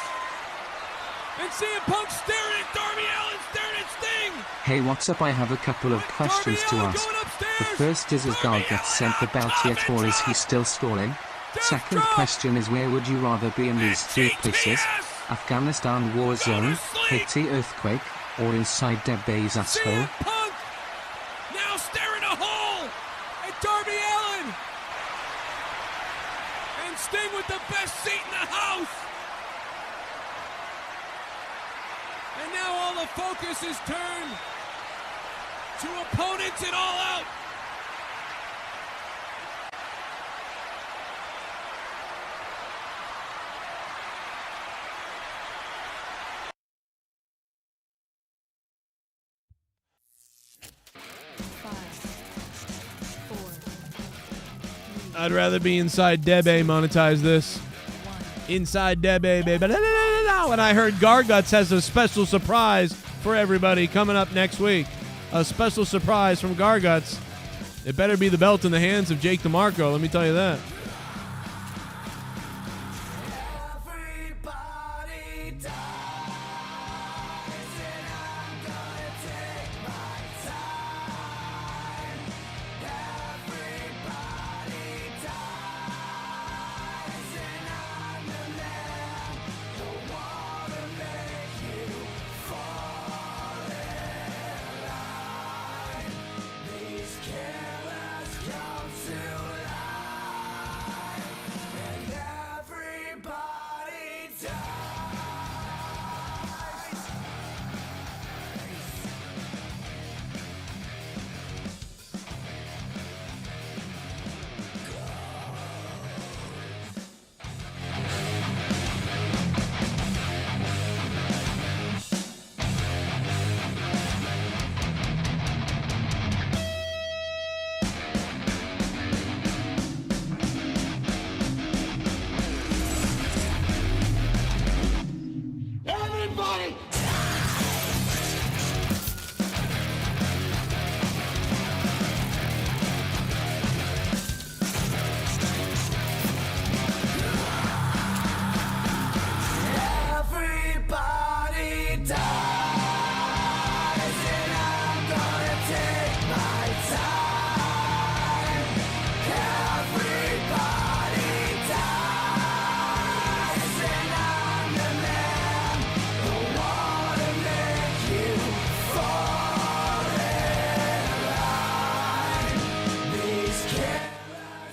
And CM Punk staring at Darby Allin, staring at Sting. Hey, what's up? I have a couple of questions to ask. The first is Guard get sent the belt yet, or is he still stalling? Second question is, where would you rather be in these three places? Afghanistan war zone, Haiti earthquake, or inside Deb Bay's asshole? Punk now staring a hole at Darby Allin. And Sting with the best seat in the house. And now all the focus is turned to opponents in All Out. I'd rather be inside Debe, monetize this. Inside Debe, baby. And I heard Garguts has a special surprise for everybody coming up next week. A special surprise from Garguts. It better be the belt in the hands of Jake DeMarco, let me tell you that.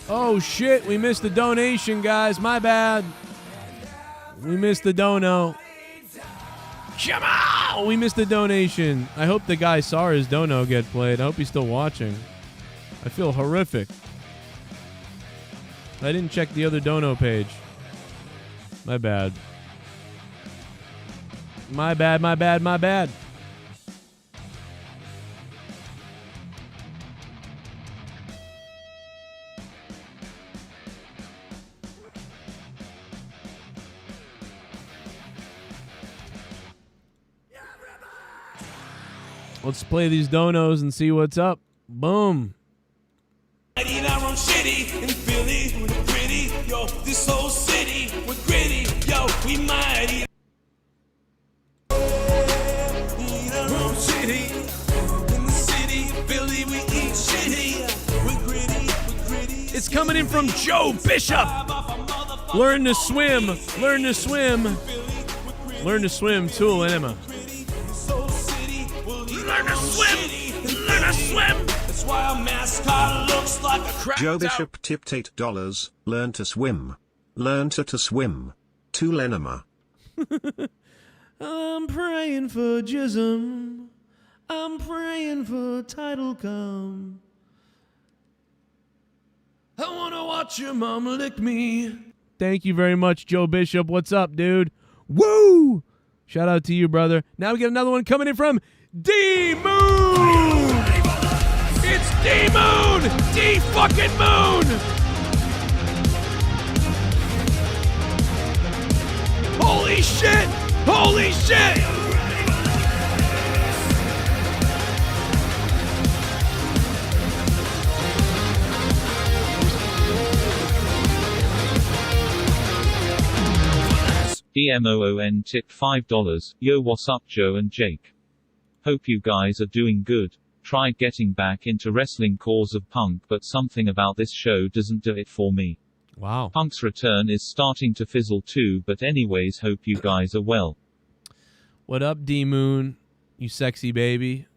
Oh, shit. We missed the donation, guys. My bad. We missed the dono. Come on! We missed the donation. I hope the guy saw his dono get played. I hope he's still watching. I feel horrific. I didn't check the other dono page. My bad. My bad, my bad, my bad. Let's play these donos and see what's up. Boom. In our own city, in Philly, we're pretty, yo, this whole city, we're gritty, yo, we mighty. In our own city, in the city, Philly, we eat shitty, we're gritty. It's coming in from Joe Bishop. Learn to swim, learn to swim. Learn to swim, Tool Enema. Learn to swim, learn to swim. That's why our mascot looks like a cracked Joe out. Bishop tipped $8. Learn to swim. Learn to swim. Tool Enema. I'm praying for Jism. I'm praying for title come. I want to watch your mama lick me. Thank you very much, Joe Bishop. What's up, dude? Woo! Shout out to you, brother. Now we get another one coming in from D-Moon! It's D-Moon! D-fucking-Moon! Holy shit! Holy shit! DMOON tipped $5. Yo, what's up, Joe and Jake? Hope you guys are doing good. Tried getting back into wrestling cause of Punk, but something about this show doesn't do it for me. Wow. Punk's return is starting to fizzle too, but anyways, hope you guys are well. What up, D-Moon? You sexy baby.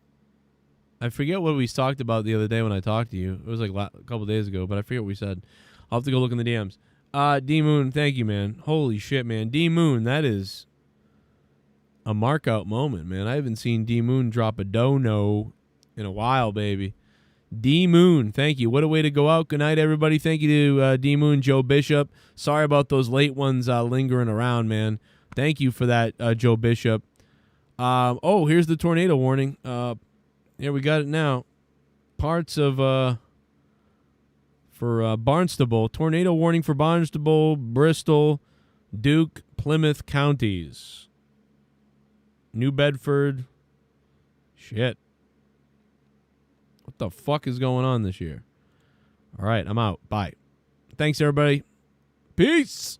I forget what we talked about the other day when I talked to you. It was like a couple days ago, but I forget what we said. I'll have to go look in the DMs. D-Moon, thank you, man. Holy shit, man. D-Moon, that is a mark-out moment, man. I haven't seen D-Moon drop a dono in a while, baby. D-Moon, thank you. What a way to go out. Good night, everybody. Thank you to D-Moon, Joe Bishop. Sorry about those late ones lingering around, man. Thank you for that, Joe Bishop. Here's the tornado warning. Here, we got it now. Parts of, for Barnstable. Tornado warning for Barnstable, Bristol, Duke, Plymouth counties. New Bedford. Shit. What the fuck is going on this year? All right, I'm out. Bye. Thanks, everybody. Peace.